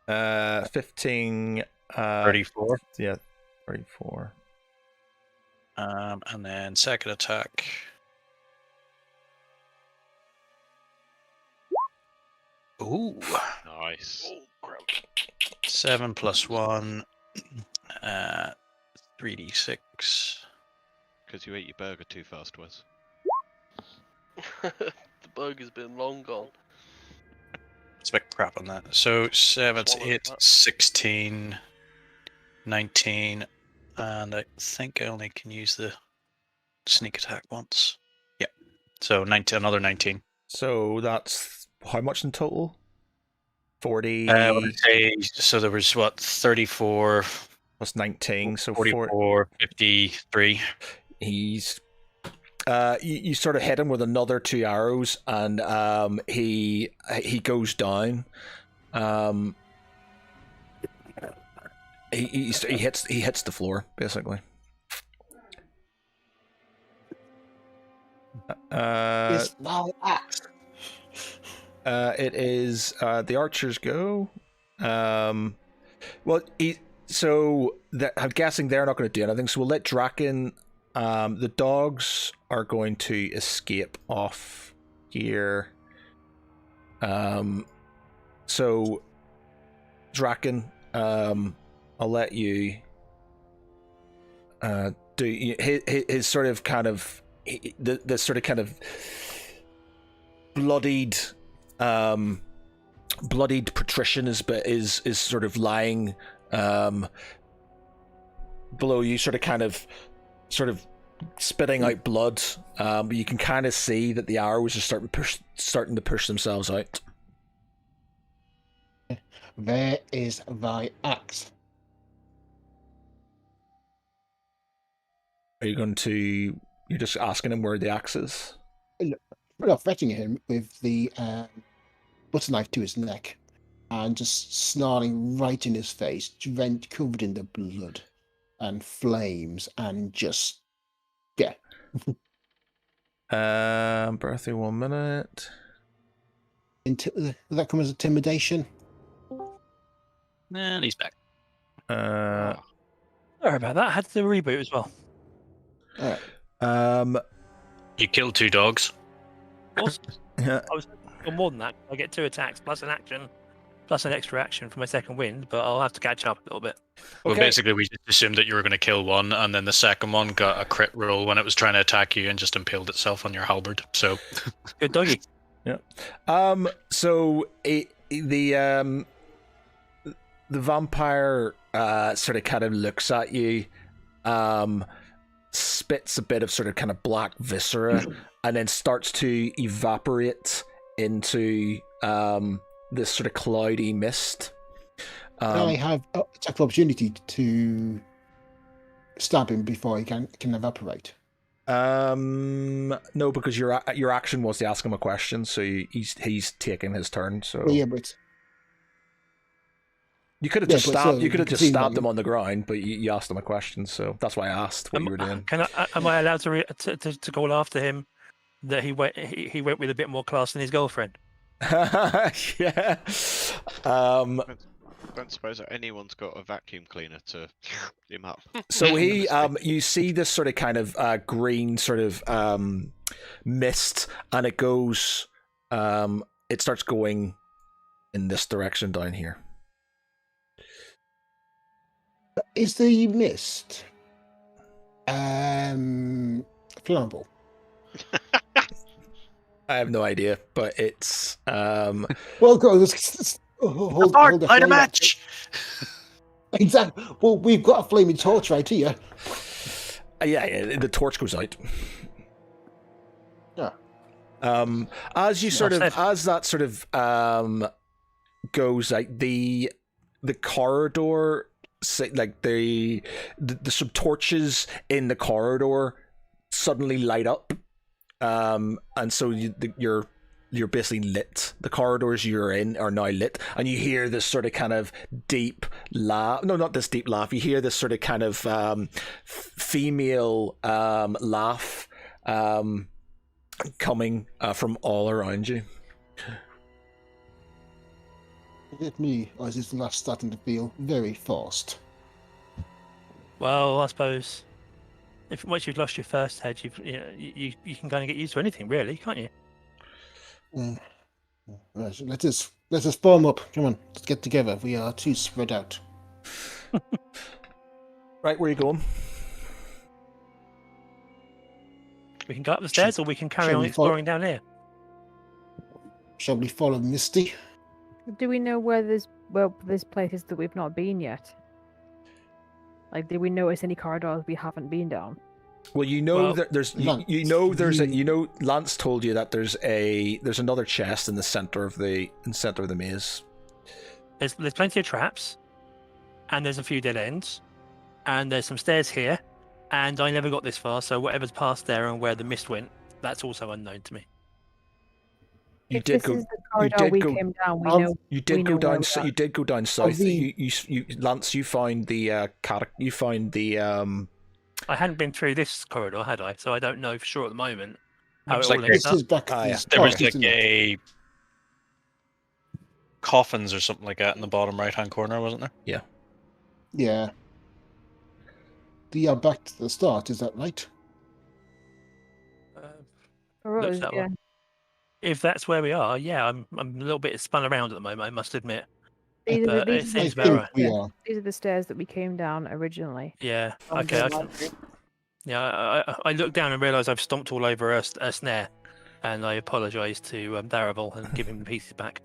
S1: 15.
S2: 34.
S1: Yeah, 34.
S2: And then second attack. Ooh.
S3: Nice.
S6: Oh, crap.
S2: 7 plus 1. 3d6.
S3: Because you ate your burger too fast, Wes.
S6: The burger's been long gone.
S2: It's a bit crap on that. So 7 to
S6: Swallow
S2: 8,
S6: that.
S2: 16, 19, and I think I only can use the sneak attack once. Yeah. So 19, another 19.
S1: So that's how much in total? 40
S2: So there was what, 34
S1: plus 19, so
S2: 44, 53.
S1: He's you sort of hit him with another 2 arrows, and he goes down. He hits the floor basically.
S4: It's my axe.
S1: It is the archers go. Well, I'm guessing they're not going to do anything, so we'll let Draken. The dogs are going to escape off here. So Draken, I'll let you do his sort of kind of the sort of kind of bloodied bloodied patrician is sort of lying below you, sort of spitting out blood. But you can kind of see that the arrows are starting to push themselves out.
S4: Where is thy axe?
S1: Are you going to? You're just asking him where the axe is?
S4: Well, threatening him with the butter knife to his neck and just snarling right in his face, drenched, covered in the blood and flames, and just yeah.
S1: Bertha, 1 minute.
S4: Does that come as intimidation?
S2: And he's back.
S7: Sorry about that. I had to do a reboot as well.
S4: All right.
S2: You killed 2 dogs.
S7: Awesome. I was more than that. I get 2 attacks plus an action, plus an extra action for my second wind, but I'll have to catch up a little bit.
S2: Well,
S1: Okay.
S2: basically, we just assumed that you were going to kill one, and then the second one got a crit roll when it was trying to attack you and just impaled itself on your halberd. So,
S7: Good doggy.
S1: So the vampire sort of kind of looks at you, spits a bit of sort of kind of black viscera, and then starts to evaporate into this sort of cloudy mist.
S4: I have attack of opportunity to stab him before he can evaporate.
S1: No, because your action was to ask him a question, so he's taking his turn. So
S4: Well, yeah, but
S1: you could have
S4: yeah,
S1: just
S4: but
S1: stabbed.
S4: still,
S1: You could have
S4: you can
S1: just
S4: see
S1: stabbed
S4: that
S1: him on the ground, but you asked him a question, so that's why I asked what you were doing.
S7: Am I allowed to go after him? That he went with a bit more class than his girlfriend.
S1: Yeah.
S3: I don't suppose that anyone's got a vacuum cleaner to him up.
S1: So he, you see this sort of kind of green sort of mist, and it goes, it starts going in this direction down here.
S4: is the mist flammable?
S1: I have no idea, but it's
S4: Well, go. Hold the
S2: light a
S4: flame
S2: match!
S4: up. Exactly. Well, we've got a flaming torch right here.
S1: yeah, the torch goes out.
S4: Yeah.
S1: As you sort of,
S7: Well said.
S1: as that sort of goes out, the corridor, like the some torches in the corridor suddenly light up, and so you're basically lit. The corridors you're in are now lit, and you hear this sort of kind of deep laugh. No, not this deep laugh. You hear this sort of kind of female laugh coming from all around you.
S4: Is it me, or is this laugh starting to feel very forced?
S7: Well, I suppose if once you've lost your first head, you can kind of get used to anything, really, can't you?
S4: Right, let us form up. Come on, let's get together. We are too spread out.
S1: Right, where are you going?
S7: We can go up the stairs, or we can carry
S4: shall
S7: on
S4: we follow-
S7: exploring down here.
S4: Shall we follow Misty?
S5: Do we know where there's places that we've not been yet? Like, did we notice any corridors we haven't been down?
S1: Well, you know
S7: Well,
S1: that there's
S4: Lance,
S1: Lance told you that there's another chest in the center of the maze.
S7: There's plenty of traps, and there's a few dead ends, and there's some stairs here, and I never got this far, so whatever's past there and where the mist went, that's also unknown to me.
S1: You
S5: If
S1: did
S5: this
S1: go.
S5: is the corridor
S1: did
S5: we
S1: go-
S5: came down, we
S4: Um,
S5: know.
S1: You
S5: we
S1: did go
S5: know where
S1: down.
S5: we are.
S1: You did go down south.
S4: the-
S1: You Lance. You found the you find the
S7: I hadn't been through this corridor, had I? So I don't know for sure at the moment how
S2: Looks
S7: it all
S2: like
S7: links
S4: This
S7: up.
S4: is back
S1: Ah,
S4: at
S1: yeah.
S4: the
S2: There was
S4: start,
S2: like
S4: isn't it?
S2: a coffins or something like that in the bottom right-hand corner, wasn't there?
S4: Yeah. We are back to the start. Is that right?
S5: For
S7: Looks
S5: us,
S7: that
S5: yeah.
S7: way. If that's where we are, yeah, I'm a little bit spun around at the moment, I must admit.
S5: These are
S7: But
S5: the-
S7: it
S5: these are the
S4: I
S7: seems about
S4: think
S7: right.
S4: we
S5: Yeah.
S4: are.
S5: These are the stairs that we came down originally.
S7: Yeah.
S5: from
S7: Okay.
S5: the
S7: I can,
S5: library.
S7: yeah. I looked down and realised I've stomped all over a snare. and I apologise to Darabel and give him the pieces back.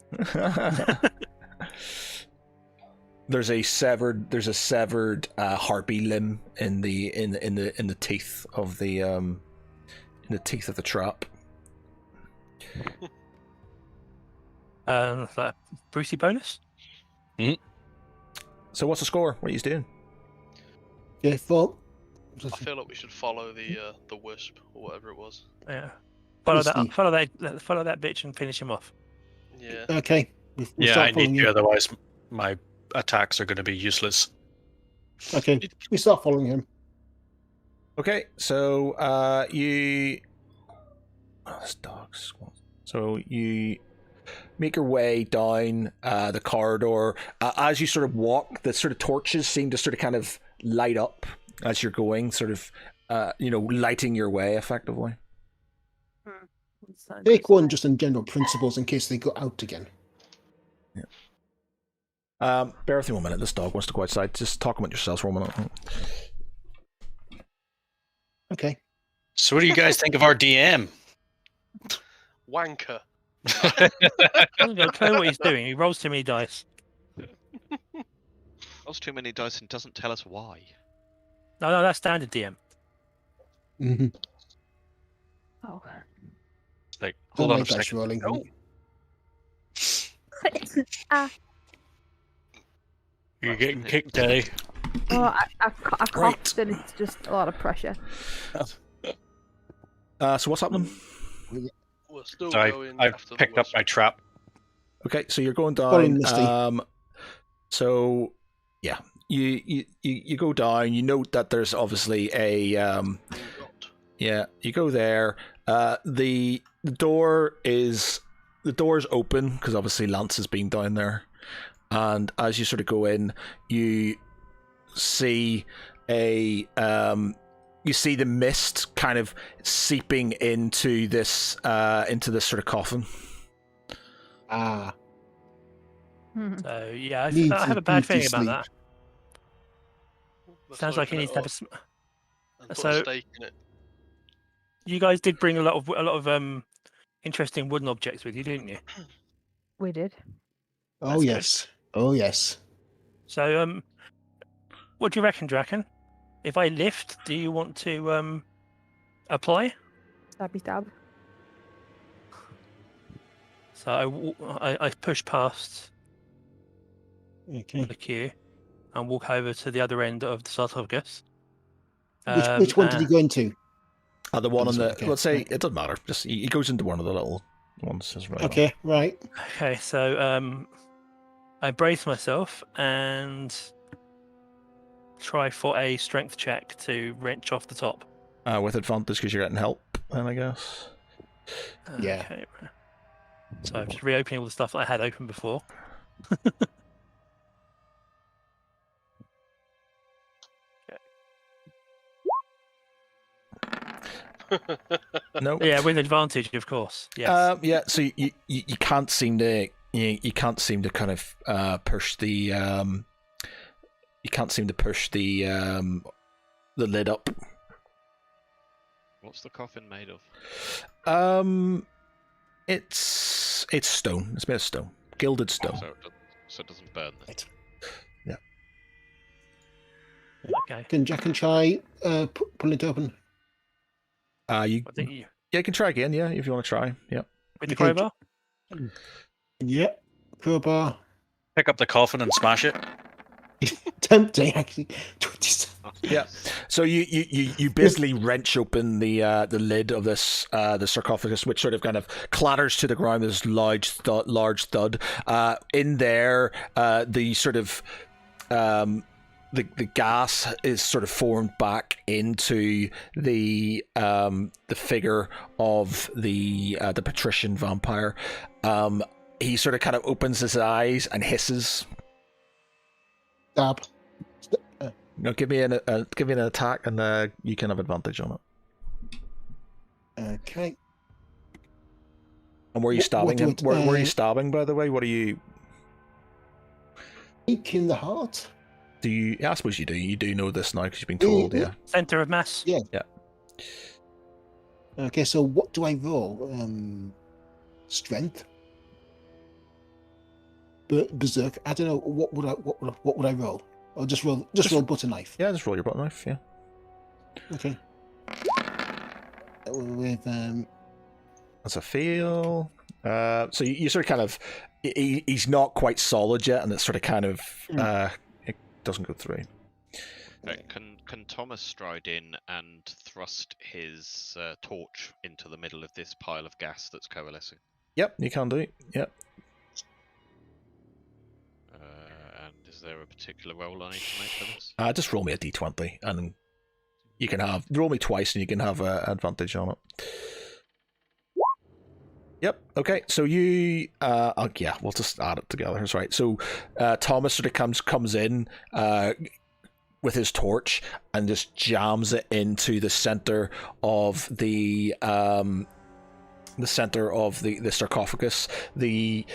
S1: There's a severed harpy limb in the teeth of the trap.
S7: That Brucey bonus.
S1: So what's the score? What are you doing?
S4: Yeah, well,
S6: I feel like we should follow the wisp or whatever it was.
S7: Yeah. Follow
S4: Brucey.
S7: that bitch and finish him off.
S6: Yeah.
S4: Okay. We'll
S2: Yeah,
S4: start
S2: I need
S4: following
S2: to,
S4: him.
S2: otherwise my attacks are going to be useless.
S4: Okay, we start following him.
S1: Okay, so you. Oh, this dog's. So you make your way down the corridor. As you sort of walk, the sort of torches seem to sort of kind of light up as you're going, sort of, lighting your way effectively.
S4: Take one just in general principles in case they go out again.
S1: Yeah. Bear with me 1 minute. This dog wants to go outside. Just talk about yourselves for a minute.
S4: Okay.
S2: So what do you guys think of our DM?
S6: Wanker.
S7: I'll tell you what he's doing. He rolls too many dice.
S3: Rolls too many dice and doesn't tell us why.
S7: No, that's standard DM.
S4: Mm-hmm.
S5: Oh.
S2: Like, hold on a
S4: dice
S2: second.
S4: rolling.
S2: Oh. You're getting kicked, Daddy.
S5: Oh, I coughed and it's just a lot of pressure.
S1: So what's happening?
S6: We're still
S2: So
S6: going
S2: I've
S6: after
S2: picked
S6: the
S2: up
S6: wisp.
S2: my trap.
S1: Okay, so you're going
S4: Following
S1: down.
S4: Misty.
S1: So yeah, you go down. You note that there's obviously a yeah. You go there. The door is open because obviously Lance has been down there, and as you sort of go in, you see you see the mist kind of seeping into this sort of coffin.
S4: Ah.
S7: So yeah,
S4: Need
S7: I have
S4: to-
S7: a bad
S4: need to
S7: feeling about
S4: sleep.
S7: that.
S6: Let's
S7: Sounds like he
S6: open
S7: needs
S6: it
S7: to have
S6: up and put
S7: so-
S6: a stake in it.
S7: You guys did bring a lot of interesting wooden objects with you, didn't you?
S5: We did.
S4: Oh
S7: That's good.
S4: yes. Oh yes.
S7: So what do you reckon, Draken? If I lift, do you want to apply?
S5: Stabby stab.
S7: So I push past
S4: Okay.
S7: the queue and walk over to the other end of the sarcophagus.
S4: Which one did you go into?
S1: The one on the
S4: Okay.
S1: let's say it doesn't matter. Just he goes into one of the little ones. As right.
S4: Okay, right.
S7: Okay, so I brace myself and try for a strength check to wrench off the top.
S1: With advantage because you're getting help, then I guess.
S4: Yeah.
S7: Okay. So I'm just reopening all the stuff that I had open before.
S1: No.
S7: Yeah, with advantage, of course. Yes.
S1: Yeah. So you can't seem to you can't seem to kind of push the you can't seem to push the lid up.
S3: What's the coffin made of?
S1: It's stone. It's made of stone, gilded stone.
S3: So it doesn't burn then.
S1: Yeah.
S7: Okay.
S4: Can Jack and try pull it open?
S1: You
S7: I think you
S1: yeah, you can try again. Yeah, if you want to try. Yeah.
S7: with the
S4: Okay.
S7: crowbar.
S4: Yep. Crowbar.
S2: Pick up the coffin and smash it.
S4: Tempting actually. 27.
S1: Yeah. So you basically wrench open the lid of this the sarcophagus, which sort of kind of clatters to the ground. This large thud. In there, the sort of the gas is sort of formed back into the figure of the patrician vampire. He sort of kind of opens his eyes and hisses.
S4: Stab.
S1: No, give me an attack, and you can have advantage on it.
S4: Okay.
S1: And were you stabbing him?
S4: What
S1: Were you stabbing? By the way, what are you?
S4: Peak in the heart.
S1: Do you? Yeah, I suppose you do. You do know this now because you've been told. Yeah.
S7: Center of mass.
S4: Yeah.
S1: Yeah.
S4: Okay, so what do I roll? Strength. Berserk. I don't know. What would I roll? Or just roll butter knife.
S1: Yeah, just roll your butter knife. Yeah.
S4: Okay. With
S1: That's a fail. So you sort of kind of he's not quite solid yet, and it's sort of kind of it doesn't go through.
S3: Can Thomas stride in and thrust his torch into the middle of this pile of gas that's coalescing?
S1: Yep, you can do it. Yep.
S3: And is there a particular roll I need to make for this?
S1: Just roll me a d20, and you can roll me twice, and you can have an advantage on it. Yep. Okay. So you, yeah, we'll just add it together. That's right. So Thomas sort of comes in with his torch and just jams it into the center of the sarcophagus. The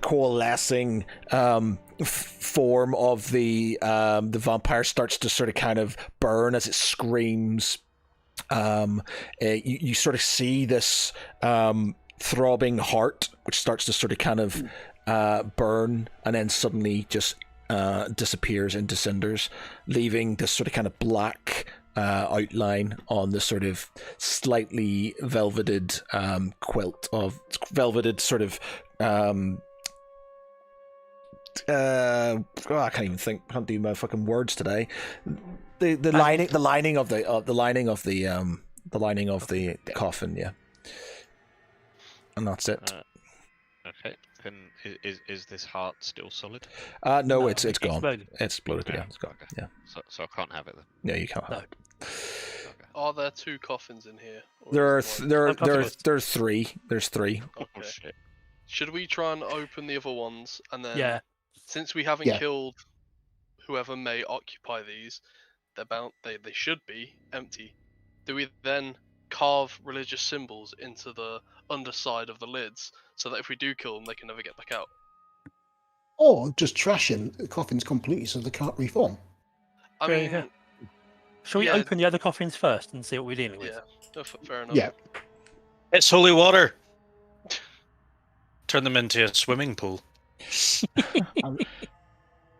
S1: coalescing form of the vampire starts to sort of kind of burn as it screams. You sort of see this throbbing heart, which starts to sort of kind of burn, and then suddenly just disappears into cinders, leaving this sort of kind of black outline on the sort of slightly velveted quilt of velveted sort of I can't even think. Can't do my fucking words today. The lining of the coffin, yeah, and that's it.
S3: Okay. Is this heart still solid?
S1: No, it's gone.
S7: Exploded.
S1: It's exploded.
S3: Okay.
S1: Yeah, it's gone.
S3: Okay.
S1: Yeah.
S3: So I can't have it then.
S1: Yeah, you can't have it.
S3: Okay.
S6: Are there 2 coffins in here? Or
S1: There are
S6: is there one?
S1: there's three. There's 3.
S3: Oh
S6: Okay.
S3: shit.
S6: Should we try and open the other ones, and then
S7: Yeah.
S6: since we haven't
S4: Yeah.
S6: killed whoever may occupy these, they should be empty. Do we then carve religious symbols into the underside of the lids so that if we do kill them, they can never get back out?
S4: or just trashing the coffins completely so they can't reform.
S6: I
S7: Fair
S6: mean,
S7: enough. Shall we
S6: yeah.
S7: open the other coffins first and see what we're dealing with?
S6: yeah, fair enough.
S4: Yeah.
S2: It's holy water. Turn them into a swimming pool.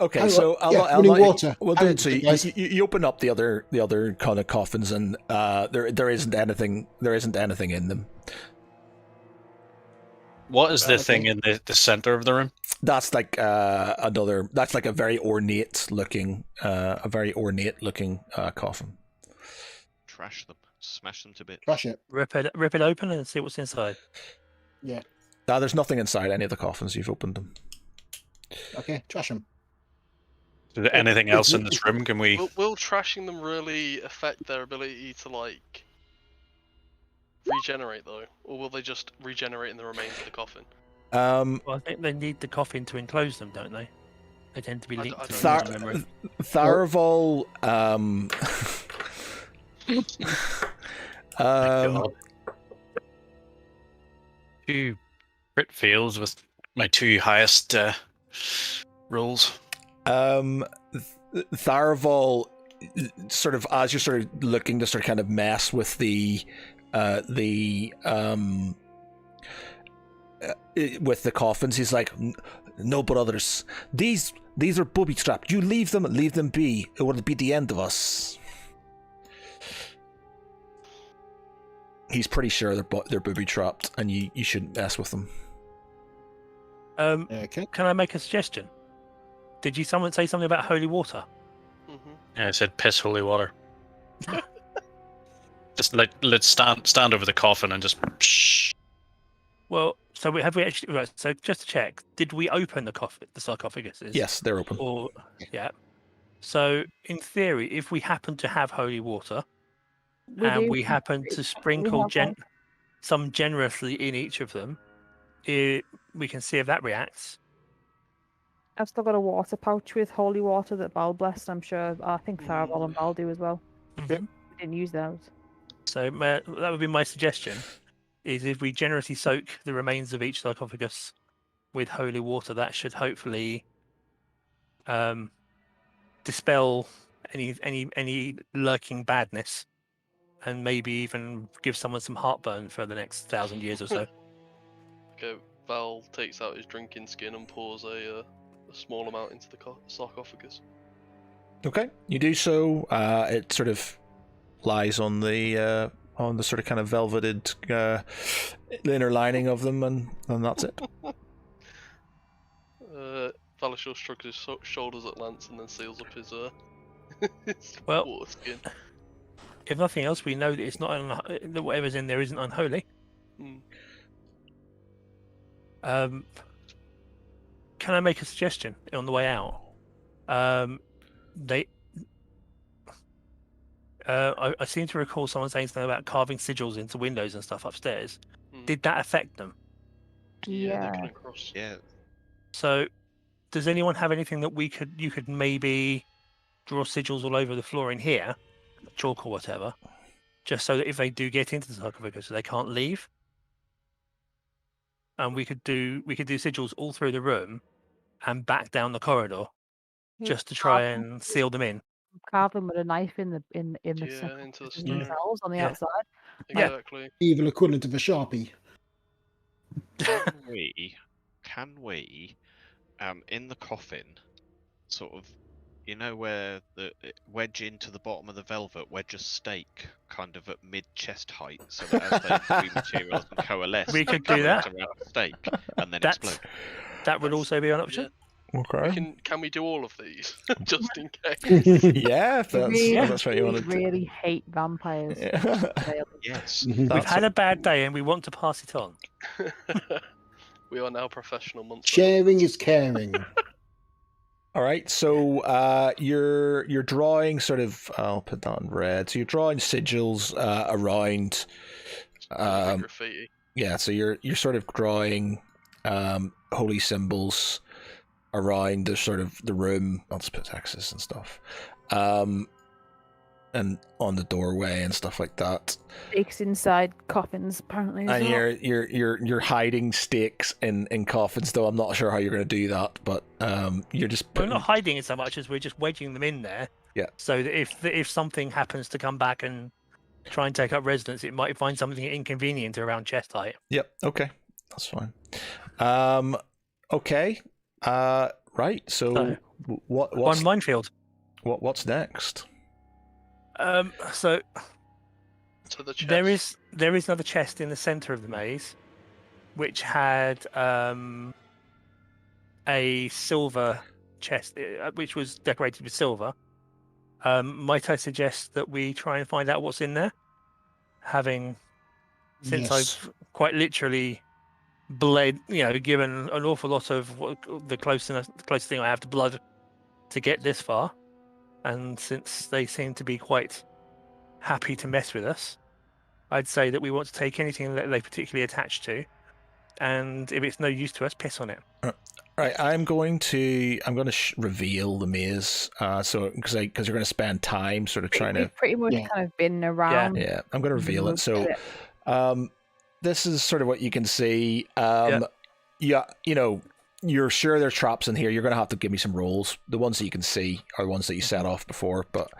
S1: Okay,
S4: Oh,
S1: so
S4: running water.
S1: We'll do it. So
S4: Guys.
S1: you open up the other kind of coffins, and there isn't anything in them.
S2: What is the
S4: Okay.
S2: thing in the center of the room?
S1: That's like That's like a very ornate looking coffin.
S3: Trash them. Smash them to bits.
S4: Trash it.
S7: Rip it open and see what's inside.
S4: Yeah.
S1: There's nothing inside any of the coffins. You've opened them.
S4: Okay. Trash them.
S2: Is there anything else in this room? Can we?
S6: Will trashing them really affect their ability to like regenerate though, or will they just regenerate in the remains of the coffin?
S7: Well, I think they need the coffin to enclose them, don't they? They tend to be
S6: I
S7: linked to
S6: don't
S7: the
S6: know.
S7: memory.
S1: Tharaval,
S2: Two crit fails with my 2 highest rolls.
S1: Tharaval, sort of as you're sort of looking to sort of kind of mess with with the coffins, he's like, no, brothers, these are booby trapped. You leave them be. It will be the end of us. He's pretty sure they're booby trapped, and you shouldn't mess with them.
S4: Okay.
S7: Can I make a suggestion? Did someone say something about holy water?
S6: Mm-hmm.
S2: Yeah, I said piss holy water. Just let's stand over the coffin and just. Psh.
S7: Well, so have we actually? Right. So just to check, did we open the sarcophaguses?
S1: Yes, they're open.
S7: Or yeah. So in theory, if we happen to have holy water, we happen to sprinkle some generously in each of them, we can see if that reacts.
S5: I've still got a water pouch with holy water that Bal blessed. I'm sure. I think Tharaval and Bal do as well.
S7: Mhm.
S5: We didn't use those.
S7: So that would be my suggestion: is if we generously soak the remains of each sarcophagus with holy water, that should hopefully dispel any lurking badness and maybe even give someone some heartburn for the next 1,000 years or so.
S6: Okay, Val takes out his drinking skin and pours a small amount into the sarcophagus.
S1: Okay, you do so. It sort of lies on the sort of kind of velveted inner lining of them, and that's it.
S6: Valishore shrugs his shoulders at Lance and then seals up his his
S7: Well,
S6: water skin.
S7: if nothing else, we know that it's not that whatever's in there isn't unholy.
S6: Hmm.
S7: Can I make a suggestion on the way out? I seem to recall someone saying something about carving sigils into windows and stuff upstairs. Did that affect them?
S6: Yeah, they couldn't cross.
S3: Yeah.
S7: So, does anyone have anything that you could maybe draw sigils all over the floor in here, chalk or whatever, just so that if they do get into the sarcophagus, they can't leave? And we could do sigils all through the room and back down the corridor, just to try and seal them in.
S5: Carve them with a knife in the
S6: Into the stone.
S5: themselves on the outside.
S6: Exactly.
S4: Evil equivalent of a Sharpie.
S3: Can we, in the coffin, sort of, where the wedge into the bottom of the velvet, wedge a stake kind of at mid-chest height, so that as they materials and coalesce,
S7: We could do that.
S3: around the stake and then
S7: That's-
S3: explode.
S7: That would also be an option.
S1: Okay.
S6: Can we do all of these just in case?
S1: Yeah, if that's what you want to do.
S5: Really hate vampires.
S1: Yeah.
S3: Yes.
S7: We've had a bad day and we want to pass it on.
S6: We are now professional monsters.
S4: Sharing is caring.
S1: All right, so you're drawing sort of. I'll put that in red. So you're drawing sigils around.
S6: Graffiti.
S1: Yeah, so you're sort of drawing holy symbols around the sort of the room. I'll just put Texas and stuff, and on the doorway and stuff like that.
S5: Stakes inside coffins, apparently.
S1: And you're hiding stakes in coffins, though I'm not sure how you're going to do that. But you're just
S7: We're
S1: putting...
S7: not hiding it so much as we're just wedging them in there.
S1: Yeah. So
S7: that if something happens to come back and try and take up residence, it might find something inconvenient around chest height.
S1: Yep. Okay, that's fine. Okay. Right. So what's
S7: one minefield?
S1: What's next?
S7: So
S6: the chest.
S7: there is another chest in the center of the maze, which had a silver chest, which was decorated with silver. Might I suggest that we try and find out what's in there? Since I've quite literally bled, given an awful lot of the closest thing I have to blood to get this far, and since they seem to be quite happy to mess with us, I'd say that we want to take anything that they particularly attach to, and if it's no use to us, piss on it.
S1: Right, I'm going to reveal the maze, so because you're going to spend time sort of trying to
S5: pretty much kind of been around.
S1: Yeah, I'm going to reveal it. So, this is sort of what you can see. You're sure there's traps in here. You're going to have to give me some rolls. The ones that you can see are the ones that you set off before, but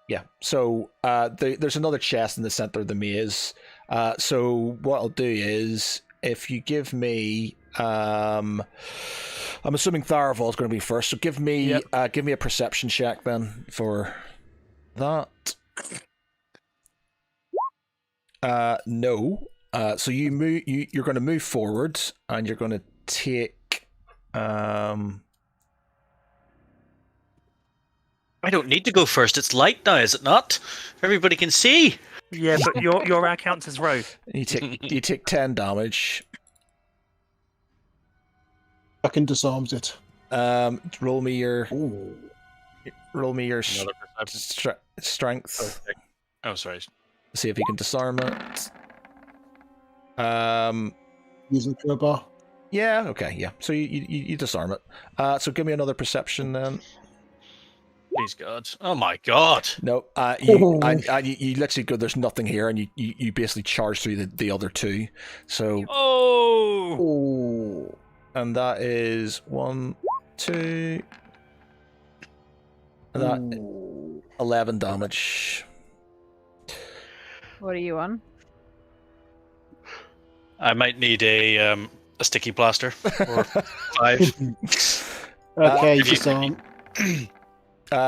S1: yeah. So there's another chest in the center of the maze. So what I'll do is, if you give me, I'm assuming Tharavol's going to be first. So give me a perception check then for that. No. So you move. You're going to move forward, and you're going to take.
S2: I don't need to go first. It's light now, is it not? Everybody can see.
S7: Yeah, but your round counts as rogue.
S1: You take 10 damage.
S4: Fucking disarms it.
S1: Roll me your strength.
S2: Okay. Oh, sorry.
S1: See if you can disarm it.
S4: Using crowbar.
S1: Yeah. Okay. Yeah. So you disarm it. So give me another perception then.
S2: Please God. Oh my God.
S1: No. You literally go. There's nothing here, and you basically charge through the other two. So.
S7: Oh.
S1: And that is 1, 2. And that 11 damage.
S5: What are you on?
S2: I might need a sticky plaster or 5.
S4: Okay,
S2: if you-
S4: disarm.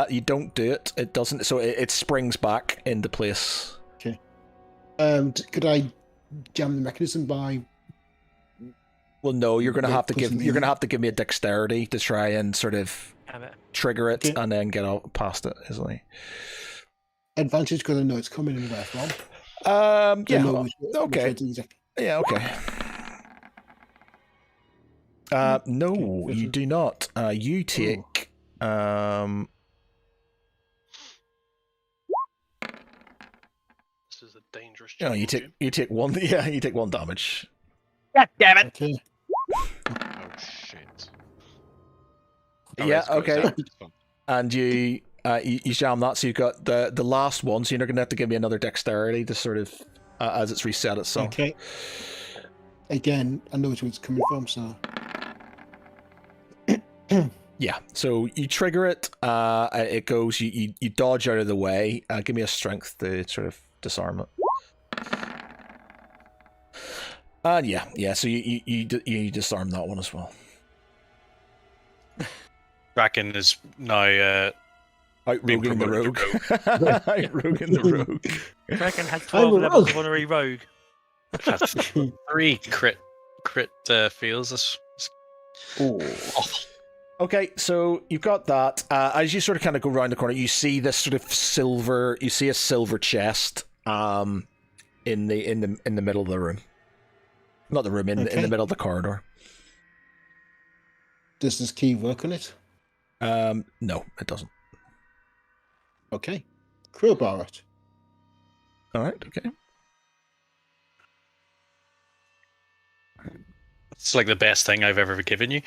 S1: You don't do it. It doesn't. So it springs back into place.
S4: Could I jam the mechanism by?
S1: Well, no. You're gonna
S4: Wait,
S1: have to give.
S4: pushing
S1: You're
S4: the-
S1: gonna have to give me a dexterity to try and sort of
S7: Damn it.
S1: trigger it
S4: Okay.
S1: and then get out past it easily.
S4: Advantage because I know it's coming anywhere from. I
S1: Yeah.
S4: know which way
S1: Okay.
S4: to exact-
S1: Yeah. Okay. No,
S4: Okay,
S1: you do not. You take.
S6: This is a dangerous.
S1: You know, you
S6: jungle
S1: take one. Yeah, you take 1 damage.
S7: God damn it!
S4: Okay.
S3: Oh shit. Oh,
S1: Yeah,
S3: it's got
S1: okay.
S3: sound. It's fine.
S1: And you jam that, so you've got the last one. So you're going to have to give me another dexterity to sort of as it's reset itself.
S4: Okay. Again, I know which way it's coming from, so.
S1: Yeah. So you trigger it. It goes. You dodge out of the way. Give me a strength to sort of disarm it. And yeah. So you disarm that one as well.
S2: Bracken is now being
S1: Outroguing the
S2: promoted
S1: rogue.
S2: to
S1: Outroguing the rogue.
S7: Bracken has
S4: I'm
S7: 12
S4: a
S7: levels
S4: rogue.
S7: of honorary rogue.
S2: That's 3 crit fails. This awful.
S1: Okay, so you've got that. As you sort of kind of go around the corner, you see this sort of silver. You see a silver chest. In the middle of the room. Not the room, in the
S4: Okay.
S1: middle of the corridor.
S4: Does this key work on it?
S1: No, it doesn't.
S4: Okay. Crowbar it.
S1: All right, okay.
S2: It's like the best thing I've ever given you.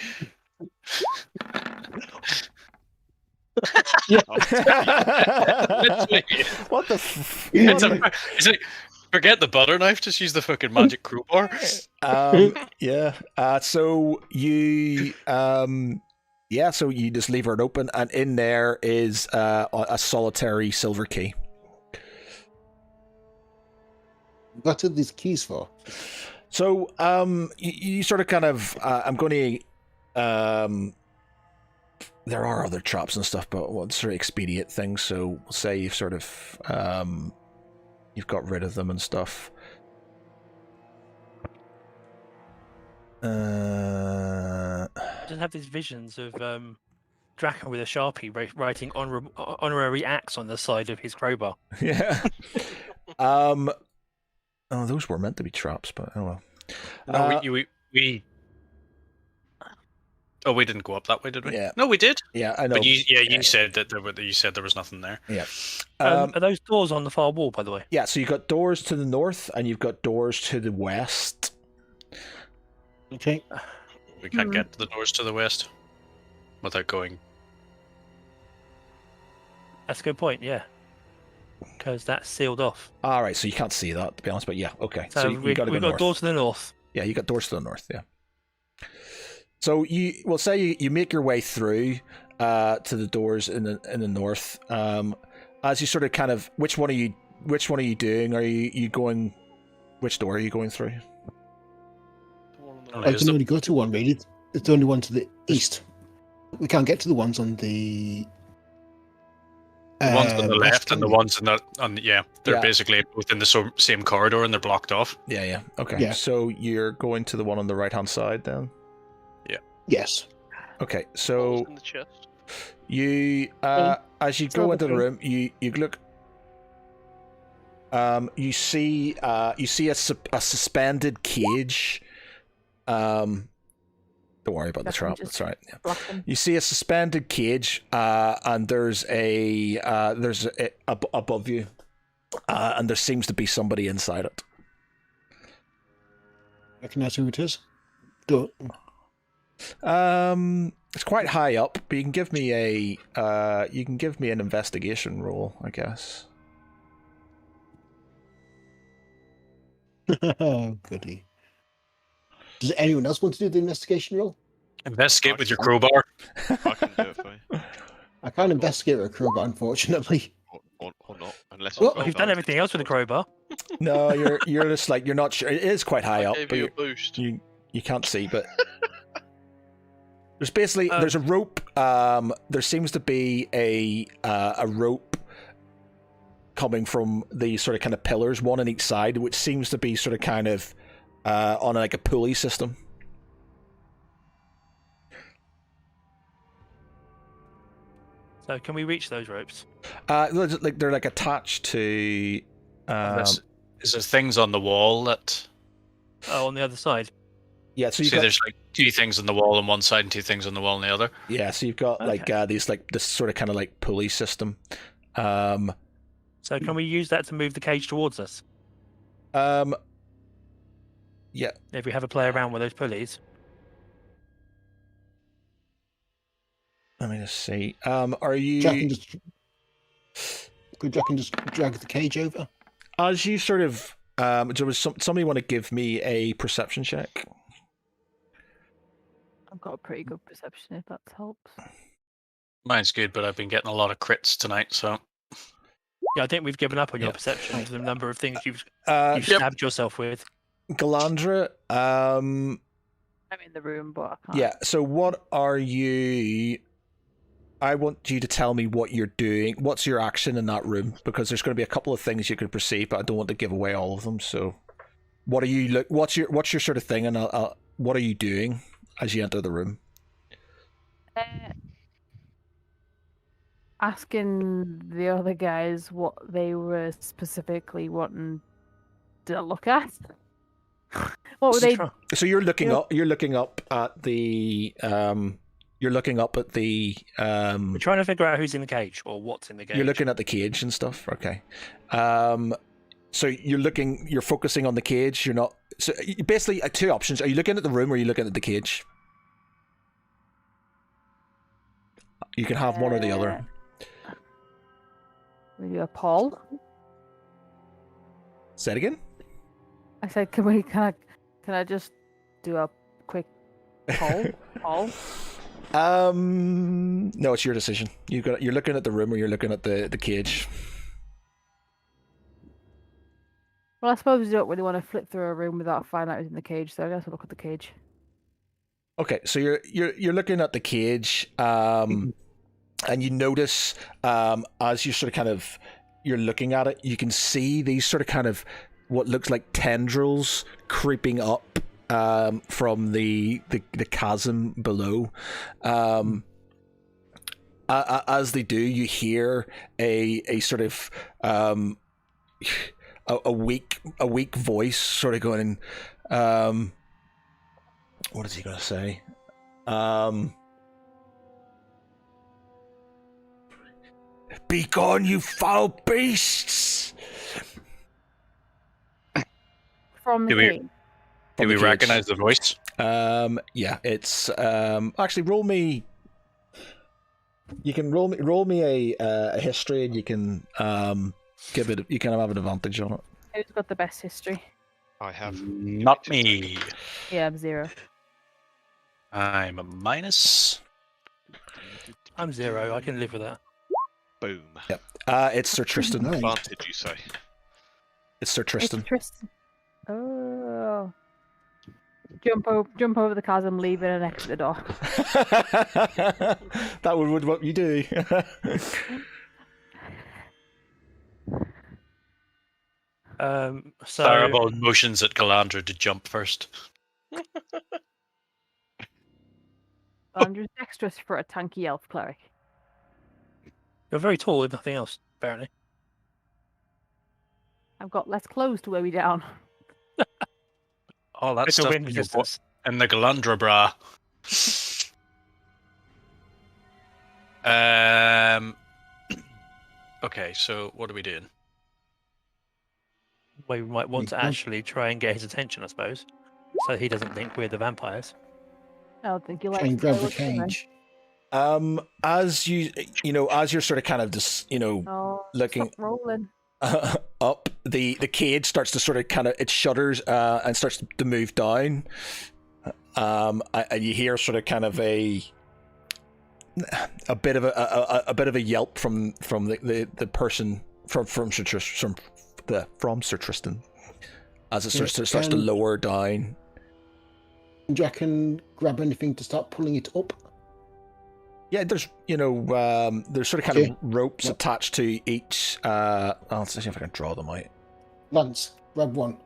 S2: Literally.
S1: What the?
S2: It's like, forget the butter knife. Just use the fucking magic crowbar.
S1: Yeah. So you so you just leave it open, and in there is a solitary silver key.
S4: What are these keys for?
S1: So you sort of kind of I'm going to there are other traps and stuff, but what's sort of expedient things. So we'll say you've sort of you've got rid of them and stuff.
S7: I just have these visions of Draken with a Sharpie writing honorary axe on the side of his crowbar.
S1: Yeah. Oh, those were meant to be traps, but oh well.
S2: No, we we didn't go up that way, did we?
S1: Yeah.
S2: No, we did.
S1: Yeah, I know.
S2: But you said that you said there was nothing there.
S1: Yeah.
S7: Are those doors on the far wall, by the way?
S1: Yeah, so you've got doors to the north and you've got doors to the west.
S4: Okay.
S2: We can't get to the doors to the west without going.
S7: That's a good point, yeah. Because that's sealed off.
S1: All right, so you can't see that, to be honest, but yeah, okay.
S7: So,
S1: you
S7: we've
S1: got to go
S7: got
S1: north.
S7: doors to the north.
S1: Yeah, you got doors to the north, yeah. So we'll say you make your way through to the doors in the north. As you sort of kind of, which one are you doing? Are you going? Which door are you going through?
S4: I can only go to one, really. It's the only one to the east. We can't get to the ones on the.
S2: The ones on the left and the ones they're
S1: Yeah.
S2: basically both in the same corridor and they're blocked off.
S1: Yeah. Okay.
S4: Yeah.
S1: So you're going to the one on the right hand side then.
S4: Yes.
S1: Okay. So
S6: in the chest.
S1: you as you go into the room, you look. You see a suspended cage. Don't worry about the
S5: That's
S1: trap.
S5: just
S1: That's right. Yeah.
S5: Block them.
S1: You see a suspended cage, and there's above you, and there seems to be somebody inside it.
S4: Recognize who it is? Don't.
S1: It's quite high up, but you can give me an investigation roll, I guess.
S4: Oh, goody. Does anyone else want to do the investigation roll?
S2: Investigate with your crowbar.
S3: I can do it for you.
S4: I can't investigate with a crowbar, unfortunately.
S3: Or not, unless
S4: Well,
S3: I've got
S7: We've done
S3: dice.
S7: everything else with the crowbar.
S1: No, you're just like you're not sure. It is quite high
S6: I
S1: up,
S6: gave
S1: but
S6: you a boost.
S1: you can't see. But there's basically
S7: Um,
S1: there's a rope. There seems to be a rope coming from the sort of kind of pillars, one on each side, which seems to be sort of kind of on like a pulley system.
S7: So can we reach those ropes?
S1: They're like attached to.
S2: Is there things on the wall that?
S7: Oh, on the other side.
S1: Yeah, so you
S2: See, there's like 2 things on the wall on one side and 2 things on the wall on the other.
S1: Yeah, so you've got like these like this sort of kind of like pulley system.
S7: So can we use that to move the cage towards us?
S1: Yeah.
S7: If we have a play around with those pulleys.
S1: Let me just see. Are you?
S4: Could Jack just drag the cage over?
S1: As you sort of, somebody want to give me a perception check?
S5: I've got a pretty good perception, if that helps.
S2: Mine's good, but I've been getting a lot of crits tonight, so.
S7: Yeah, I think we've given up on your perception of the number of things you've
S1: Yep.
S7: stabbed yourself with.
S1: Galandra,
S5: I'm in the room, but I can't.
S1: yeah, so what are you... I want you to tell me what you're doing. What's your action in that room? Because there's going to be a couple of things you could perceive, but I don't want to give away all of them. So, what are you? What's your sort of thing, and what are you doing as you enter the room?
S5: Asking the other guys what they were specifically wanting to look at. What were they?
S1: So you're looking up. You're looking up at the. You're looking up at the.
S7: We're trying to figure out who's in the cage or what's in the cage.
S1: You're looking at the cage and stuff. Okay. So you're focusing on the cage. You're not. So basically, 2 options. Are you looking at the room or are you looking at the cage? You can have one or the other.
S5: Maybe a poll.
S1: Say it again.
S5: I said, can I just do a quick poll? Poll.
S1: No, it's your decision. You're looking at the room or you're looking at the cage.
S5: Well, I suppose you don't really want to flip through a room without finding out who's in the cage, so I guess I'll look at the cage.
S1: Okay, so you're looking at the cage, and you notice as you sort of kind of you're looking at it, you can see these sort of kind of what looks like tendrils creeping up from the chasm below. As they do, you hear a sort of a weak voice sort of going. What is he going to say? Be gone, you foul beasts!
S5: From the cage.
S2: Do we recognize the voice?
S1: Yeah, it's actually roll me. You can roll me a history, and you can give it. You can have an advantage on it.
S5: Who's got the best history?
S3: I have.
S2: Not me.
S5: Yeah, I'm 0.
S2: I'm a minus.
S7: I'm 0. I can live with that.
S3: Boom.
S1: Yep. It's Sir Tristan.
S4: Nice.
S3: Advantage, you say?
S1: It's Sir Tristan.
S5: It's Tristan. Oh. Jump over the chasm, leave it, and exit the door.
S1: That would what you do.
S7: So
S2: Terrible motions at Galandra to jump first.
S5: Andrew's dexterous for a tanky elf cleric.
S7: you're very tall, if nothing else, apparently.
S5: I've got less clothes to weigh me down.
S2: Oh, that's
S7: It's a
S2: stuff
S7: wind
S2: in your
S7: resistance.
S2: in the Galandra bra. Okay, so what are we doing?
S7: We might want to actually try and get his attention, I suppose, so he doesn't think we're the vampires.
S5: I don't think you
S4: Try
S5: like
S4: and
S5: to
S4: grab
S5: play
S4: the
S5: with them,
S4: cage.
S1: As as you're sort of kind of just
S5: Oh,
S1: looking
S5: stop rolling.
S1: up, the cage starts to sort of kind of it shudders and starts to move down. And you hear sort of kind of a bit of a yelp from the person from from Sir Tristan as it
S4: Yeah,
S1: starts to lower down.
S4: Jack can grab anything to start pulling it up.
S1: Yeah, there's there's sort of kind of ropes attached to each. I'll see if I can draw them out.
S4: Lance, grab one.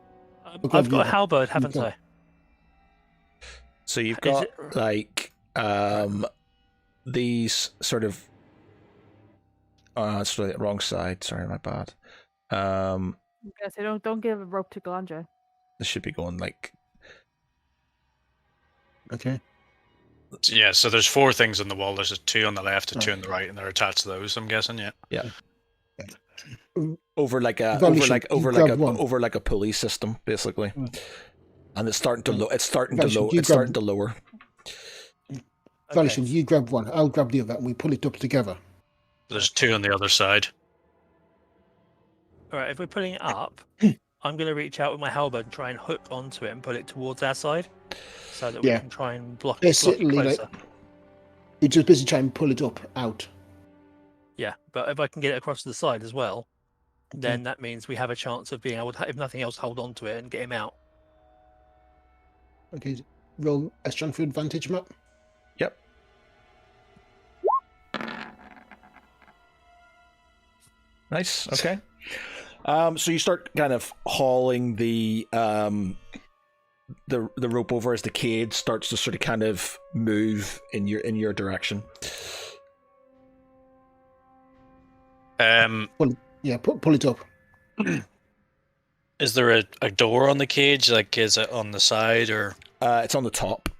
S7: I've got a halberd, haven't I?
S1: So you've got like these sort of. It's really the wrong side. Sorry, my bad.
S5: Yeah, so don't give a rope to Galandra.
S1: This should be going like.
S4: Okay.
S2: Yeah, so there's 4 things on the wall. There's 2 on the left and 2 on the right, and they're attached to those. I'm guessing, yeah.
S1: Yeah. Over like a pulley system, basically, and it's starting to lower.
S4: Valisham, you grab one. I'll grab the other, and we pull it up together.
S2: There's 2 on the other side.
S7: All right, if we're pulling it up, I'm going to reach out with my halberd and try and hook onto it and pull it towards our side, so that we can try and block it closer.
S4: We just busy trying to pull it up out.
S7: Yeah, but if I can get it across to the side as well, then that means we have a chance of being able to, if nothing else, hold on to it and get him out.
S4: Okay, roll a strength for advantage map.
S1: Yep. Nice. Okay. So you start kind of hauling the rope over as the cage starts to sort of kind of move in your direction.
S4: Pull it up.
S2: Is there a door on the cage? Like, is it on the side or?
S1: It's on the top.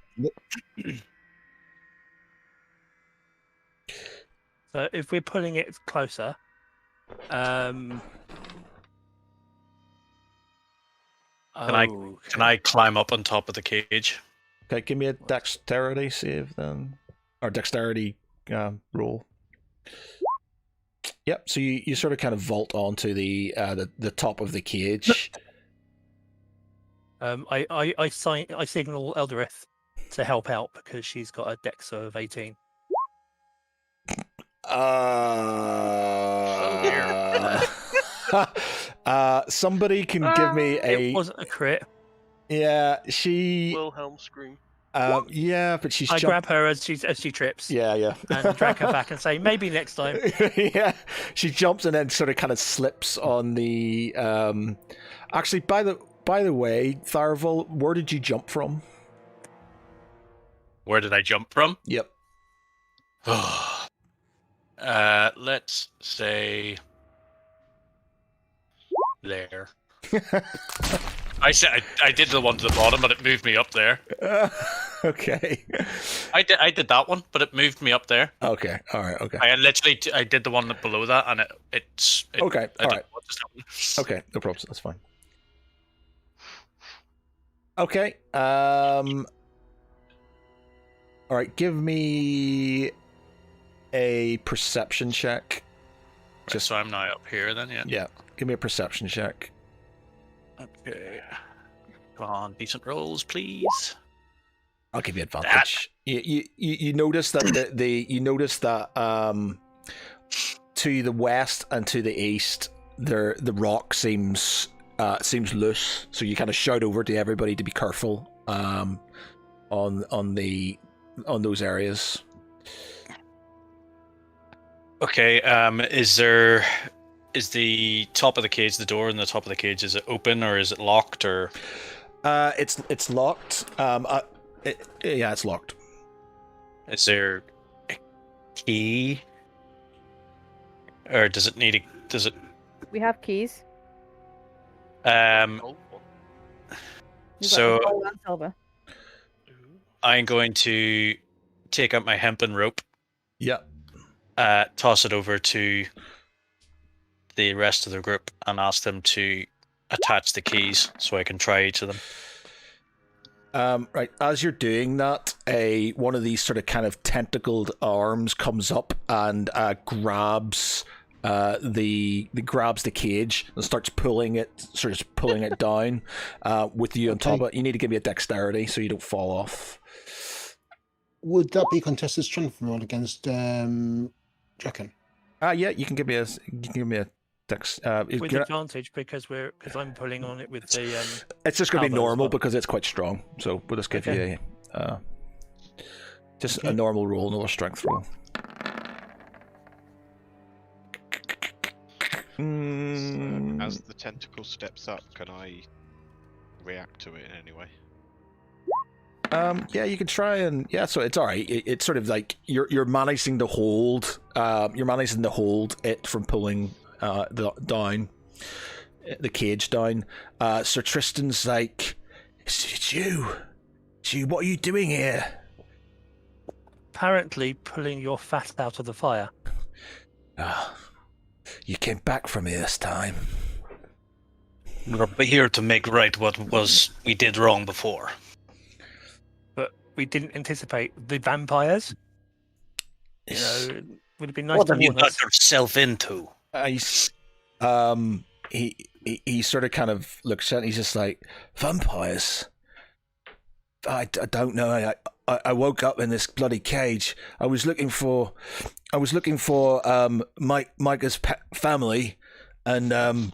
S7: So if we're pulling it closer,
S2: Can I climb up on top of the cage?
S1: Okay, give me a dexterity save then, or dexterity roll. Yep. So you sort of kind of vault onto the top of the cage.
S7: I signal Elderith to help out because she's got a dex of 18.
S1: Somebody can give me a.
S7: It wasn't a crit.
S1: Yeah, she.
S6: Wilhelm scream.
S1: Yeah, but she's.
S7: I grab her as she trips.
S1: Yeah.
S7: And drag her back and say, maybe next time.
S1: Yeah, she jumps and then sort of kind of slips on the. Actually, by the way, Tharval, where did you jump from?
S2: Where did I jump from?
S1: Yep.
S2: Let's say there. I said I did the one to the bottom, but it moved me up there.
S1: Okay.
S2: I did that one, but it moved me up there.
S1: Okay. All right. Okay.
S2: I did the one below that, and it's
S1: okay. All right.
S2: What just happened.
S1: Okay. No problems. That's fine. Okay. All right. Give me a perception check.
S2: Just so I'm now up here, then. Yeah.
S1: Yeah. Give me a perception check.
S2: Okay. Come on, decent rolls, please.
S1: I'll give you advantage. You notice that you notice that to the west and to the east, the rock seems loose. So you kind of shout over to everybody to be careful on those areas.
S2: Okay. Is the top of the cage, the door in the top of the cage, is it open or is it locked or?
S1: It's locked. Yeah, it's locked.
S2: Is there a key, or does it need a? Does it?
S5: We have keys.
S2: So
S5: gold and silver.
S2: I'm going to take out my hempen rope.
S1: Yeah.
S2: Toss it over to the rest of the group and ask them to attach the keys so I can try each of them.
S1: Right, as you're doing that, one of these sort of kind of tentacled arms comes up and grabs the cage and starts pulling it down with you on top of it. You need to give me a dexterity so you don't fall off.
S4: Would that be contested strength roll against Draken?
S1: Yeah, you can give me a
S7: With advantage because I'm pulling on it with the.
S1: It's just going to be
S7: elbow as
S1: normal
S7: well.
S1: because it's quite strong. So we'll just give you a a normal roll, another strength roll.
S3: So, as the tentacle steps up, can I react to it in any way?
S1: Yeah, you can try and so it's all right. It's sort of like you're managing to hold it from pulling down the cage down. Sir Tristan's like, it's you. What are you doing here?
S7: Apparently, pulling your fat out of the fire.
S1: You came back from me this time.
S2: We're here to make right what we did wrong before.
S7: But we didn't anticipate the vampires. You know, it would have been nice
S2: What
S7: to
S2: have you
S7: warn
S2: got
S7: us.
S2: yourself into?
S1: He sort of kind of looks at it, he's just like, vampires? I don't know. I woke up in this bloody cage. I was looking for Micah's family, and the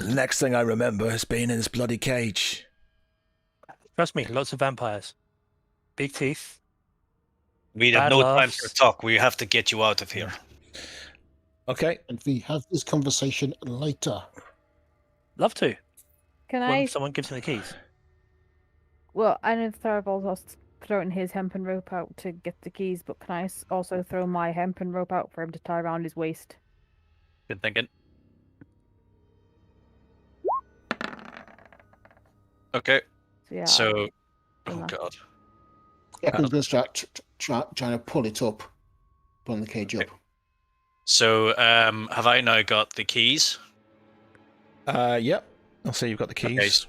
S1: next thing I remember is being in this bloody cage.
S7: Trust me, lots of vampires. Big teeth.
S2: We have
S7: Bad
S2: no time
S7: laughs.
S2: for talk. We have to get you out of here.
S1: Okay.
S4: And we have this conversation later.
S7: Love to.
S5: Can
S7: When
S5: I?
S7: someone gives me the keys.
S5: Well, I know Tharavol's also throwing his hempen rope out to get the keys, but can I also throw my hempen rope out for him to tie around his waist?
S2: Good thinking. Okay,
S5: So yeah.
S2: so...
S5: I'll do
S2: Oh,
S5: that.
S2: God.
S4: I'm going to start trying to pull it up, pulling the cage up.
S2: So, have I now got the keys?
S1: Yep. I'll say you've got the keys.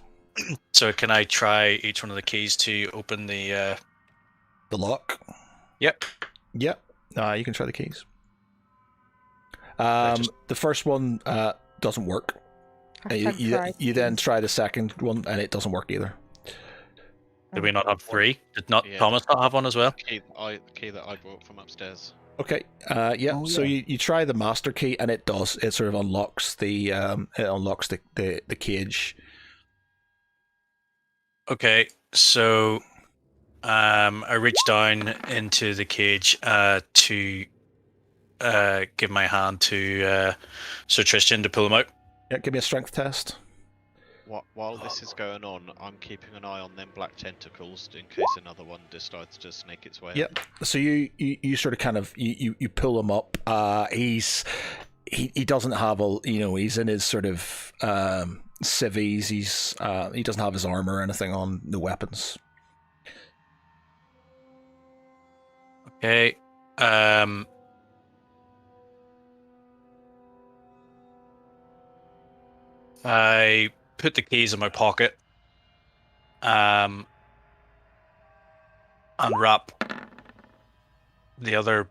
S2: So can I try each one of the keys to open the...
S1: The lock.
S2: Yep.
S1: Yep. You can try the keys.
S2: just-
S1: The first one doesn't work. You then try the second one, and it doesn't work either.
S2: Did we not have three? Did not
S3: Yeah.
S2: Thomas not have one as well?
S3: The key that I brought from upstairs.
S1: Okay. Yeah.
S4: Oh,
S1: So
S4: yeah.
S1: you try the master key, and it does. It sort of unlocks the the cage.
S2: Okay, so I reach down into the cage to give my hand to Sir Tristan to pull him out.
S1: Yeah. Give me a strength test.
S3: While this is going on, I'm keeping an eye on them black tentacles in case another one decides to snake its way.
S1: Yep. So you sort of kind of you pull him up. He doesn't have he's in his sort of civvies. He doesn't have his armor or anything on, no weapons.
S2: Okay. I put the keys in my pocket. Unwrap the other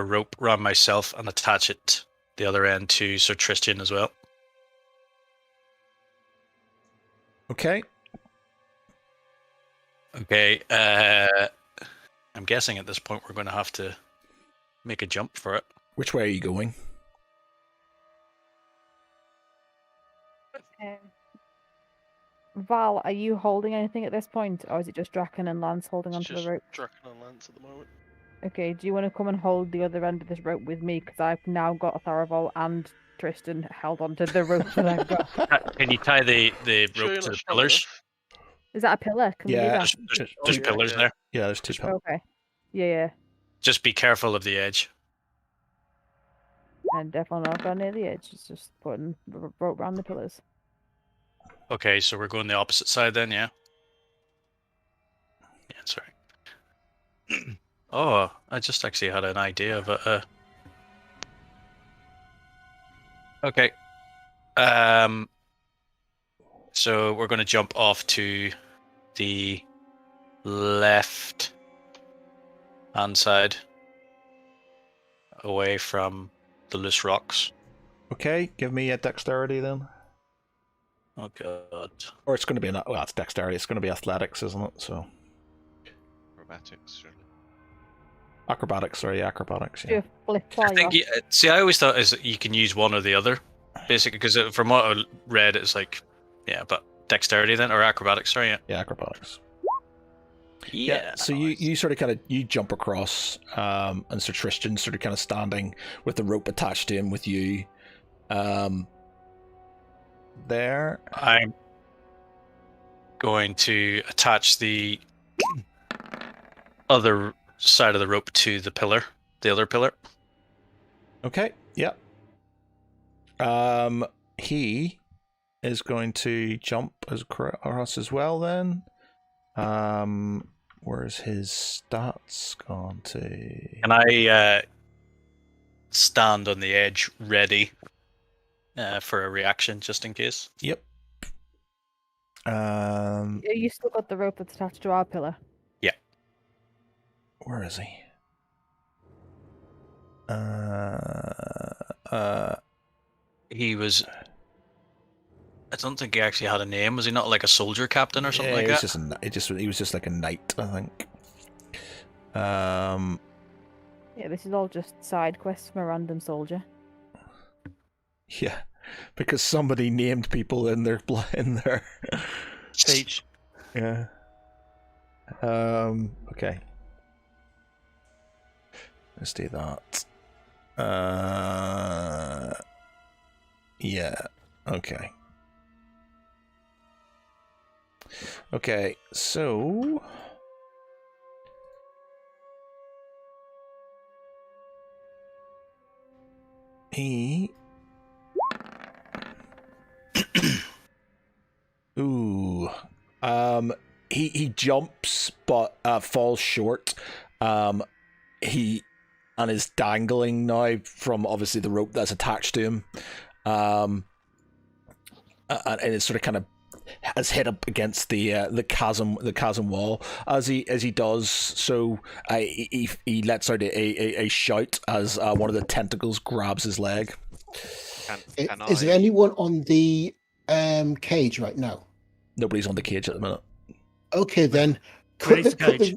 S2: rope around myself and attach it the other end to Sir Tristan as well.
S1: Okay.
S2: Okay. I'm guessing at this point we're going to have to make a jump for it.
S1: Which way are you going?
S5: Val, are you holding anything at this point, or is it just Draken and Lance holding
S6: It's
S5: onto
S6: just
S5: the rope?
S6: Draken and Lance at the moment.
S5: Okay, do you want to come and hold the other end of this rope with me? Because I've now got Tharavol and Tristan held onto the rope that I've got.
S2: Can you tie the
S6: Sure
S2: rope
S6: you're
S2: to
S6: not
S2: the
S6: strong
S2: pillars?
S6: enough?
S5: Is that a pillar? Can we do
S1: Yeah.
S5: that?
S2: There's
S6: yeah,
S2: pillars
S6: yeah.
S2: there.
S1: Yeah. There's two.
S5: Okay. Yeah.
S2: Just be careful of the edge.
S5: And definitely not going near the edge. It's just putting rope around the pillars.
S2: Okay, so we're going the opposite side then, yeah? Yeah, sorry. Oh, I just actually had an idea of a... Okay. So we're going to jump off to the left hand side, away from the loose rocks.
S1: Okay. Give me a dexterity then.
S2: Oh god.
S1: Or it's going to be it's dexterity. It's going to be athletics, isn't it? So
S3: Acrobatics, surely.
S1: acrobatics. Sorry, acrobatics.
S5: Do
S1: Yeah.
S5: a flip
S2: I
S5: fly
S2: think
S5: off.
S2: see, I always thought is that you can use one or the other. basically, because from what I read, it's like, yeah, but dexterity then, or acrobatics, sorry, yeah.
S1: Yeah, acrobatics.
S2: Yeah.
S1: So you sort of you jump across, and Sir Tristan sort of kind of standing with the rope attached to him with you. There.
S2: I'm going to attach the other side of the rope to the pillar, the other pillar.
S1: Okay. Yep. He is going to jump across as well. Then, where's his stats gone to?
S2: And I stand on the edge, ready for a reaction, just in case.
S1: Yep.
S5: You still got the rope that's attached to our pillar.
S2: Yeah.
S1: Where is he?
S2: He was. I don't think he actually had a name. Was he not like a soldier captain or something like that?
S1: He was just like a knight, I think.
S5: Yeah, this is all just side quests from a random soldier.
S1: Yeah, because somebody named people in their
S7: Speech.
S1: Yeah. Okay. Let's do that. Yeah. Okay. Okay, so he ooh. He jumps but falls short. He and is dangling now from obviously the rope that's attached to him. And it's sort of kind of has hit up against the chasm wall as he does so. He lets out a shout as one of the tentacles grabs his leg.
S4: Is there anyone on the cage right now?
S1: Nobody's on the cage at the minute.
S4: Okay, then
S7: Release the cage.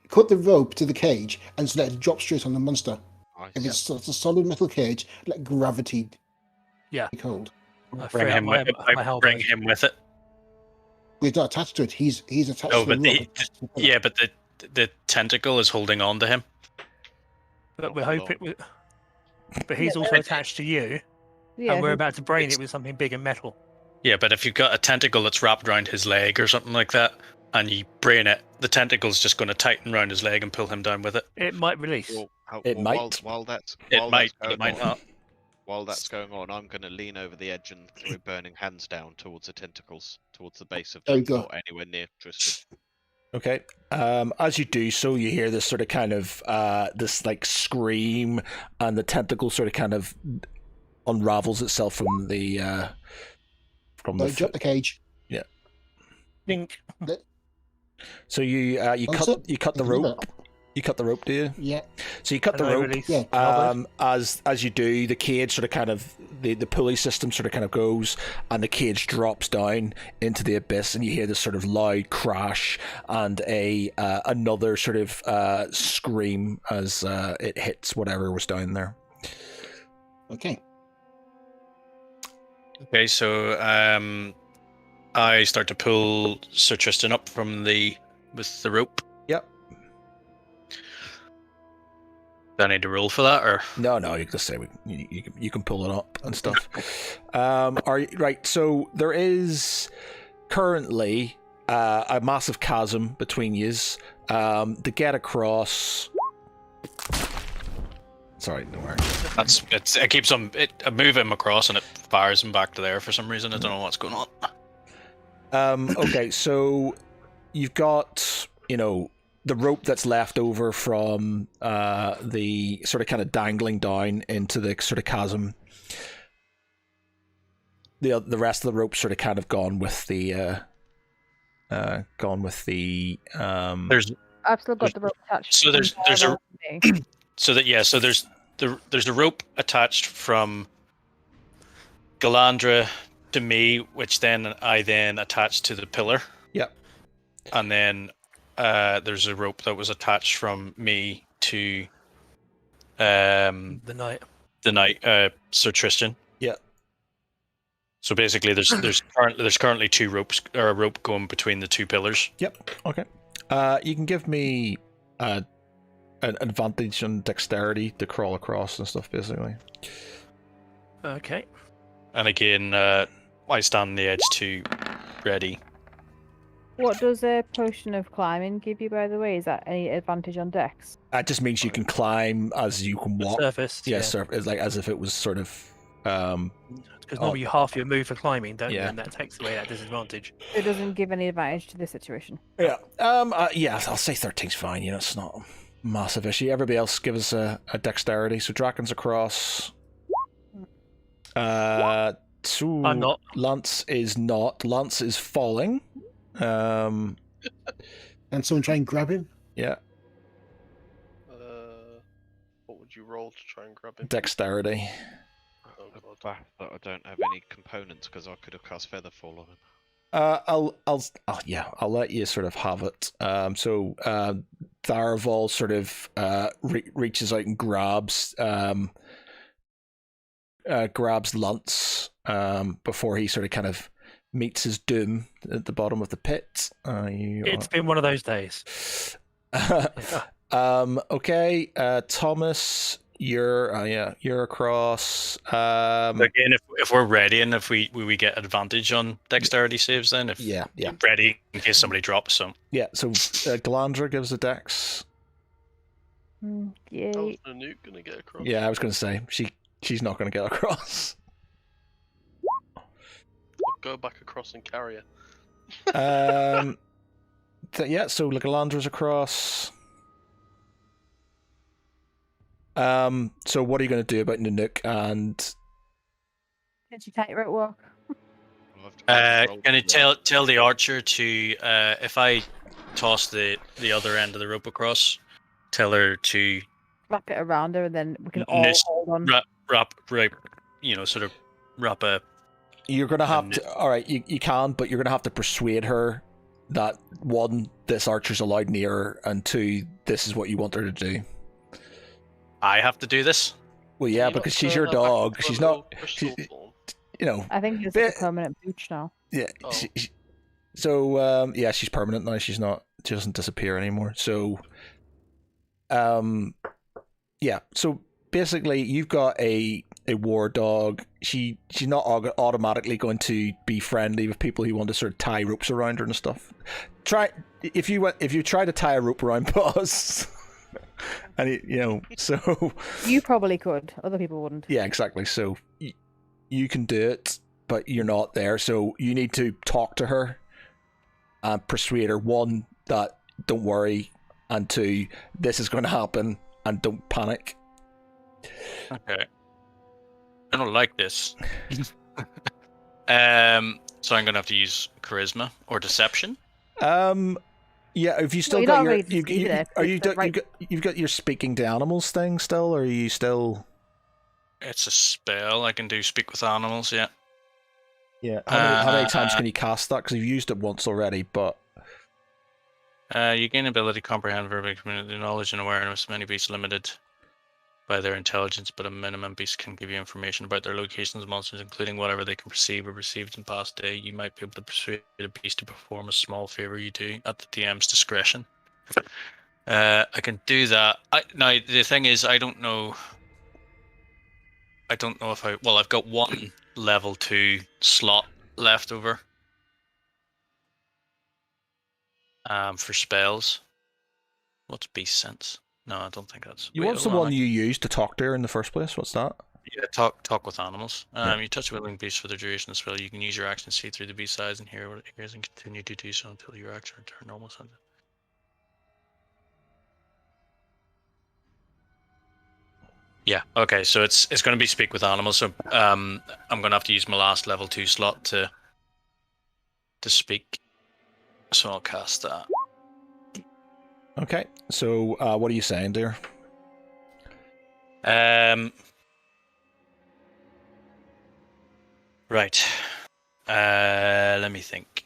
S4: cut the rope to the cage and just let it drop straight on the monster.
S3: Nice.
S4: If it's a solid metal cage, let gravity take hold.
S2: Bring him with it.
S4: He's not attached to it. He's attached
S2: No,
S4: to
S2: but
S4: the rope.
S2: yeah, but the tentacle is holding on to him.
S7: But we're hoping. But he's also attached to you, and we're about to brain it with something big and metal.
S2: Yeah, but if you've got a tentacle that's wrapped around his leg or something like that, and you brain it, the tentacle's just going to tighten around his leg and pull him down with it.
S7: It might release.
S1: It might.
S3: While that's
S2: It
S3: going
S2: might
S3: on,
S2: not.
S3: While that's going on, I'm going to lean over the edge and throw burning hands down towards the tentacles, towards the base of
S4: There
S3: them,
S4: you go.
S3: not anywhere near Tristan.
S1: Okay. As you do so, you hear this sort of kind of this like scream, and the tentacle sort of kind of unravels itself from the
S4: Drop the cage.
S1: Yeah.
S7: Think.
S1: So you cut the rope. You cut the rope, do you?
S4: Yeah.
S1: So you cut the rope.
S4: Yeah.
S1: As you do, the cage sort of kind of the pulley system sort of kind of goes, and the cage drops down into the abyss, and you hear this sort of loud crash and another sort of scream as it hits whatever was down there.
S4: Okay.
S2: Okay, so I start to pull Sir Tristan up with the rope.
S1: Yep.
S2: Do I need to roll for that, or
S1: No, you can just say you can pull it up and stuff. Right? So there is currently a massive chasm between yous. To get across. Sorry, don't worry.
S2: it keeps on. I move him across and it fires him back to there for some reason. I don't know what's going on.
S1: Okay, so you've got the rope that's left over from the sort of kind of dangling down into the sort of chasm. The rest of the rope sort of kind of gone with the.
S2: There's.
S5: I've still got the rope attached.
S2: So there's a. So there's a rope attached from Galandra to me, which then I attached to the pillar.
S1: Yep.
S2: And then there's a rope that was attached from me to
S7: the knight,
S2: Sir Tristan.
S1: Yeah.
S2: So basically, there's currently two ropes or a rope going between the two pillars.
S1: Yep. Okay. You can give me an advantage on dexterity to crawl across and stuff, basically.
S7: Okay.
S2: And again, I stand on the edge to ready.
S5: What does a potion of climbing give you, by the way? Is that any advantage on dex?
S1: That just means you can climb as you can walk.
S7: Surface.
S1: Yeah, it's like as if it was sort of.
S7: Because normally you half your move for climbing, don't you?
S1: Yeah.
S7: And that takes away that disadvantage.
S5: It doesn't give any advantage to this situation.
S1: Yeah. Yeah, I'll say 13's fine. You know, it's not a massive issue. Everybody else give us a dexterity. So Draken's across. So
S7: I'm not.
S1: Lance is not. Lance is falling.
S4: And someone try and grab him.
S1: Yeah.
S6: What would you roll to try and grab him?
S1: Dexterity.
S6: Oh
S3: The
S6: god.
S3: fact that I don't have any components because I could have cast Featherfall on him.
S1: I'll let you sort of have it. So Tharaval sort of reaches out and grabs Lance before he sort of kind of meets his doom at the bottom of the pit.
S7: It's been one of those days.
S1: Okay, Thomas, you're across.
S2: Again, if we're ready and if we get advantage on dexterity saves, then if
S1: yeah,
S2: ready in case somebody drops some.
S1: yeah. So Galandra gives a dex.
S5: Yay.
S6: How's the nuke gonna get across?
S1: Yeah, I was going to say she's not going to get across.
S6: I'll go back across and carry her.
S1: Yeah. So Galandra's across. So what are you going to do about Nanook and?
S5: Did you take rope walk?
S2: Can you tell the archer to if I toss the other end of the rope across, tell her to
S5: Wrap it around her, and then we can all
S2: Nist-
S5: hold on.
S2: wrap sort of wrap a.
S1: You're going to have to. All right, you can, but you're going to have to persuade her that one, this archer's allowed near her, and two, this is what you want her to do.
S2: I have to do this.
S1: Well, yeah,
S6: Can you
S1: because
S6: not
S1: she's
S6: turn
S1: your
S6: her back
S1: dog.
S6: into a
S1: She's
S6: little
S1: not.
S6: crystal
S1: She,
S6: form?
S1: you know.
S5: I think it's
S1: Bit-
S5: a permanent booch now.
S1: Yeah.
S6: Oh.
S1: So yeah, she's permanent now. She's not. She doesn't disappear anymore. So, yeah. So basically, you've got a war dog. She's not automatically going to be friendly with people who want to sort of tie ropes around her and stuff. If you try to tie a rope around Buzz, and so
S5: You probably could. Other people wouldn't.
S1: yeah, exactly. So you can do it, but you're not there. So you need to talk to her and persuade her, one, that don't worry, and two, this is going to happen and don't panic.
S2: Okay. I don't like this. So I'm gonna have to use charisma or deception.
S1: Yeah, if you still
S5: you're
S1: got
S5: not
S1: your,
S5: ready to see it.
S1: are you
S5: It's the right-
S1: you've got your speaking to animals thing still, or are you still?
S2: It's a spell. I can do speak with animals. Yeah.
S1: Yeah. How many times can you cast that? Because you've used it once already, but.
S2: You gain ability to comprehend verbal community knowledge and awareness. Many beasts limited by their intelligence, but a minimum beast can give you information about their locations, monsters, including whatever they can perceive or received in past day. You might be able to persuade a beast to perform a small favor you do at the DM's discretion. I can do that. Now the thing is, I don't know if I've got one level 2 slot left over. For spells. What's beast sense? No, I don't think that's.
S1: What's the one you used to talk to her in the first place? What's that?
S2: Yeah, talk with animals.
S1: Yeah.
S2: You touch a willing beast for the duration of the spell. You can use your action to see through the beast's eyes and hear what it hears, and continue to do so until your action return normal sense. Yeah. Okay. So it's going to be speak with animals. So I'm going to have to use my last level 2 slot to speak. So I'll cast that.
S1: Okay. So what are you saying, dear?
S2: Right. Let me think.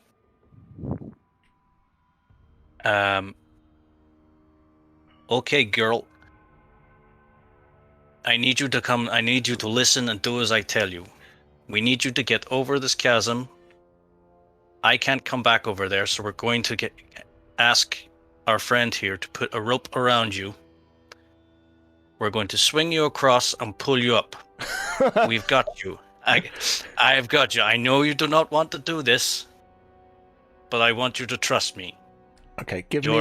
S2: Okay, girl. I need you to listen and do as I tell you. We need you to get over this chasm. I can't come back over there, so we're going to ask our friend here to put a rope around you. We're going to swing you across and pull you up. We've got you. I've got you. I know you do not want to do this, but I want you to trust me.
S1: Okay, give me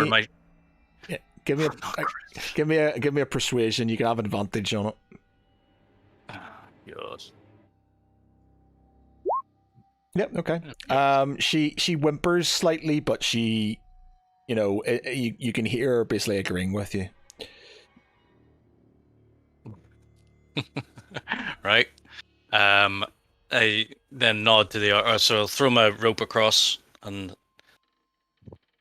S1: a persuasion. You can have an advantage on it.
S2: Yes.
S1: Yep. Okay. She whimpers slightly, but she, you can hear her basically agreeing with you.
S2: Right. I then nod to the so throw my rope across and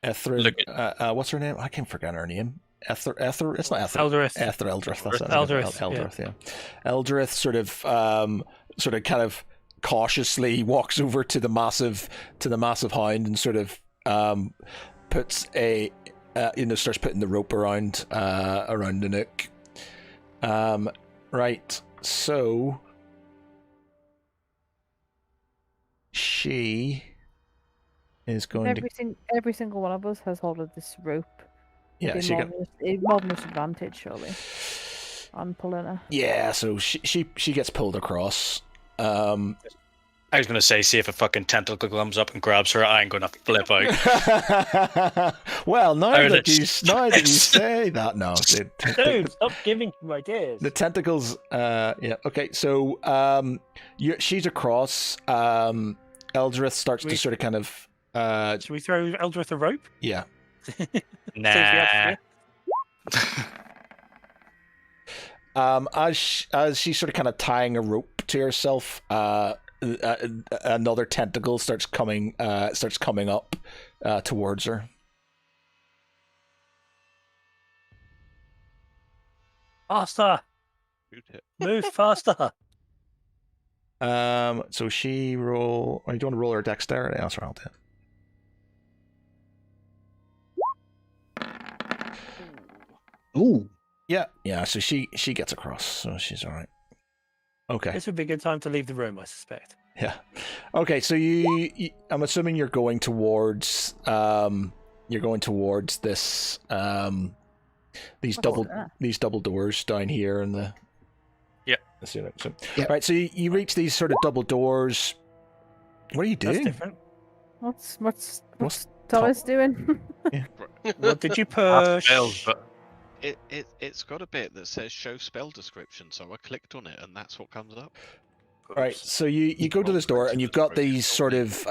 S1: Ethrin, what's her name? I can't forget her name. Ether. It's not Ether.
S7: Eldrith.
S1: Eldrith. That's it.
S7: Eldrith,
S1: Yeah. Eldrith sort of kind of cautiously walks over to the massive hound and sort of puts starts putting the rope around the nook. Right. So she is going
S5: every single one of us has hold of this rope.
S1: Yeah, she got
S5: marvelous advantage, surely. On pulling her.
S1: Yeah, so she gets pulled across.
S2: I was going to say, see if a fucking tentacle comes up and grabs her, I ain't going to flip out.
S1: Well, now that you say that, no.
S7: Dude, stop giving me ideas.
S1: The tentacles, yeah, okay, so she's across. Eldrith starts to sort of kind of...
S7: Should we throw Eldrith a rope?
S1: Yeah.
S2: Nah.
S1: As she's sort of kind of tying a rope to herself, another tentacle starts coming up towards her.
S7: Faster! Move faster!
S1: So she roll. Are you doing to roll her dexterity? That's right, I'll do it.
S4: Ooh.
S1: Yeah. So she gets across, so she's all right. Okay.
S7: This would be a good time to leave the room, I suspect.
S1: Yeah. Okay. So you I'm assuming you're going towards this these double doors down here in the.
S2: Yeah.
S1: So, yeah. Right. So you reach these sort of double doors. What are you doing?
S7: That's different.
S5: What's Thomas doing?
S1: Yeah.
S7: What did you push?
S3: It's got a bit that says show spell description, so I clicked on it and that's what comes up.
S1: Right, so you go to this door and you've got these sort of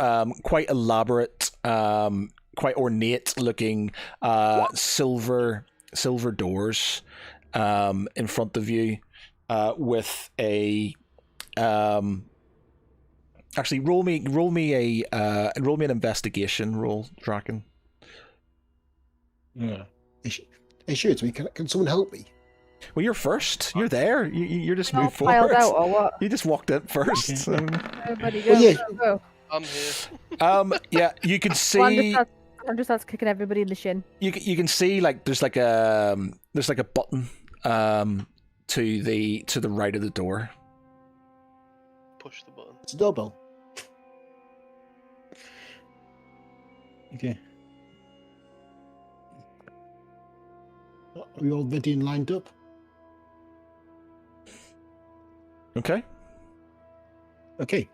S1: quite elaborate, quite ornate looking silver doors in front of you with a actually roll me an investigation roll, Draken.
S4: Yeah. Hey, sure, can someone help me?
S1: Well, you're first. You're there. You just moved forward.
S5: Out or what?
S1: You just walked in first. So.
S5: Everybody go, go.
S6: I'm here.
S1: Yeah, you can see.
S5: I'm just kicking everybody in the shin.
S1: You can see there's like a button to the right of the door.
S6: Push the button.
S4: It's a doorbell. Okay. Are we all ready and lined up?
S1: Okay.
S4: Okay.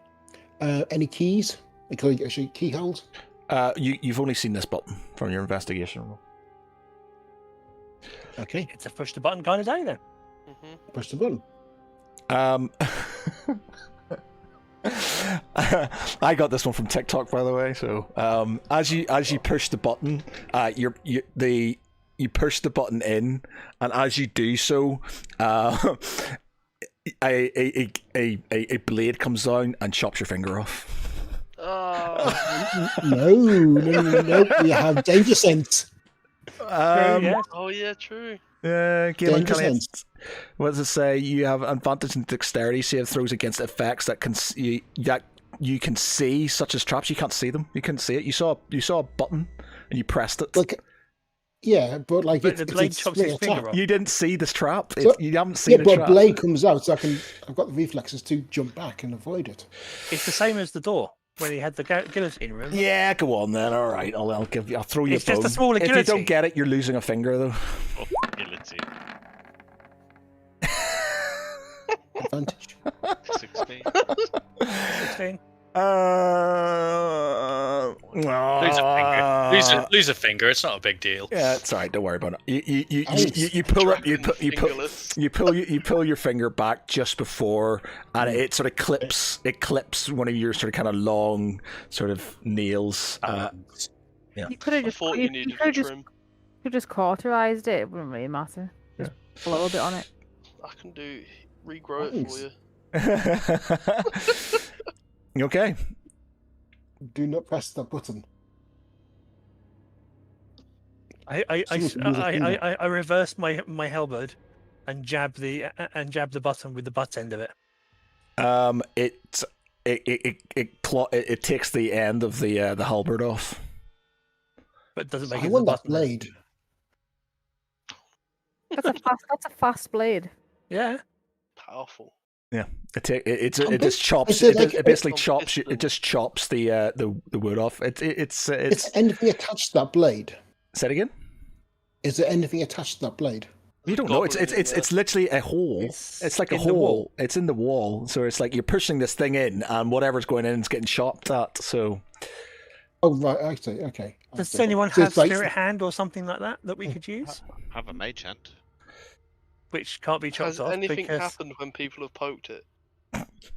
S4: Any keys? Can I actually key hold?
S1: You've only seen this button from your investigation roll.
S4: Okay.
S7: It's a push the button kind of day then.
S6: Mm-hmm.
S4: Push the button.
S1: I got this one from TikTok, by the way. So as you push the button, you push the button in, and as you do so, a blade comes down and chops your finger off.
S6: Oh.
S4: No. You have danger sense.
S7: Yeah.
S6: Oh yeah, true.
S1: Galen, what does it say? You have advantage in dexterity save throws against effects that you can see, such as traps. You can't see them. You couldn't see it. You saw a button and you pressed it.
S4: Look, Yeah, but like
S7: But the blade
S4: it's
S7: chops
S4: spring
S7: his finger
S4: attack.
S7: off.
S1: You didn't see this trap.
S4: So-
S1: You haven't seen
S4: Yeah,
S1: the
S4: but a
S1: trap.
S4: blade comes out, so I've got the reflexes to jump back and avoid it.
S7: It's the same as the door when he had the guillotine room.
S1: Yeah, go on then. All right, I'll give you. I'll throw you
S7: It's
S1: a bone.
S7: just a smaller
S1: If you don't
S7: guillotine.
S1: get it, you're losing a finger though.
S3: Guillotine.
S4: Advantage.
S3: 16.
S7: 16.
S2: Lose a finger. It's not a big deal.
S1: Yeah, it's all right. Don't worry about it. You
S4: Nice.
S1: pull up. You
S6: Dragon fingerless.
S1: pull your finger back just before, and it sort of clips. It clips one of your sort of kind of long sort of nails. Yeah.
S5: You could have
S6: I
S5: just.
S6: thought you needed a
S5: could have just,
S6: trim.
S5: could just cauterized it. It wouldn't really matter. Just blow a bit on it.
S6: I can regrow it for
S4: Nice.
S6: you.
S1: Okay.
S4: Do not press that button.
S7: I reversed my halberd and jab the button with the butt end of it.
S1: It takes the end of the halberd off.
S7: But doesn't make
S4: I
S7: it
S4: want
S7: the
S4: that
S7: button.
S4: blade.
S5: That's a fast blade.
S7: Yeah.
S6: Powerful.
S1: It just chops.
S4: Is it like-
S1: It basically
S6: It's
S1: chops. It just chops the wood off.
S4: Is there anything attached to that blade?
S1: Say it again.
S4: Is there anything attached to that blade?
S1: You don't know.
S6: Goblin in there.
S1: It's literally a hole. It's like a
S7: in the
S1: hole.
S7: wall.
S1: It's in the wall. So it's like you're pushing this thing in, and whatever's going in is getting chopped at. So
S4: Oh right, I see. Okay. I
S7: Does
S4: see.
S7: anyone
S4: So
S7: have
S4: it's like-
S7: spirit hand or something like that we could use?
S3: Have a mage hand.
S7: Which can't be chopped
S6: Has
S7: off
S6: anything
S7: because
S6: happened when people have poked it?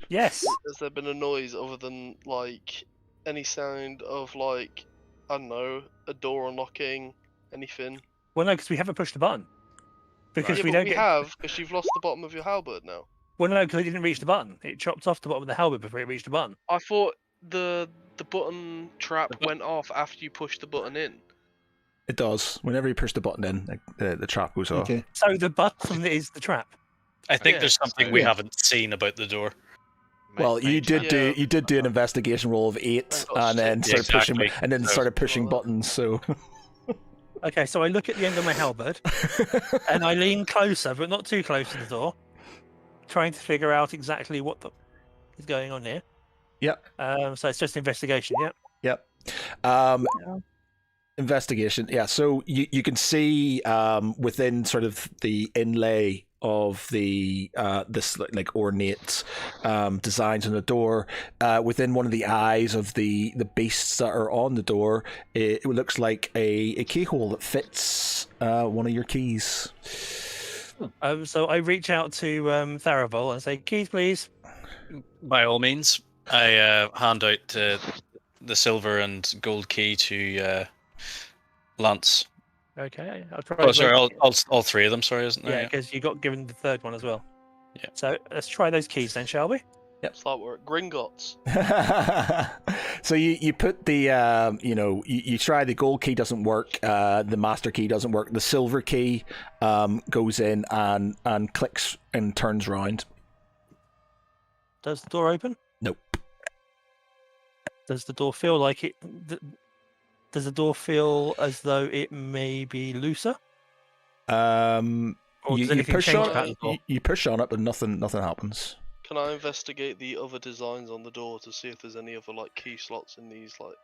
S7: yes,
S6: Has there been a noise other than like any sound of like I don't know a door unlocking, anything?
S7: well no, because we haven't pushed the button because
S6: Yeah,
S7: we
S6: but
S7: don't
S6: we
S7: get.
S6: have because you've lost the bottom of your halberd now.
S7: Well no, because it didn't reach the button. It chopped off the bottom of the halberd before it reached the button.
S6: I thought the button trap went off after you pushed the button in.
S1: it does. Whenever you push the button in, like, the trap goes off.
S4: Okay.
S7: So the button is the trap.
S2: I think
S6: Yeah,
S2: there's something we
S4: yeah.
S2: haven't seen about the door.
S1: Well, you
S3: Mage
S1: did
S3: hand.
S1: do an investigation roll of 8,
S6: Oh,
S1: and then
S6: shit.
S1: started pushing,
S2: Exactly.
S1: and then
S2: So-
S1: started pushing buttons. So
S7: Okay, so I look at the end of my halberd and I lean closer, but not too close to the door, trying to figure out exactly what is going on here.
S1: Yep.
S7: So it's just investigation. Yep.
S1: Yep.
S5: Yeah.
S1: Investigation. Yeah. So you can see within sort of the inlay of the this like ornate designs on the door, within one of the eyes of the beasts that are on the door, it looks like a keyhole that fits one of your keys.
S7: So I reach out to Tharivol and say, "Keys, please."
S2: By all means, I hand out the silver and gold key to Lance.
S7: Okay, I'll try.
S2: Oh, sorry, all three of them. Sorry, isn't
S7: Yeah,
S2: there?
S7: because you got given the third one as well.
S2: Yeah.
S7: So let's try those keys then, shall we?
S6: It's like we're at Gringotts.
S1: So you put the you try the gold key, doesn't work, the master key doesn't work, the silver key goes in and clicks and turns round.
S7: Does the door open?
S1: Nope.
S7: Does the door feel like it? Does the door feel as though it may be looser? Or
S1: You,
S7: does
S1: you
S7: anything
S1: push
S7: change
S1: on
S7: about the
S1: it,
S7: door?
S1: you push on it, but nothing happens.
S6: Can I investigate the other designs on the door to see if there's any other like key slots in these like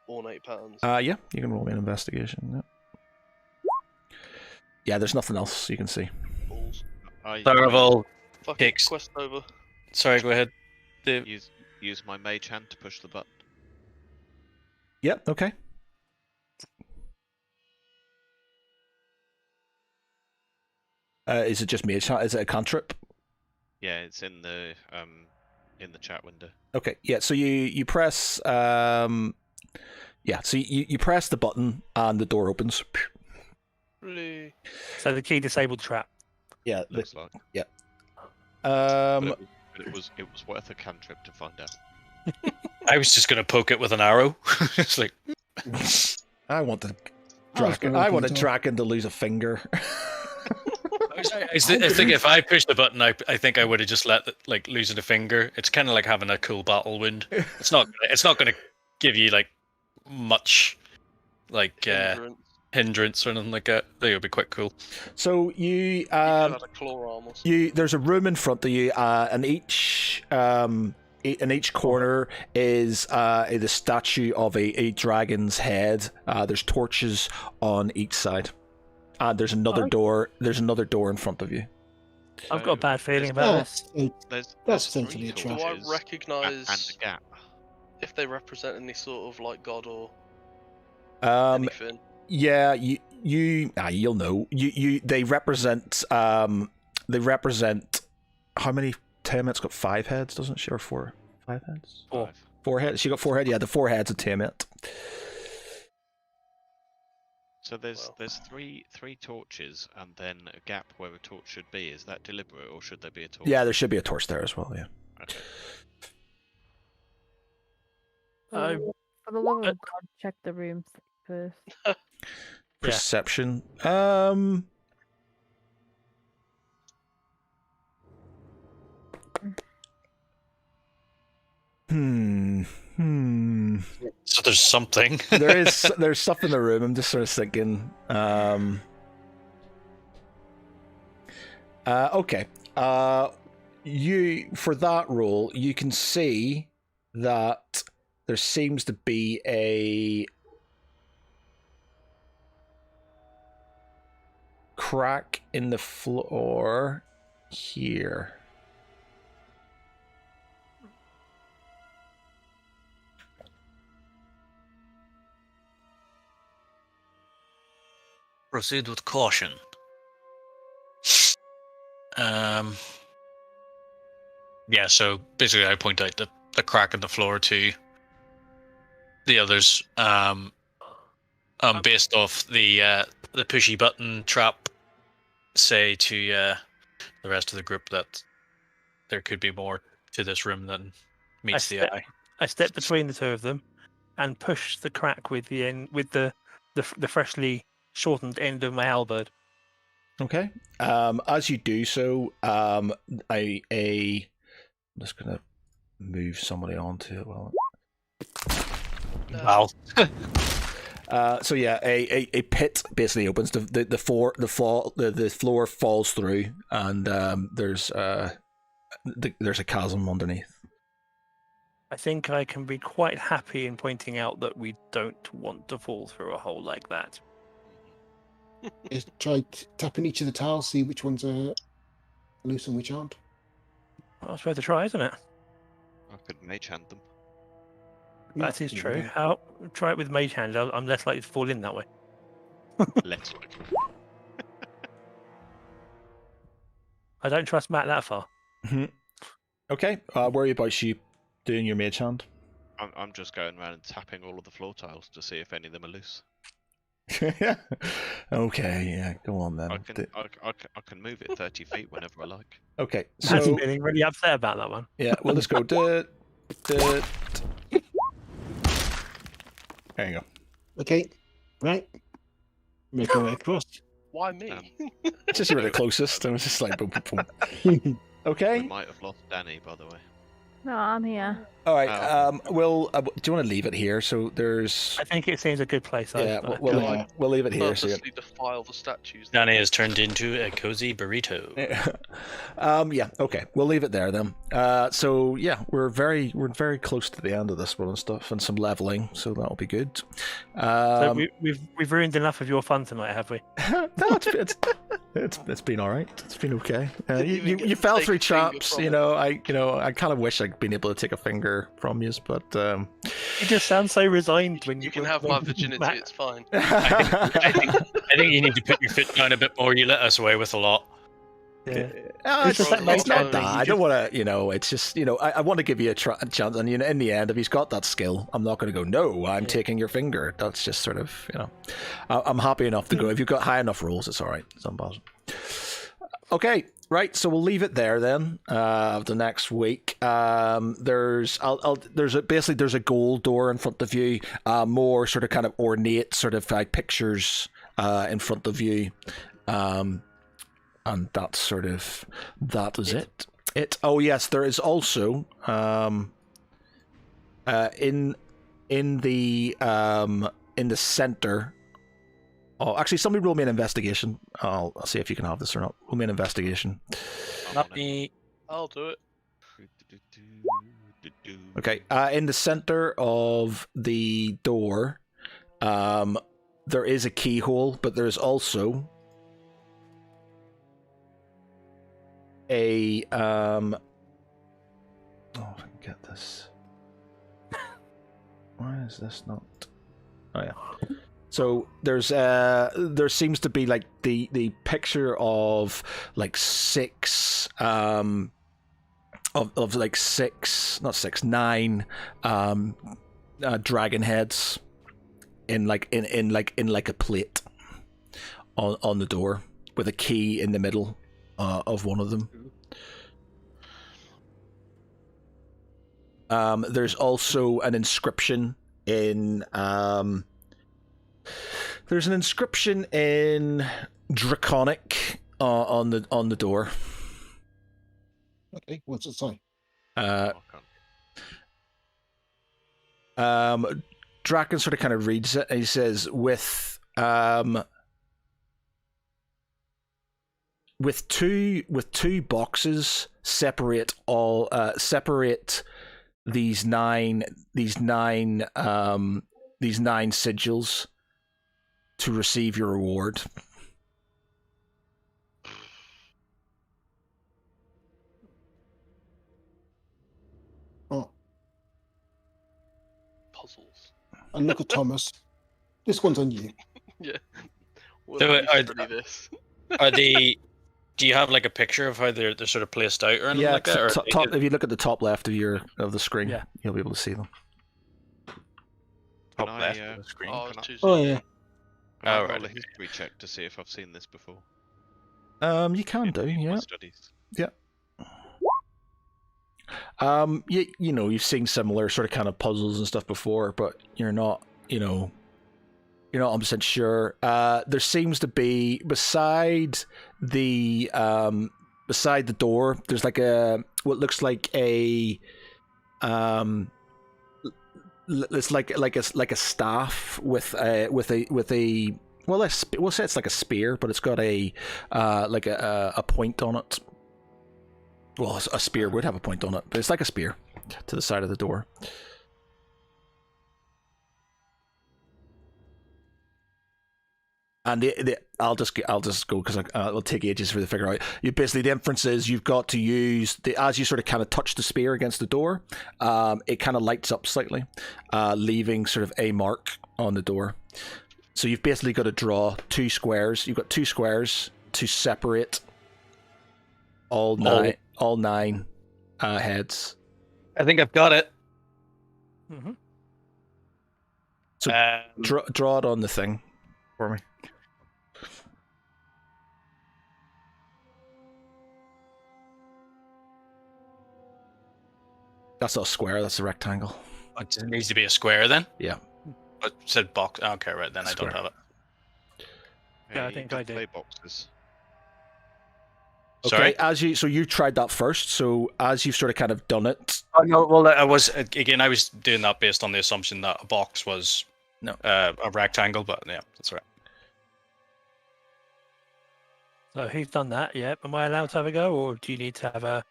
S6: ornate patterns?
S1: Yeah, you can roll me an investigation. Yeah, there's nothing else you can see.
S6: Balls.
S2: Tharavel
S6: Fucking
S2: Kicks.
S6: quest over.
S2: Sorry, go ahead. Dave.
S3: Use my mage hand to push the button.
S1: Yep. Okay. Is it just mage? Is it a cantrip?
S3: Yeah, it's in the chat window.
S1: Okay, yeah. So you press so you press the button and the door opens.
S6: Really?
S7: So the key disabled trap.
S1: Yeah.
S3: Looks like.
S1: Um.
S3: But it was worth a cantrip to find out.
S2: I was just gonna poke it with an arrow. It's like
S1: I want the
S4: I was
S1: dragon.
S4: gonna
S1: I
S4: open
S1: want a
S4: the door.
S1: dragon to lose a finger.
S2: I think if I pushed the button, I think I would have just let losing a finger. It's kind of like having a cool battle wound. It's not going to give you like much like
S6: Hindrance.
S2: hindrance or anything like that. They would be quite cool.
S1: So
S6: You could add a claw arm or something.
S1: there's a room in front of you, and in each corner is the statue of a dragon's head. There's torches on each side. There's another door. There's another door in front of you.
S7: I've got a bad feeling about this.
S3: There's
S4: That's
S3: three
S4: essentially a trap.
S6: Do I
S3: torches
S6: recognise
S3: and a gap.
S6: if they represent any sort of like god or
S1: Um,
S6: anything?
S1: yeah, you'll know. They represent how many? Tiamat's got 5 heads, doesn't she, or 4? 5 heads?
S7: 4.
S1: 4 heads. She got 4 heads. Yeah, the 4 heads of Tiamat.
S3: So there's
S6: Well.
S3: three torches and then a gap where a torch should be. Is that deliberate or should there be a torch?
S1: Yeah, there should be a torch there as well. Yeah.
S3: Okay.
S5: For the love of God, check the room first.
S1: Perception.
S2: So there's something.
S1: There's stuff in the room. I'm just sort of thinking. Okay. You for that roll, you can see that there seems to be a crack in the floor here.
S2: Proceed with caution. Yeah, so basically I point out the crack in the floor to the others. Based off the pushy button trap, say to the rest of the group that there could be more to this room than meets the eye.
S7: I step between the two of them and push the crack with the freshly shortened end of my halberd.
S1: Okay. As you do so, I'm just gonna move somebody onto it. Well.
S2: Wow.
S1: So yeah, a pit basically opens. The floor falls through, and there's a chasm underneath.
S7: I think I can be quite happy in pointing out that we don't want to fall through a hole like that.
S4: Try tapping each of the tiles, see which ones are loose and which aren't.
S7: Well, it's worth a try, isn't it?
S3: I could mage hand them.
S7: That is true. How try it with mage hand? I'm less likely to fall in that way.
S3: Let's look.
S7: I don't trust Matt that far.
S1: Okay. Worry about you doing your mage hand.
S3: I'm just going around and tapping all of the floor tiles to see if any of them are loose.
S1: Okay. Yeah. Go on then.
S3: I can move it 30 feet whenever I like.
S1: Okay.
S7: Matt's
S1: So
S7: feeling really upset about that one.
S1: yeah, we'll just go. There you go.
S4: Okay, right. Make our way across.
S6: Why me?
S1: It's just really closest. I was just like boom, boom, boom. Okay.
S3: We might have lost Danny, by the way.
S5: No, I'm here.
S1: All right.
S3: Oh.
S1: We'll. Do you want to leave it here? So there's.
S7: I think it seems a good place.
S1: Yeah.
S7: but-
S1: We'll leave it here. So
S6: Purposely defile the statues.
S2: Danny has turned into a cozy burrito.
S1: yeah. Okay. We'll leave it there then. So yeah, we're very close to the end of this one and stuff, and some leveling. So that'll be good.
S7: So we've ruined enough of your fun tonight, have we?
S1: No, it's been all right. It's been okay.
S6: Didn't even
S1: You
S6: get to
S1: fell
S6: take
S1: through
S6: a finger
S1: traps.
S6: from
S1: You
S6: it.
S1: know, I kind of wish I'd been able to take a finger from you, but
S7: You just sound so resigned when
S6: You can have my virginity.
S7: Matt-
S6: It's fine.
S2: I think you need to put your foot down a bit more. You let us away with a lot.
S7: Yeah.
S1: It's,
S7: just
S6: that
S1: it's
S6: next
S1: not that. I don't want to, it's just, I want to give you a chance. And, in the end, if he's got that skill, I'm not going to go, no, I'm taking your finger. That's just sort of, I'm happy enough to go. If you've got high enough rolls, it's all right. It's unbothered. Okay, right. So we'll leave it there then. The next week, there's a gold door in front of you. More sort of kind of ornate sort of like pictures in front of you. And that is it. Oh yes, there is also in the center Oh, actually, somebody roll me an investigation. I'll see if you can have this or not. Roll me an investigation.
S7: Not me.
S6: I'll do it.
S1: Okay. In the center of the door, there is a keyhole, but there's also a oh, if I can get this. Why is this not? Oh yeah. So there seems to be like the picture of like six of like nine dragon heads in like a plate on the door with a key in the middle of one of them. There's also an inscription in there's an inscription in Draconic on the door.
S4: Okay, what's it say?
S1: Draken sort of kind of reads it and he says, with two boxes separate these nine sigils to receive your reward.
S4: Oh,
S6: Puzzles.
S4: and look at Thomas. This one's on you.
S6: Yeah. We'll
S2: So,
S6: study this.
S2: Are they? Do you have like a picture of how they're sort of placed out or anything
S1: Yeah,
S2: like that? Or
S1: top, if you look at the top left of the screen,
S7: Yeah.
S1: you'll be able to see them.
S2: top
S3: Can
S2: left
S3: I,
S2: of the screen?
S6: Oh,
S3: Can I-
S6: too
S4: Oh
S6: soon.
S4: yeah.
S3: Can I
S2: Oh,
S3: roll
S2: right,
S3: a
S2: okay.
S3: history check to see if I've seen this before?
S1: You can do,
S3: In my
S1: yeah.
S3: studies.
S1: You know, you've seen similar sort of kind of puzzles and stuff before, but you're not 100% sure. There seems to be beside the door, there's like what looks like a it's like a staff with a well, we'll say it's like a spear, but it's got a point on it. Well, a spear would have a point on it, but it's like a spear to the side of the door. And I'll just go because it'll take ages for you to figure out. Basically, the inference is you've got to use as you sort of kind of touch the spear against the door, it kind of lights up slightly, leaving sort of a mark on the door. So you've basically got to draw two squares. You've got two squares to separate all nine heads.
S2: I think I've got it.
S7: Mm-hmm.
S1: So draw it on the thing for me. That's not a square, that's a rectangle.
S2: It needs to be a square then.
S1: Yeah.
S2: It said box. Okay, right then
S1: Square.
S2: I don't have it.
S7: Yeah, I
S3: you
S7: think
S3: can
S7: I do.
S3: play boxes.
S2: Sorry.
S1: Okay, so you tried that first. So as you've sort of kind of done it,
S2: Oh, no, well, I was doing that based on the assumption that a box was a rectangle, but yeah, that's right.
S7: So he's done that, yeah. Am I allowed to have a go, or do you need to have a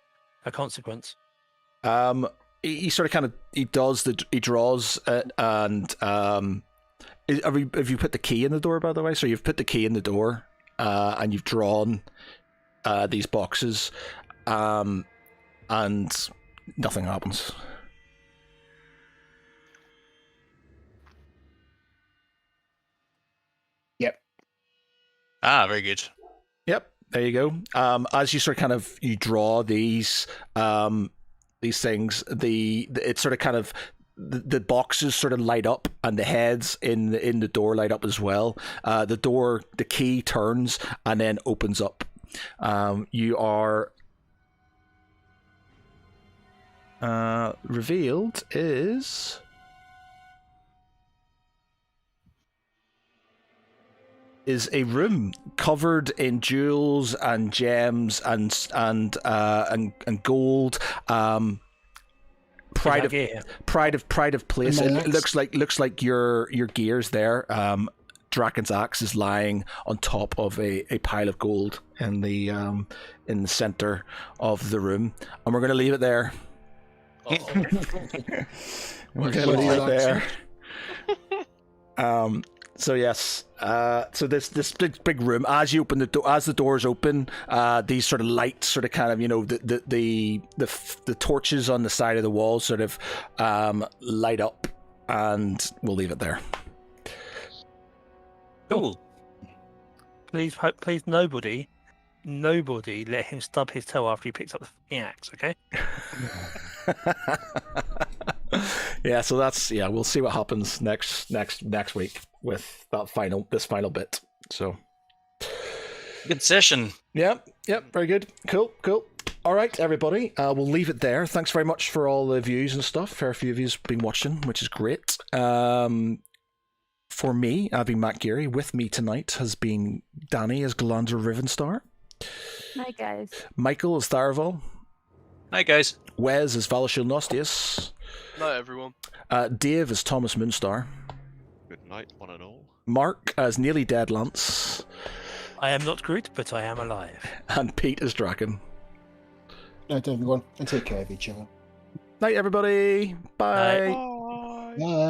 S7: consequence?
S1: he sort of kind of he draws it, and have you put the key in the door, by the way? So you've put the key in the door, and you've drawn these boxes, and nothing happens.
S4: Yep.
S2: Ah, very good.
S1: Yep, there you go. As you sort of kind of you draw these things, it's sort of kind of the boxes sort of light up, and the heads in the door light up as well. The key turns and then opens up. You are revealed is a room covered in jewels and gems and gold. Pride of place. It looks like your gear's there. Draken's axe is lying on top of a pile of gold in the center of the room, and we're going to leave it there. We're going to leave it there. So yes, so this big room. As you open the door, as the doors open, these sort of lights, sort of kind of, you know, the torches on the side of the wall sort of light up, and we'll leave it there.
S2: Cool.
S7: Please, nobody let him stub his toe after he picks up the fucking axe, okay?
S1: Yeah, so we'll see what happens next week with this final bit. So
S2: Good session.
S1: Yep, very good. Cool. All right, everybody, we'll leave it there. Thanks very much for all the views and stuff. Fair few of you's been watching, which is great. For me, I've been Matt Geary. With me tonight has been Danny as Galandra Rivenstar.
S5: Hi, guys.
S1: Michael as Tharaval.
S2: Hi, guys.
S1: Wes as Valashil Nostius.
S6: Night, everyone.
S1: Dave as Thomas Moonstar.
S3: Good night, one and all.
S1: Mark as Nearly Dead Lance.
S7: I am not Groot, but I am alive.
S1: And Pete as Draken.
S4: Night, everyone, and take care of each other.
S1: Night, everybody. Bye.
S7: Night.
S4: Bye.